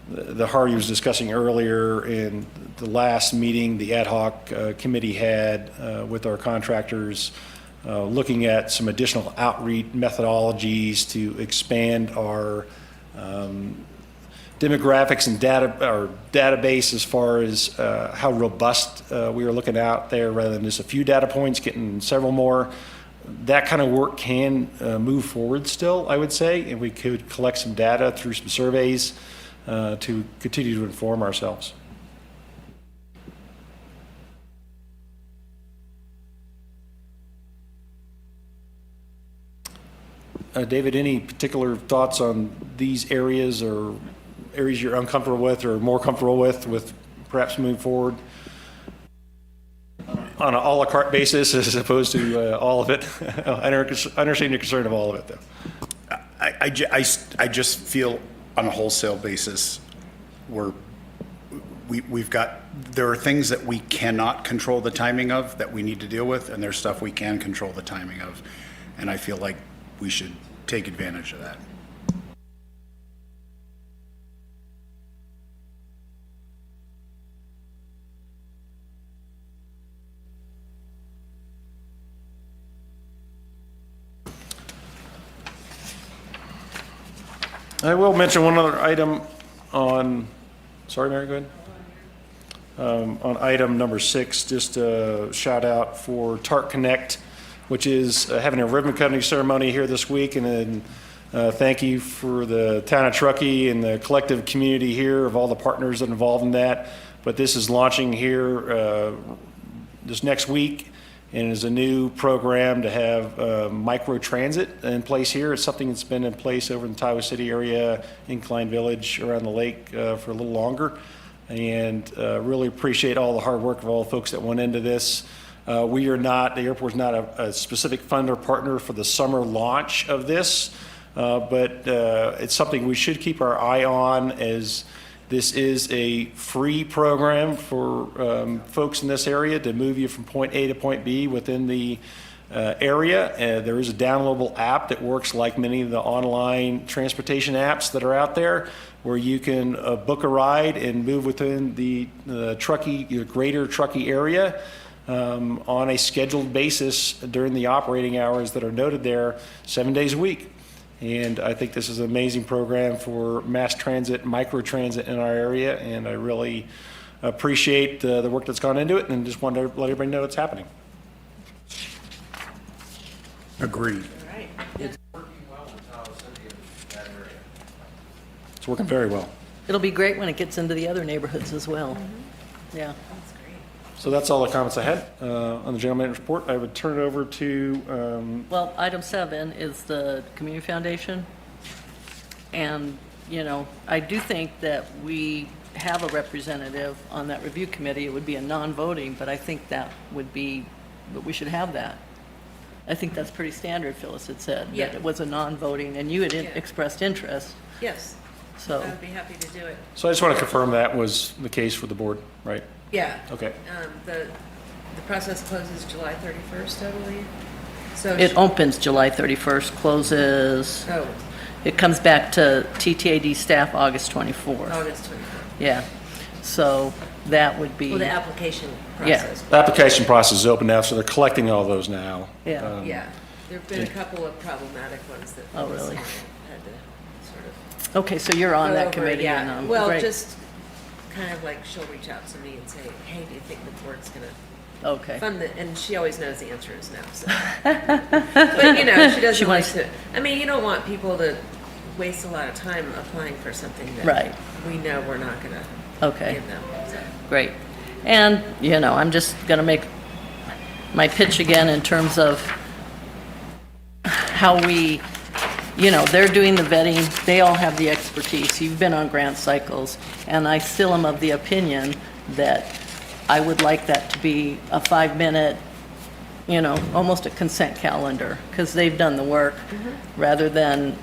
the Hardy was discussing earlier in the last meeting the ad hoc committee had with our contractors, looking at some additional outreach methodologies to expand our demographics and database as far as how robust we are looking out there, rather than just a few data points, getting several more. That kind of work can move forward still, I would say, and we could collect some data through some surveys to continue to inform ourselves. David, any particular thoughts on these areas, or areas you're uncomfortable with or more comfortable with perhaps moving forward on an a la carte basis as opposed to all of it? I understand your concern of all of it, though. I just feel on a wholesale basis, there are things that we cannot control the timing of that we need to deal with, and there's stuff we can control the timing of, and I feel like we should take advantage of that. I will mention one other item on, sorry, Mary, go ahead. On item number 6, just a shout out for Tart Connect, which is having a ribbon cutting ceremony here this week. And then thank you for the town of Truckee and the collective community here of all the partners that are involved in that. But this is launching here this next week, and is a new program to have micro transit in place here. It's something that's been in place over in the Tahoe City area, Incline Village, around the lake for a little longer. And really appreciate all the hard work of all the folks that went into this. We are not, the airport's not a specific fund or partner for the summer launch of this, but it's something we should keep our eye on, as this is a free program for folks in this area to move you from point A to point B within the area. There is a downloadable app that works like many of the online transportation apps that are out there, where you can book a ride and move within the Truckee, greater Truckee area on a scheduled basis during the operating hours that are noted there, 7 days a week. And I think this is an amazing program for mass transit, micro transit in our area, and I really appreciate the work that's gone into it, and just wanted to let everybody know it's happening. Agreed. All right. It's working well in Tahoe City in that area. It's working very well. It'll be great when it gets into the other neighborhoods as well. Yeah. That's great. So that's all the comments I had on the general manager's report. I would turn it over to Well, item 7 is the community foundation. And, I do think that we have a representative on that review committee. It would be a non-voting, but I think that we should have that. I think that's pretty standard, Phyllis had said, Yeah. that it was a non-voting, and you had expressed interest, Yes, so. I would be happy to do it. So I just want to confirm that was the case for the board, right? Yeah. Okay. The process closes July 31st, I believe. So It opens July 31st, closes, Oh, it comes back to TTAD staff August 24th. August 24th. Yeah, so that would be. Well, the application Yeah. process. The application process is open now, so they're collecting all those now. Yeah. Yeah. There've been a couple of problematic ones that. Oh, really? Had to sort of. Okay, so you're on go that over, committee. Yeah, and, well, great. just kind of like she'll reach out to me and say, hey, do you think the board's gonna Okay. fund it? And she always knows the answer is no, so. But, you know, she doesn't She like wants- to, I mean, you don't want people to waste a lot of time applying for something that. Right. We know we're not gonna. Okay. Give them, so. Great. And, you know, I'm just going to make my pitch again in terms of how we, you know, they're doing the vetting, they all have the expertise. You've been on grant cycles, and I still am of the opinion that I would like that to be a 5-minute, you know, almost a consent calendar, because they've done the work, rather than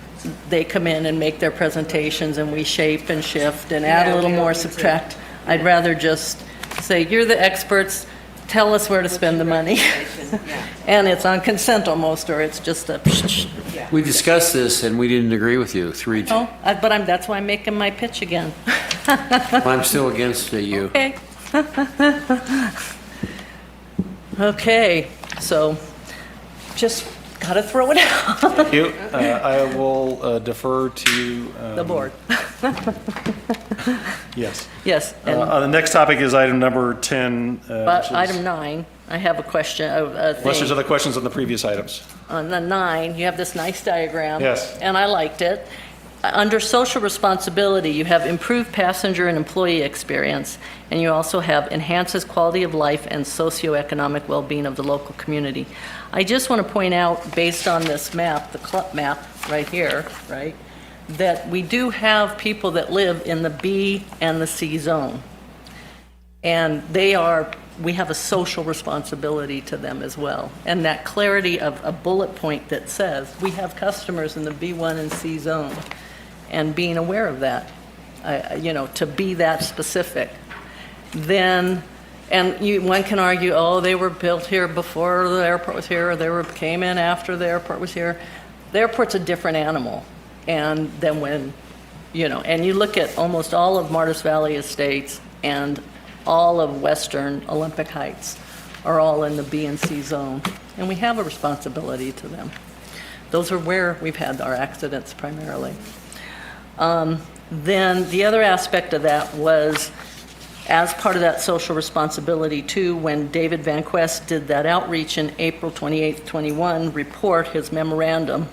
they come in and make their presentations and we shape and shift and add a Yeah, little we don't more, need to- subtract. I'd rather just say, you're the experts, tell us where to spend the money. Yeah. And it's on consent almost, or it's just a, We discussed this and we didn't agree with you, 3-2. but that's why I'm making my pitch again. I'm still against you. Okay. Okay, so just gotta throw it out. Thank you. I will defer to. The board. Yes. Yes. and- The next topic is item number 10. which But is- item 9, I have a question, Unless there's thing. other questions on the previous items. On the 9, you have this nice diagram. Yes. And I liked it. Under social responsibility, you have improved passenger and employee experience, and you also have enhances quality of life and socioeconomic well-being of the local community. I just want to point out, based on this map, the CLUP map right here, right, that we do have people that live in the B and the C zone. And we have a social responsibility to them as well. And that clarity of a bullet point that says, we have customers in the B1 and C zone, and being aware of that, you know, to be that specific. Then, one can argue, oh, they were built here before the airport was here, or came in after the airport was here. The airport's a different animal. And then when, you know, and you look at almost all of Martis Valley Estates and all of Western Olympic Heights are all in the B and C zone, and we have a responsibility to them. Those are where we've had our accidents primarily. Then the other aspect of that was, as part of that social responsibility too, when David Van Quest did that outreach in April 28th, 21 report, his memorandum,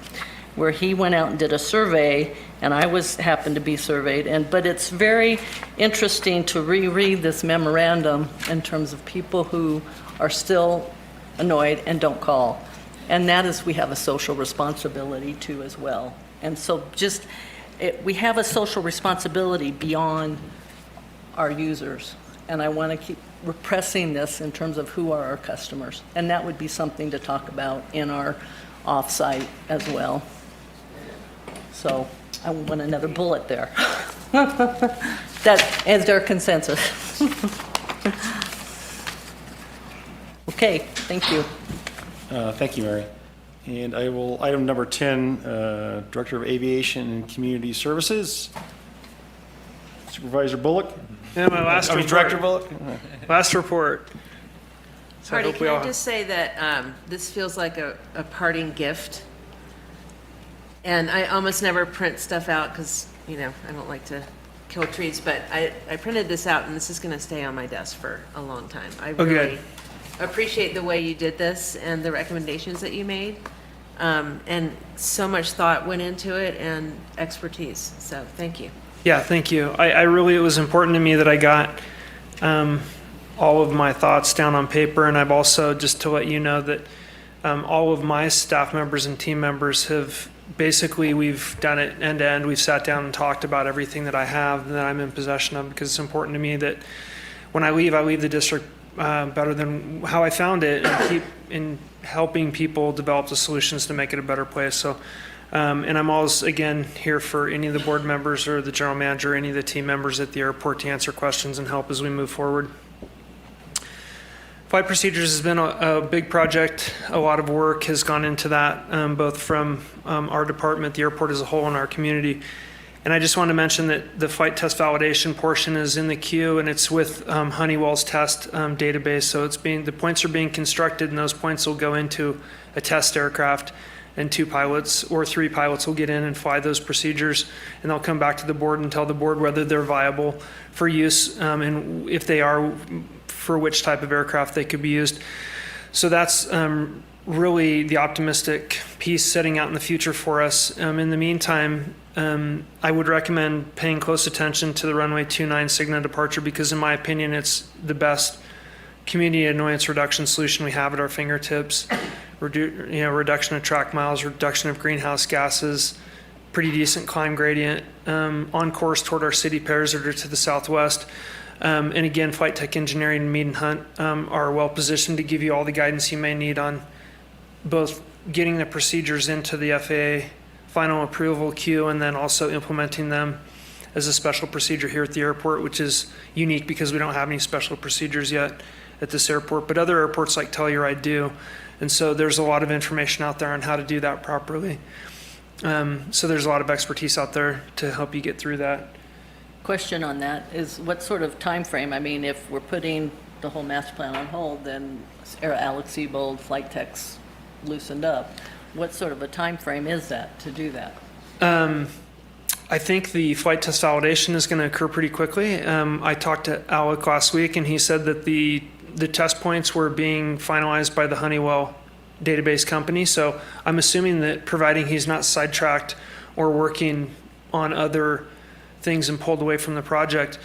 where he went out and did a survey, and I happened to be surveyed, but it's very interesting to reread this memorandum in terms of people who are still annoyed and don't call. And that is, we have a social responsibility too as well. And so we have a social responsibility beyond our users. And I want to keep repressing this in terms of who are our customers. And that would be something to talk about in our offsite as well. So I want another bullet there. That is their consensus. Okay, thank you. Thank you, Mary. And item number 10, Director of Aviation and Community Services, Supervisor Bullock. Yeah, my last report. Director Bullock. Last report. So I Hardy, hope we can all I just say that this feels like a parting gift? And I almost never print stuff out because, you know, I don't like to kill trees, but I printed this out, and this is going to stay on my desk for a long time. I Oh, good. really appreciate the way you did this and the recommendations that you made. And so much thought went into it and expertise. So thank you. Yeah, thank you. I really, it was important to me that I got all of my thoughts down on paper, and I've also, just to let you know that all of my staff members and team members have, basically, we've done it end to end. We've sat down and talked about everything that I have and that I'm in possession of, because it's important to me that when I leave the district better than how I found it, and keep in helping people develop the solutions to make it a better place. So, and I'm always, again, here for any of the board members or the general manager, any of the team members at the airport to answer questions and help as we move forward. Flight procedures has been a big project. A lot of work has gone into that, both from our department, the airport as a whole, and our community. And I just want to mention that the flight test validation portion is in the queue, and it's with Honeywell's test database. So the points are being constructed, and those points will go into a test aircraft, and 2 pilots or 3 pilots will get in and fly those procedures, and they'll come back to the board and tell the board whether they're viable for use, and if they are, for which type of aircraft they could be used. So that's really the optimistic piece setting out in the future for us. In the meantime, I would recommend paying close attention to the runway 29 Cigna departure, because in my opinion, it's the best community annoyance reduction solution we have at our fingertips. Reduction of track miles, reduction of greenhouse gases, pretty decent climb gradient, on course toward our city pairs that are to the southwest. And again, Flight Tech Engineering and Mead and Hunt are well positioned to give you all the guidance you may need on both getting the procedures into the FAA final approval queue and then also implementing them as a special procedure here at the airport, which is unique because we don't have any special procedures yet at this airport, but other airports like Telluride do. And so there's a lot of information out there on how to do that properly. So there's a lot of expertise out there to help you get through that. Question on that is, what sort of time frame? I mean, if we're putting the whole master plan on hold, then Alex Siebold, Flight Tech's loosened up. What sort of a time frame is that to do that? I think the flight test validation is going to occur pretty quickly. I talked to Alec last week, and he said that the test points were being finalized by the Honeywell database company. So I'm assuming that, providing he's not sidetracked or working on other things and pulled away from the project,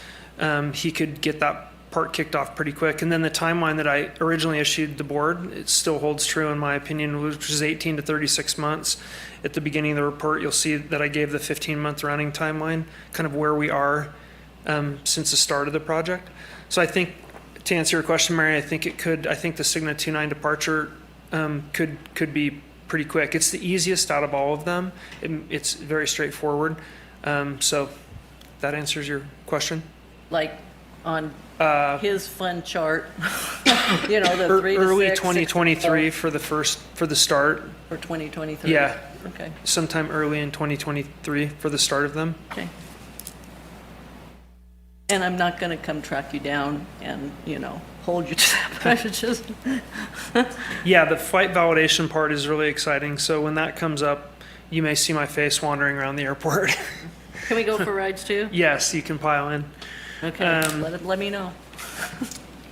he could get that part kicked off pretty quick. And then the timeline that I originally issued the board, it still holds true in my opinion, which is 18 to 36 months. At the beginning of the report, you'll see that I gave the 15-month running timeline, kind of where we are since the start of the project. So I think, to answer your question, Mary, I think the Cigna 29 departure could be pretty quick. It's the easiest out of all of them. It's very straightforward. So that answers your question. Like on his fun chart, the 3 to 6. Early 2023 for the start. For 2023? Yeah. Okay. Sometime early in 2023 for the start of them. Okay. And I'm not going to come track you down and, hold you to that, but I should just. Yeah, the flight validation part is really exciting. So when that comes up, you may see my face wandering around the airport. Can we go for rides too? Yes, you can pile in. Okay, let me know.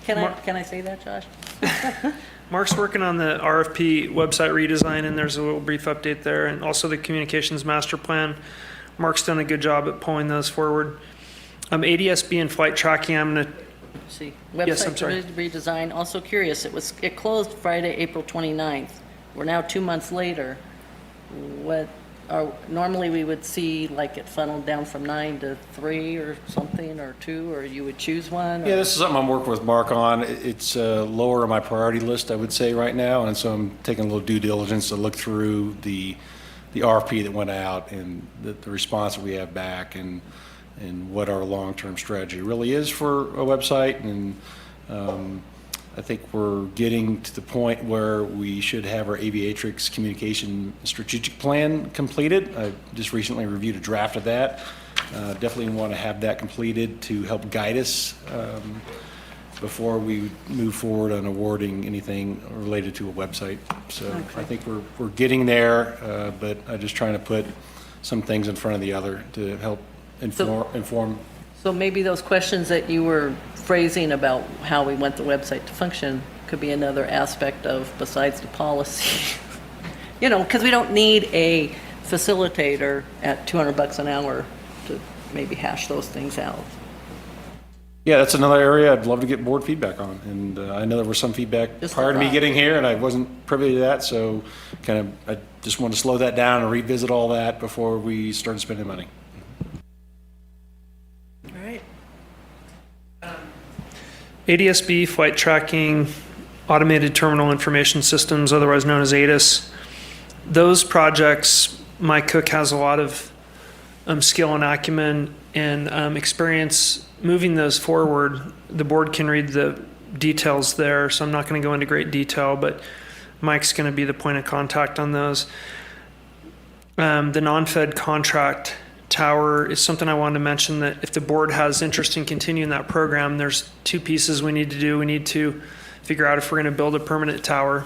Can I say that, Josh? Mark's working on the RFP website redesign, and there's a little brief update there, and also the communications master plan. Mark's done a good job at pulling those forward. ADSB and flight tracking, I'm going to see. Yes, I'm sorry. Website redesign. Also curious, it closed Friday, April 29th. We're now 2 months later. Normally we would see like it funneled down from 9 to 3 or something, or 2, or you would choose one? Yeah, this is something I'm working with Mark on. It's lower on my priority list, I would say, right now, and so I'm taking a little due diligence to look through the RFP that went out and the response that we have back, and what our long-term strategy really is for a website. And I think we're getting to the point where we should have our aviatrix communication strategic plan completed. I just recently reviewed a draft of that. Definitely want to have that completed to help guide us before we move forward on awarding anything related to a website. So okay. I think we're getting there, but I'm just trying to put some things in front of the other to help inform. So maybe those questions that you were phrasing about how we want the website to function could be another aspect of, besides the policy. Because we don't need a facilitator at $200 an hour to maybe hash those things out. Yeah, that's another area I'd love to get board feedback on. And I know there was some feedback prior to me getting here, and I wasn't privy to that. So I just want to slow that down and revisit all that before we start spending money. ADSB, flight tracking, automated terminal information systems, otherwise known as ATIS. Those projects, Mike Cook has a lot of skill and acumen and experience moving those forward. The board can read the details there, so I'm not going to go into great detail, but Mike's going to be the point of contact on those. The non-fed contract tower is something I wanted to mention, that if the board has interest in continuing that program, there's 2 pieces we need to do. We need to figure out if we're going to build a permanent tower.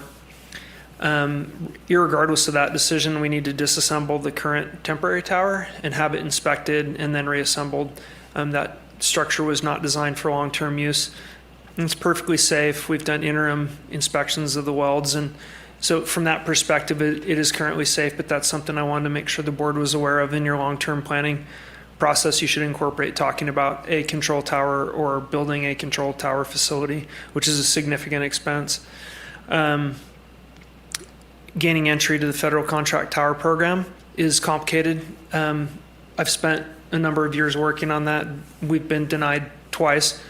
Irregardless of that decision, we need to disassemble the current temporary tower and have it inspected and then reassembled. That structure was not designed for long-term use. It's perfectly safe. We've done interim inspections of the welds, and so from that perspective, it is currently safe, but that's something I wanted to make sure the board was aware of in your long-term planning process. You should incorporate talking about a control tower or building a control tower facility, which is a significant expense. Gaining entry to the federal contract tower program is complicated. I've spent a number of years working on that. We've been denied twice.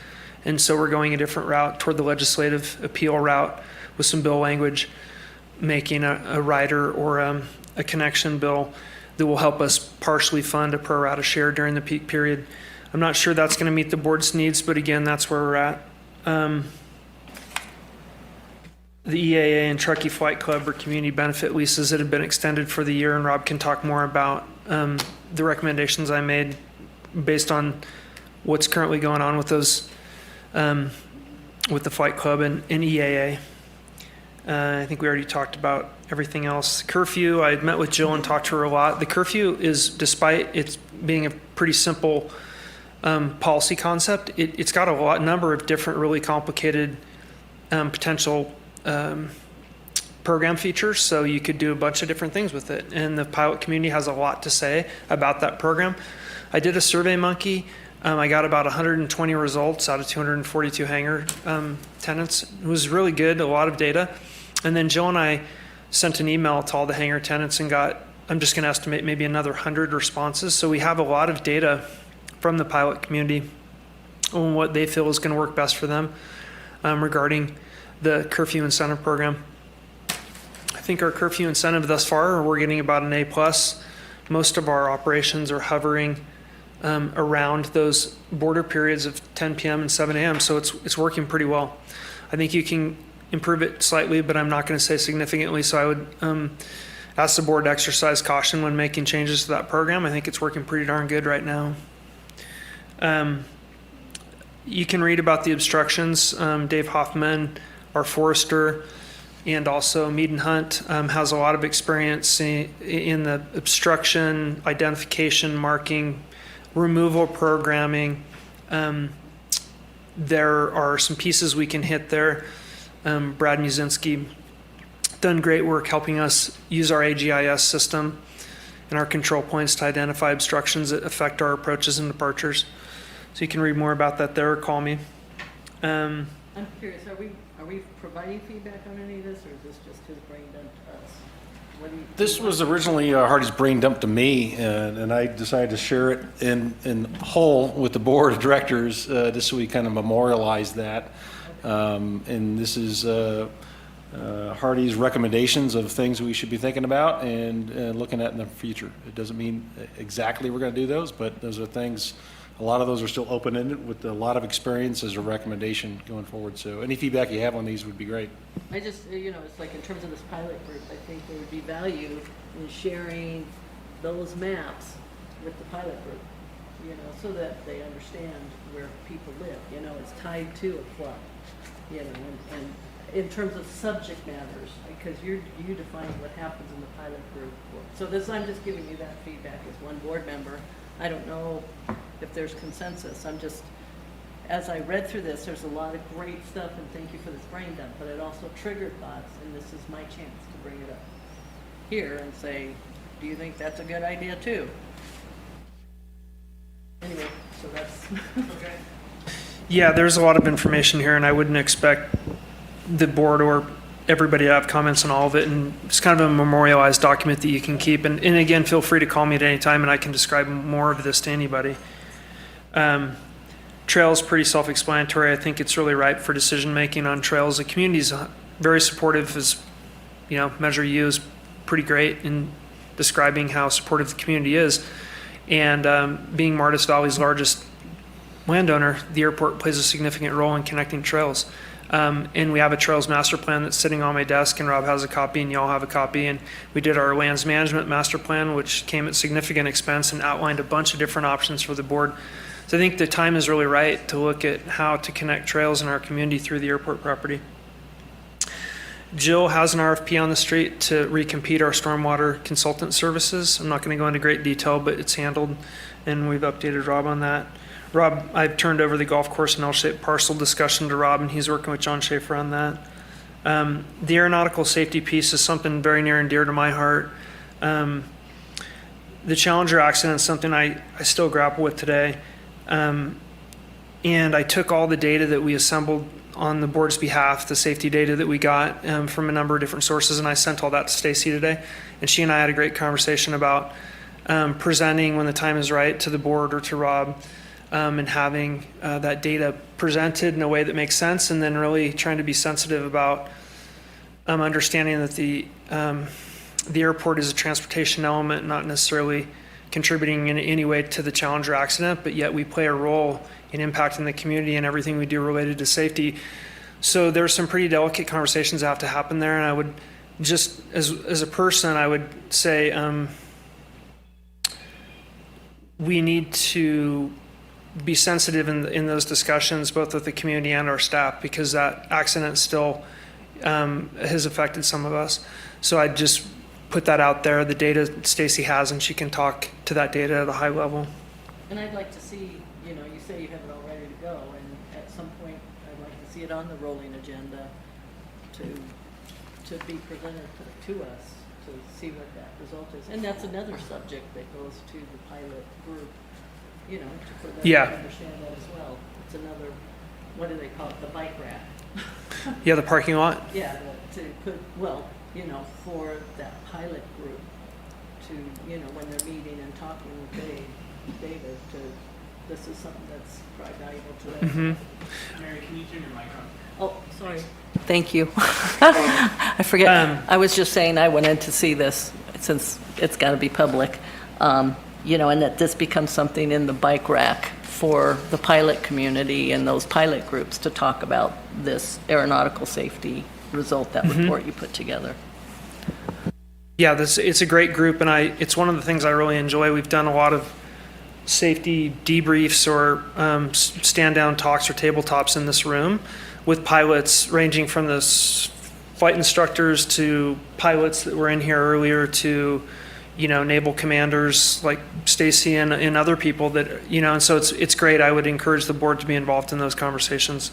And so we're going a different route toward the legislative appeal route with some bill language, making a rider or a connection bill that will help us partially fund a pro rata share during the peak period. I'm not sure that's going to meet the board's needs, but again, that's where we're at. The EAA and Truckee Flight Club are community benefit leases that have been extended for the year, and Rob can talk more about the recommendations I made based on what's currently going on with those, with the Flight Club and EAA. I think we already talked about everything else. Curfew, I had met with Jill and talked to her a lot. The curfew is, despite it being a pretty simple policy concept, it's got a number of different really complicated potential program features, so you could do a bunch of different things with it. And the pilot community has a lot to say about that program. I did a Survey Monkey. I got about 120 results out of 242 hangar tenants. It was really good, a lot of data. And then Jill and I sent an email to all the hangar tenants and got, I'm just going to estimate maybe another 100 responses. So we have a lot of data from the pilot community on what they feel is going to work best for them regarding the curfew incentive program. I think our curfew incentive thus far, we're getting about an A+. Most of our operations are hovering around those border periods of 10 p.m. and 7 a.m., so it's working pretty well. I think you can improve it slightly, but I'm not going to say significantly, so I would ask the board to exercise caution when making changes to that program. I think it's working pretty darn good right now. You can read about the obstructions. Dave Hoffman, our forester, and also Mead and Hunt has a lot of experience in the obstruction, identification, marking, removal programming. There are some pieces we can hit there. Brad Musinski done great work helping us use our AGIS system and our control points to identify obstructions that affect our approaches and departures. So you can read more about that there or call me. I'm curious, are we providing feedback on any of this, or is this just his brain dump to us? What do you? This was originally Hardy's brain dump to me, and I decided to share it in whole with the board of directors, just so we kind of memorialize that. And this is Hardy's recommendations of things we should be thinking about and looking at in the future. It doesn't mean exactly we're going to do those, but those are things. A lot of those are still open-ended with a lot of experience as a recommendation going forward. So any feedback you have on these would be great. I just, it's like in terms of this pilot group, I think there would be value in sharing those maps with the pilot group, so that they understand where people live. It's tied to a club, and in terms of subject matters, because you define what happens in the pilot group. So I'm just giving you that feedback as one board member. I don't know if there's consensus. As I read through this, there's a lot of great stuff, and thank you for this brain dump, but it also triggered thoughts, and this is my chance to bring it up here and say, do you think that's a good idea too? Anyway, so that's okay. Yeah, there's a lot of information here, and I wouldn't expect the board or everybody to have comments on all of it, and it's kind of a memorialized document that you can keep. And again, feel free to call me at any time, and I can describe more of this to anybody. Trails, pretty self-explanatory. I think it's really ripe for decision-making on trails. The community is very supportive, as Measure U is pretty great in describing how supportive the community is. And being Martis Valley's largest landowner, the airport plays a significant role in connecting trails. And we have a trails master plan that's sitting on my desk, and Rob has a copy and y'all have a copy. And we did our lands management master plan, which came at significant expense and outlined a bunch of different options for the board. So I think the time is really right to look at how to connect trails in our community through the airport property. Jill has an RFP on the street to recompete our stormwater consultant services. I'm not going to go into great detail, but it's handled, and we've updated Rob on that. Rob, I've turned over the golf course and L-shaped parcel discussion to Rob, and he's working with John Schaefer on that. The aeronautical safety piece is something very near and dear to my heart. The Challenger accident is something I still grapple with today. And I took all the data that we assembled on the board's behalf, the safety data that we got from a number of different sources, and I sent all that to Stacy today. And she and I had a great conversation about presenting when the time is right to the board or to Rob, and having that data presented in a way that makes sense, and then really trying to be sensitive about understanding that the airport is a transportation element, not necessarily contributing in any way to the Challenger accident, but yet we play a role in impacting the community and everything we do related to safety. So there's some pretty delicate conversations that have to happen there, and I would just, as a person, I would say we need to be sensitive in those discussions, both with the community and our staff, because that accident still has affected some of us. So I'd just put that out there, the data Stacy has, and she can talk to that data at a high level. And I'd like to see, you say you have it all ready to go, and at some point, I'd like to see it on the rolling agenda to be presented to us, to see what that result is. And that's another subject that goes to the pilot group, for them to understand that as well. It's another, what do they call it, the bike rack. Yeah, the parking lot? Yeah, to put, for that pilot group to, when they're meeting and talking with David, this is something that's probably valuable to them. Mm-hmm. Mary, can you turn your mic on? Oh, sorry. Thank you. I forget. I was just saying I wanted to see this since it's got to be public, and that this becomes something in the bike rack for the pilot community and those pilot groups to talk about this aeronautical safety result, that report you put together. Yeah, it's a great group, and it's one of the things I really enjoy. We've done a lot of safety debriefs or stand-down talks or tabletops in this room with pilots ranging from the flight instructors to pilots that were in here earlier to, naval commanders like Stacy and other people that, and so it's great. I would encourage the board to be involved in those conversations.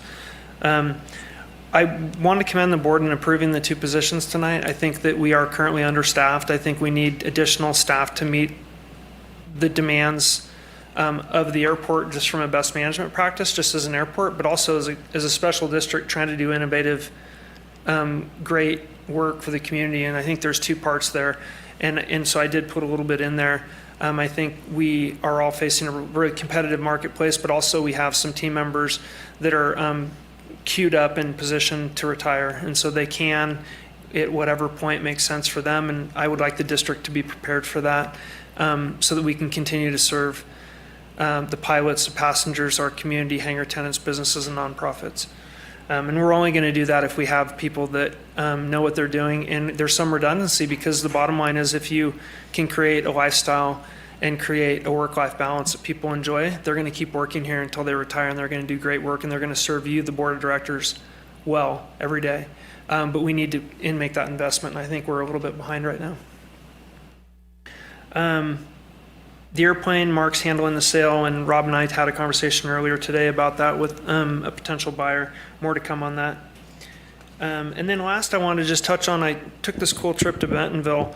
I want to commend the board in approving the 2 positions tonight. I think that we are currently understaffed. I think we need additional staff to meet the demands of the airport, just from a best management practice, just as an airport, but also as a special district trying to do innovative, great work for the community. And I think there's 2 parts there. And so I did put a little bit in there. I think we are all facing a very competitive marketplace, but also we have some team members that are queued up in position to retire. And so they can, at whatever point makes sense for them. And I would like the district to be prepared for that, so that we can continue to serve the pilots, the passengers, our community, hangar tenants, businesses, and nonprofits. And we're only going to do that if we have people that know what they're doing. And there's some redundancy, because the bottom line is, if you can create a lifestyle and create a work-life balance that people enjoy, they're going to keep working here until they retire, and they're going to do great work, and they're going to serve you, the board of directors, well every day. But we need to make that investment, and I think we're a little bit behind right now. The airplane, Mark's handling the sale, and Rob and I had a conversation earlier today about that with a potential buyer. More to come on that. And then last, I wanted to just touch on, I took this cool trip to Bentonville,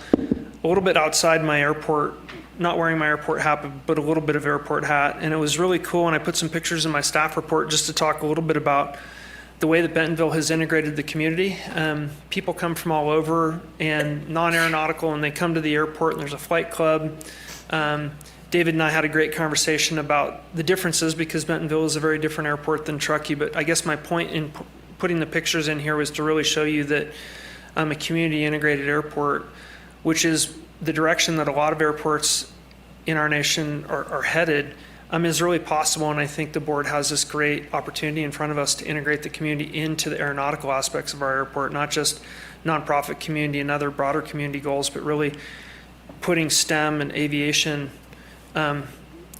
a little bit outside my airport, not wearing my airport hat, but a little bit of airport hat. And it was really cool, and I put some pictures in my staff report just to talk a little bit about the way that Bentonville has integrated the community. People come from all over and non-aeronautical, and they come to the airport, and there's a flight club. David and I had a great conversation about the differences, because Bentonville is a very different airport than Truckee. But I guess my point in putting the pictures in here was to really show you that a community integrated airport, which is the direction that a lot of airports in our nation are headed, is really possible. And I think the board has this great opportunity in front of us to integrate the community into the aeronautical aspects of our airport, not just nonprofit community and other broader community goals, but really putting STEM and aviation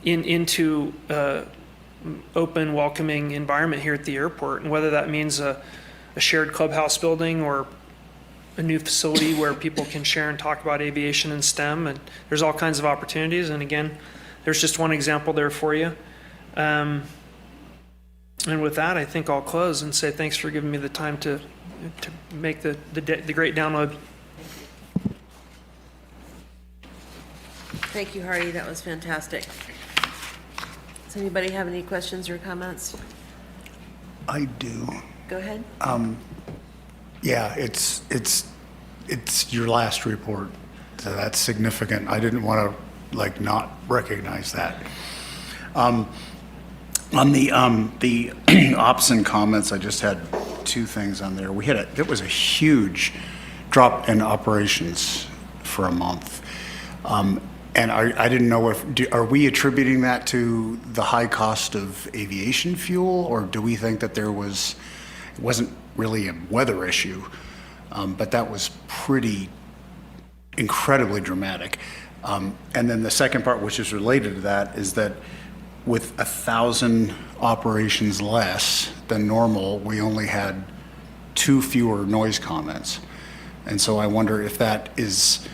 into open, welcoming environment here at the airport. And whether that means a shared clubhouse building or a new facility where people can share and talk about aviation and STEM, and there's all kinds of opportunities. And again, there's just one example there for you. And with that, I think I'll close and say thanks for giving me the time to make the great download. Thank you, Hardy. That was fantastic. Does anybody have any questions or comments? I do. Go ahead. Yeah, it's your last report, so that's significant. I didn't want to not recognize that. On the ops and comments, I just had two things on there. It was a huge drop in operations for a month. And I didn't know are we attributing that to the high cost of aviation fuel, or do we think that it wasn't really a weather issue, but that was incredibly dramatic. And then the second part, which is related to that, is that with 1,000 operations less than normal, we only had 2 fewer noise comments. And so I wonder if that is,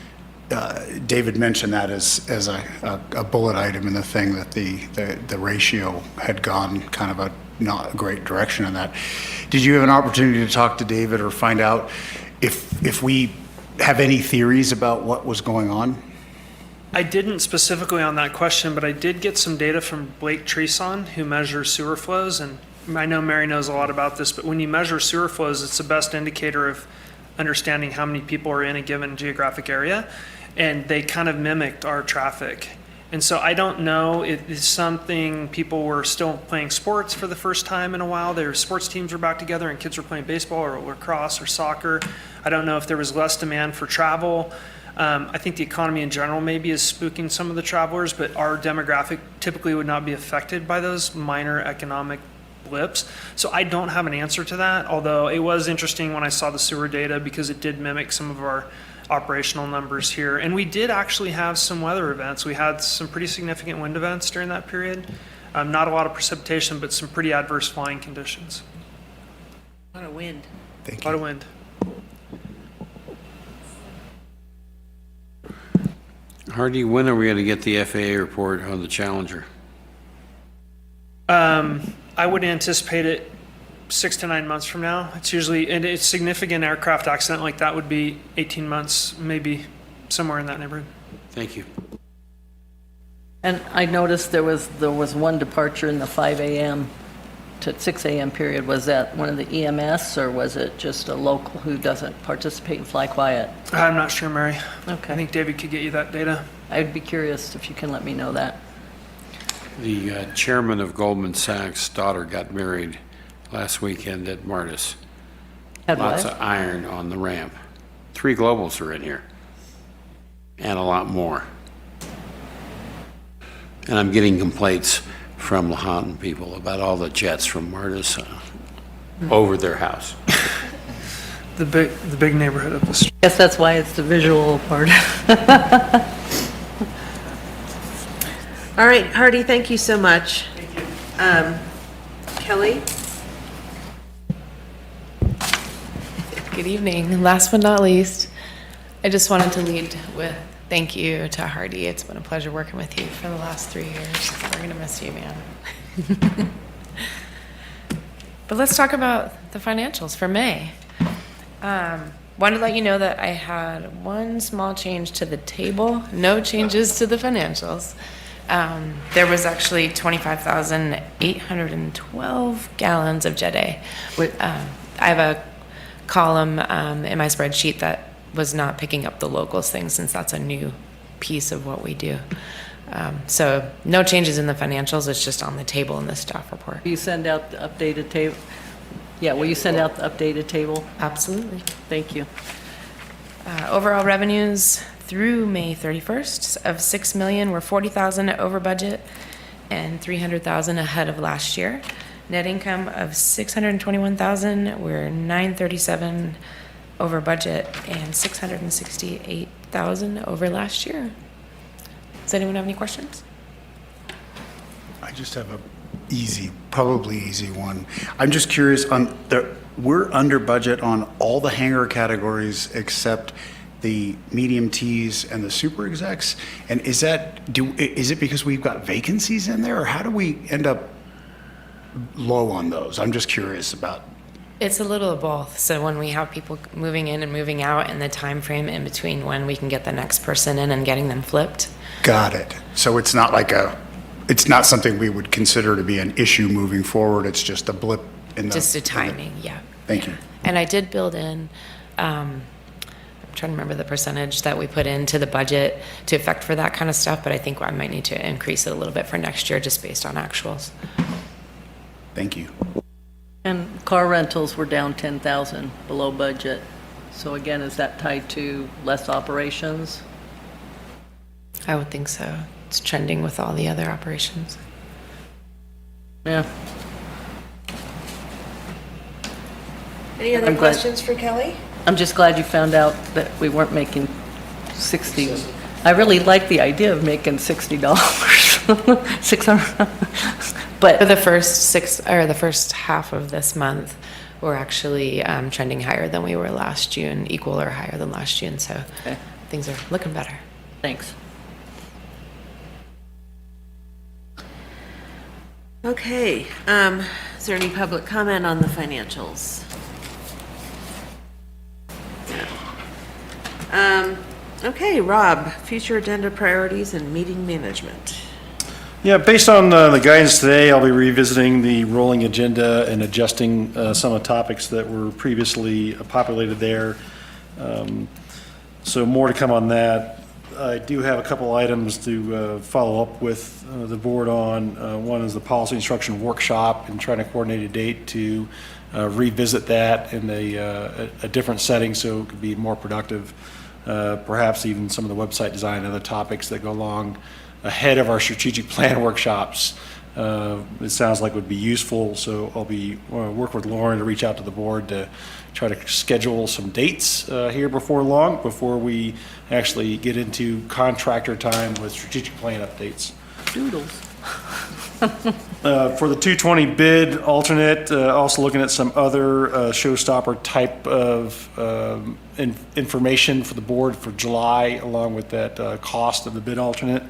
David mentioned that as a bullet item in the thing, that the ratio had gone kind of a not a great direction in that. Did you have an opportunity to talk to David or find out if we have any theories about what was going on? I didn't specifically on that question, but I did get some data from Blake Treson, who measures sewer flows. And I know Mary knows a lot about this, but when you measure sewer flows, it's the best indicator of understanding how many people are in a given geographic area. And they kind of mimicked our traffic. And so I don't know if it's something, people were still playing sports for the first time in a while. Their sports teams were back together and kids were playing baseball or lacrosse or soccer. I don't know if there was less demand for travel. I think the economy in general maybe is spooking some of the travelers, but our demographic typically would not be affected by those minor economic blips. So I don't have an answer to that, although it was interesting when I saw the sewer data because it did mimic some of our operational numbers here. And we did actually have some weather events. We had some pretty significant wind events during that period. Not a lot of precipitation, but some pretty adverse flying conditions. A lot of wind. Thank you. A lot of wind. Hardy, when are we going to get the FAA report on the Challenger? I would anticipate it 6 to 9 months from now. It's usually, and a significant aircraft accident like that would be 18 months, maybe somewhere in that neighborhood. Thank you. And I noticed there was one departure in the 5 a.m. to 6 a.m. period. Was that one of the EMS, or was it just a local who doesn't participate in Fly Quiet? I'm not sure, Mary. Okay. I think David could get you that data. I'd be curious if you can let me know that. The chairman of Goldman Sachs' daughter got married last weekend at Martis. Had Lots what? of iron on the ramp. 3 globals are in here. And a lot more. And I'm getting complaints from Lahontan people about all the jets from Martis over their house. The big neighborhood of the street. Guess that's why it's the visual part. All right, Hardy, thank you so much. Kelly? Good evening. Last but not least, I just wanted to lead with thank you to Hardy. It's been a pleasure working with you for the last 3 years. We're going to miss you, man. But let's talk about the financials for May. Wanted to let you know that I had one small change to the table, no changes to the financials. There was actually 25,812 gallons of Jet A. I have a column in my spreadsheet that was not picking up the locals thing, since that's a new piece of what we do. So no changes in the financials, it's just on the table in the staff report. Will you send out the updated table? Yeah, will you send out the updated table? Absolutely. Thank you. Overall revenues through May 31st of $6 million were $40,000 over budget and $300,000 ahead of last year. Net income of $621,000, we're $937,000 over budget and $668,000 over last year. Does anyone have any questions? I just have probably easy one. I'm just curious on we're under budget on all the hangar categories except the medium Ts and the super execs. And is it because we've got vacancies in there, or how do we end up low on those? I'm just curious about. It's a little of both. So when we have people moving in and moving out, and the time frame in between when we can get the next person in and getting them flipped. Got it. So it's not it's not something we would consider to be an issue moving forward. It's just a blip in the. Just a timing, yeah. Thank you. And I did build in, I'm trying to remember the percentage that we put into the budget to affect for that kind of stuff, but I think I might need to increase it a little bit for next year just based on actuals. Thank you. And car rentals were down 10,000 below budget. So again, is that tied to less operations? I would think so. It's trending with all the other operations. Yeah. Any other I'm glad- questions for Kelly? I'm just glad you found out that we weren't making 60. I really like the idea of making $60. 600. But for the first half of this month, we're actually trending higher than we were last June, equal or higher than last June. So things are looking better. Thanks. Okay, is there any public comment on the financials? No. Okay, Rob, future agenda priorities and meeting management. Yeah, based on the guidance today, I'll be revisiting the rolling agenda and adjusting some of the topics that were previously populated there. So more to come on that. I do have a couple items to follow up with the board on. One is the policy instruction workshop, and trying to coordinate a date to revisit that in a different setting so it could be more productive. Perhaps even some of the website design and other topics that go along ahead of our strategic plan workshops. It sounds like would be useful, so I'll be work with Lauren to reach out to the board to try to schedule some dates here before long, before we actually get into contractor time with strategic plan updates. Doodles. For the 220 bid alternate, also looking at some other showstopper type of information for the board for July, along with that cost of the bid alternate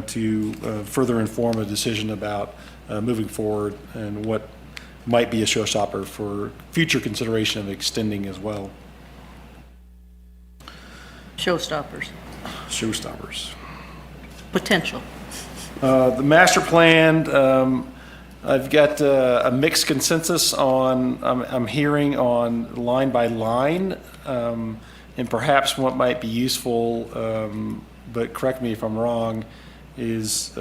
to further inform a decision about moving forward and what might be a showstopper for future consideration of extending as well. Showstoppers. Showstoppers. Potential. The master plan, I've got a mixed consensus on, I'm hearing on line by line, and perhaps what might be useful, but correct me if I'm wrong, is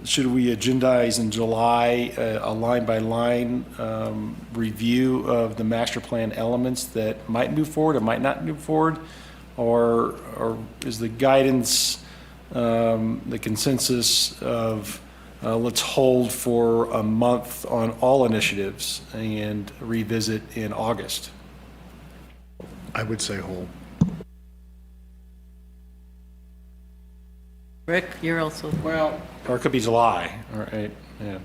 should we agendize in July a line by line review of the master plan elements that might move forward or might not move forward, or is the guidance the consensus of let's hold for a month on all initiatives and revisit in August? I would say hold. Rick, you're also. Well. Or it could be July, all right, yeah.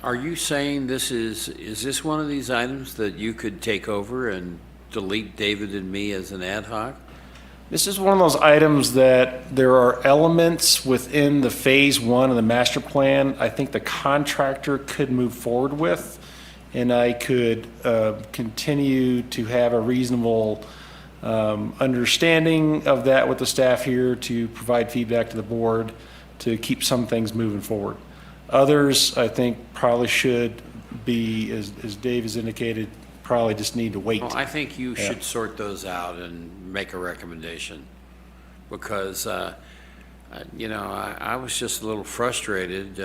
Are you saying is this one of these items that you could take over and delete David and me as an ad hoc? This is one of those items that there are elements within the phase one of the master plan I think the contractor could move forward with, and I could continue to have a reasonable understanding of that with the staff here to provide feedback to the board to keep some things moving forward. Others, I think, probably should be, as Dave has indicated, probably just need to wait. Well, I think you should sort those out and make a recommendation, because, you know, I was just a little frustrated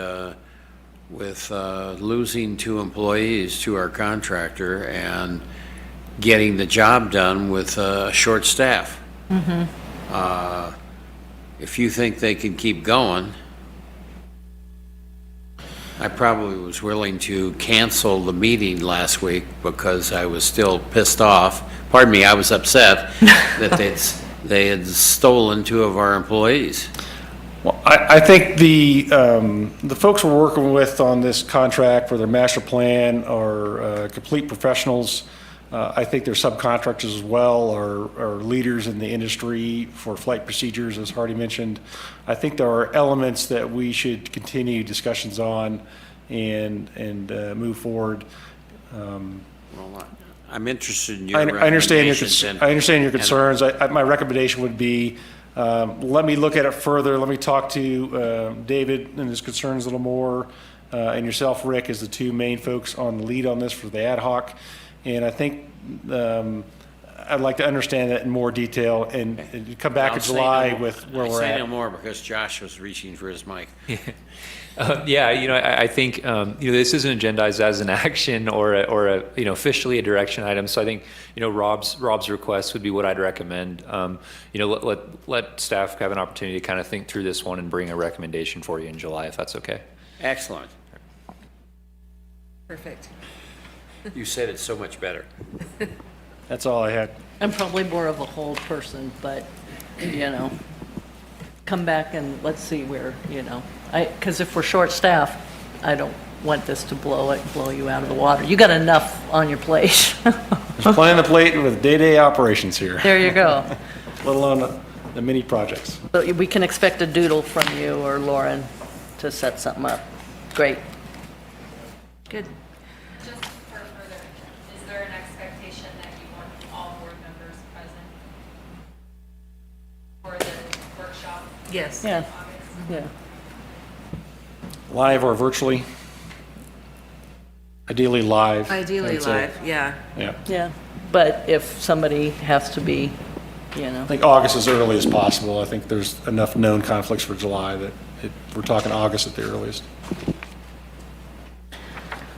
with losing 2 employees to our contractor and getting the job done with a short staff. Mm-hmm. If you think they can keep going, I probably was willing to cancel the meeting last week because I was still pissed off. Pardon me, I was upset that they had stolen 2 of our employees. Well, I think the folks we're working with on this contract for their master plan are complete professionals. I think their subcontractors as well are leaders in the industry for flight procedures, as Hardy mentioned. I think there are elements that we should continue discussions on and move forward. Well, I'm interested in your I understand your recommendations. and- I understand your and- concerns. My recommendation would be, let me look at it further. Let me talk to David and his concerns a little more, and yourself, Rick, as the two main folks on the lead on this for the ad hoc. And I think I'd like to understand that in more detail and come back in July with where we're I'll say at. no more because Josh was reaching for his mic. Yeah, I think this isn't agendized as an action or a officially a direction item. So I think Rob's request would be what I'd recommend. Let staff have an opportunity to kind of think through this one and bring a recommendation for you in July, if that's okay. Excellent. Perfect. You said it so much better. That's all I had. I'm probably more of a hold person, but, come back and let's see where, because if we're short-staffed, I don't want this to blow you out of the water. You got enough on your plate. There's plenty on the plate with day-to-day operations here. There you go. Let alone the mini projects. But we can expect a doodle from you or Lauren to set something up. Great. Good. Just for further, is there an expectation that you want all board members present for the workshop? Yes. Yeah. Yeah. Live or virtually? Ideally live. Ideally I'd say. live, yeah. Yeah. Yeah, but if somebody has to be, I think August as early as possible. I think there's enough known conflicts for July that we're talking August at the earliest.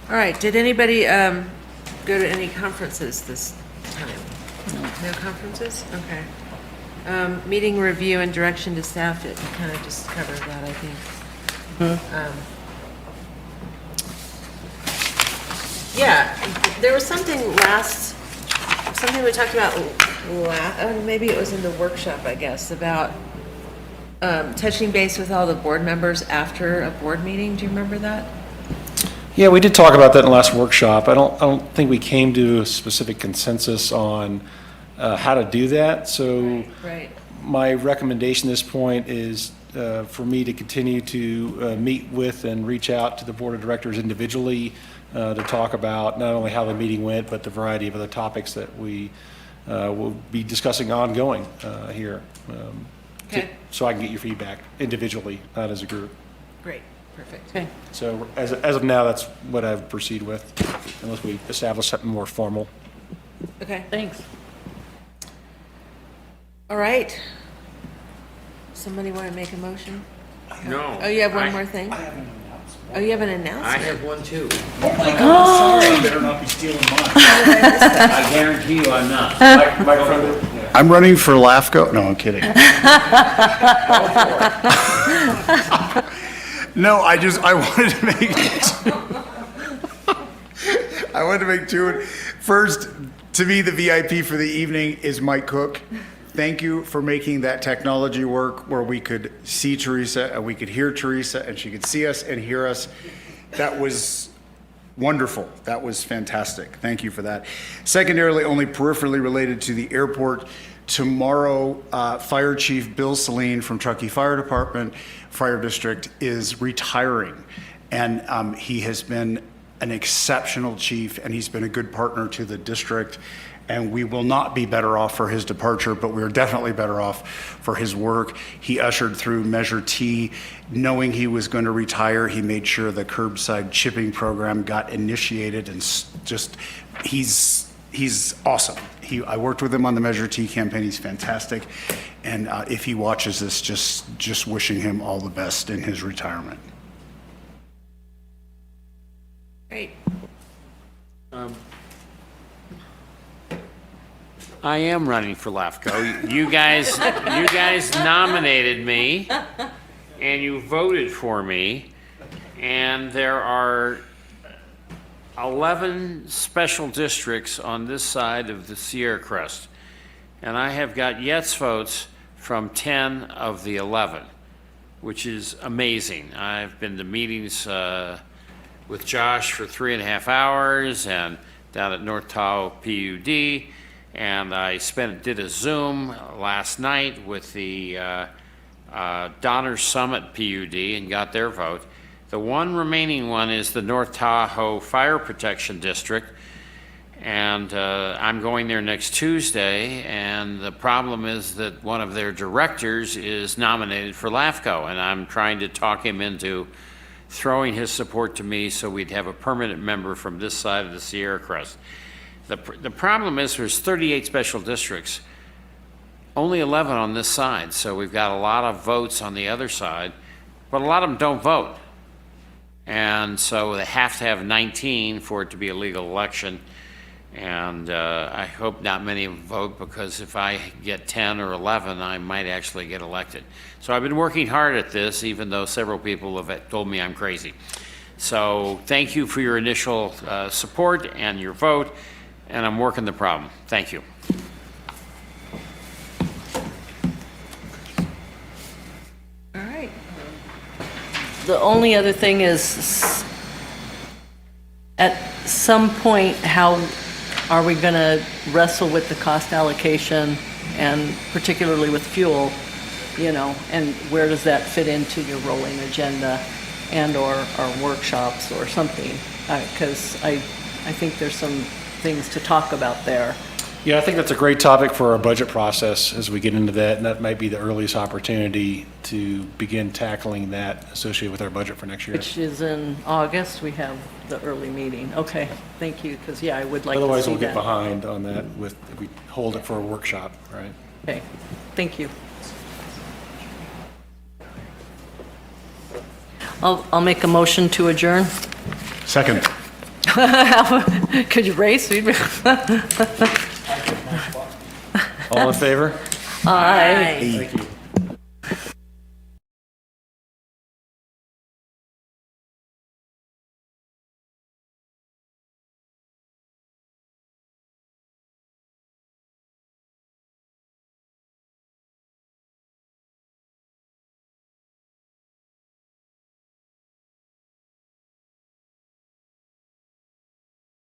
All right, did anybody go to any conferences this time? No conferences? Okay. Meeting review and direction to staff, it kind of just covered that, I think. Yeah, there was something we talked about, maybe it was in the workshop, I guess, about touching base with all the board members after a board meeting. Do you remember that? Yeah, we did talk about that in the last workshop. I don't think we came to a specific consensus on how to do that. So Right. my recommendation at this point is for me to continue to meet with and reach out to the board of directors individually to talk about not only how the meeting went, but the variety of other topics that we will be discussing ongoing here. Okay. So I can get your feedback individually, not as a group. Great, perfect. Okay. So as of now, that's what I've proceeded with, unless we establish something more formal. Okay. Thanks. All right. Somebody want to make a motion? No. Oh, you have one I- more thing? Oh, you have an announcement? I have one too. Oh my God, sorry, I better not be stealing mine. I guarantee you I'm not. I'm running for LAFCO. No, I'm kidding. No, I wanted to make two. First, to me, the VIP for the evening is Mike Cook. Thank you for making that technology work where we could see Teresa and we could hear Teresa and she could see us and hear us. That was wonderful. That was fantastic. Thank you for that. Secondarily, only peripherally related to the airport, tomorrow, Fire Chief Bill Saline from Truckee Fire Department, Fire District, is retiring. And he has been an exceptional chief and he's been a good partner to the district. And we will not be better off for his departure, but we're definitely better off for his work. He ushered through Measure T. Knowing he was going to retire, he made sure the curbside chipping program got initiated, and just, he's awesome. I worked with him on the Measure T campaign. He's fantastic. And if he watches this, just wishing him all the best in his retirement. Great. I am running for LAFCO. You guys nominated me, and you voted for me, and there are 11 special districts on this side of the Sierra Crest, and I have got yes votes from 10 of the 11. which is amazing. I've been to meetings with Josh for 3.5 hours and down at North Tahoe PUD, and I did a Zoom last night with the Donner Summit PUD and got their vote. The one remaining one is the North Tahoe Fire Protection District, and I'm going there next Tuesday, and the problem is that one of their directors is nominated for LAFCO, and I'm trying to talk him into throwing his support to me so we'd have a permanent member from this side of the Sierra Crest. The problem is there's 38 special districts, only 11 on this side, so we've got a lot of votes on the other side, but a lot of them don't vote. And so they have to have 19 for it to be a legal election. And I hope not many vote, because if I get 10 or 11, I might actually get elected. So I've been working hard at this, even though several people have told me I'm crazy. So thank you for your initial support and your vote, and I'm working the problem. Thank you. All right. The only other thing is, at some point, how are we going to wrestle with the cost allocation, and particularly with fuel, you know, and where does that fit into your rolling agenda and or our workshops or something? Because I think there's some things to talk about there. Yeah, I think that's a great topic for our budget process as we get into that, and that might be the earliest opportunity to begin tackling that associated with our budget for next year. Which is in August, we have the early meeting. Okay, thank you, because yeah, I would like to see that. Otherwise, we'll get behind on that if we hold it for a workshop, right? Okay, thank you. I'll make a motion to adjourn. Second. Could you raise? All in favor? Aye. Thank you.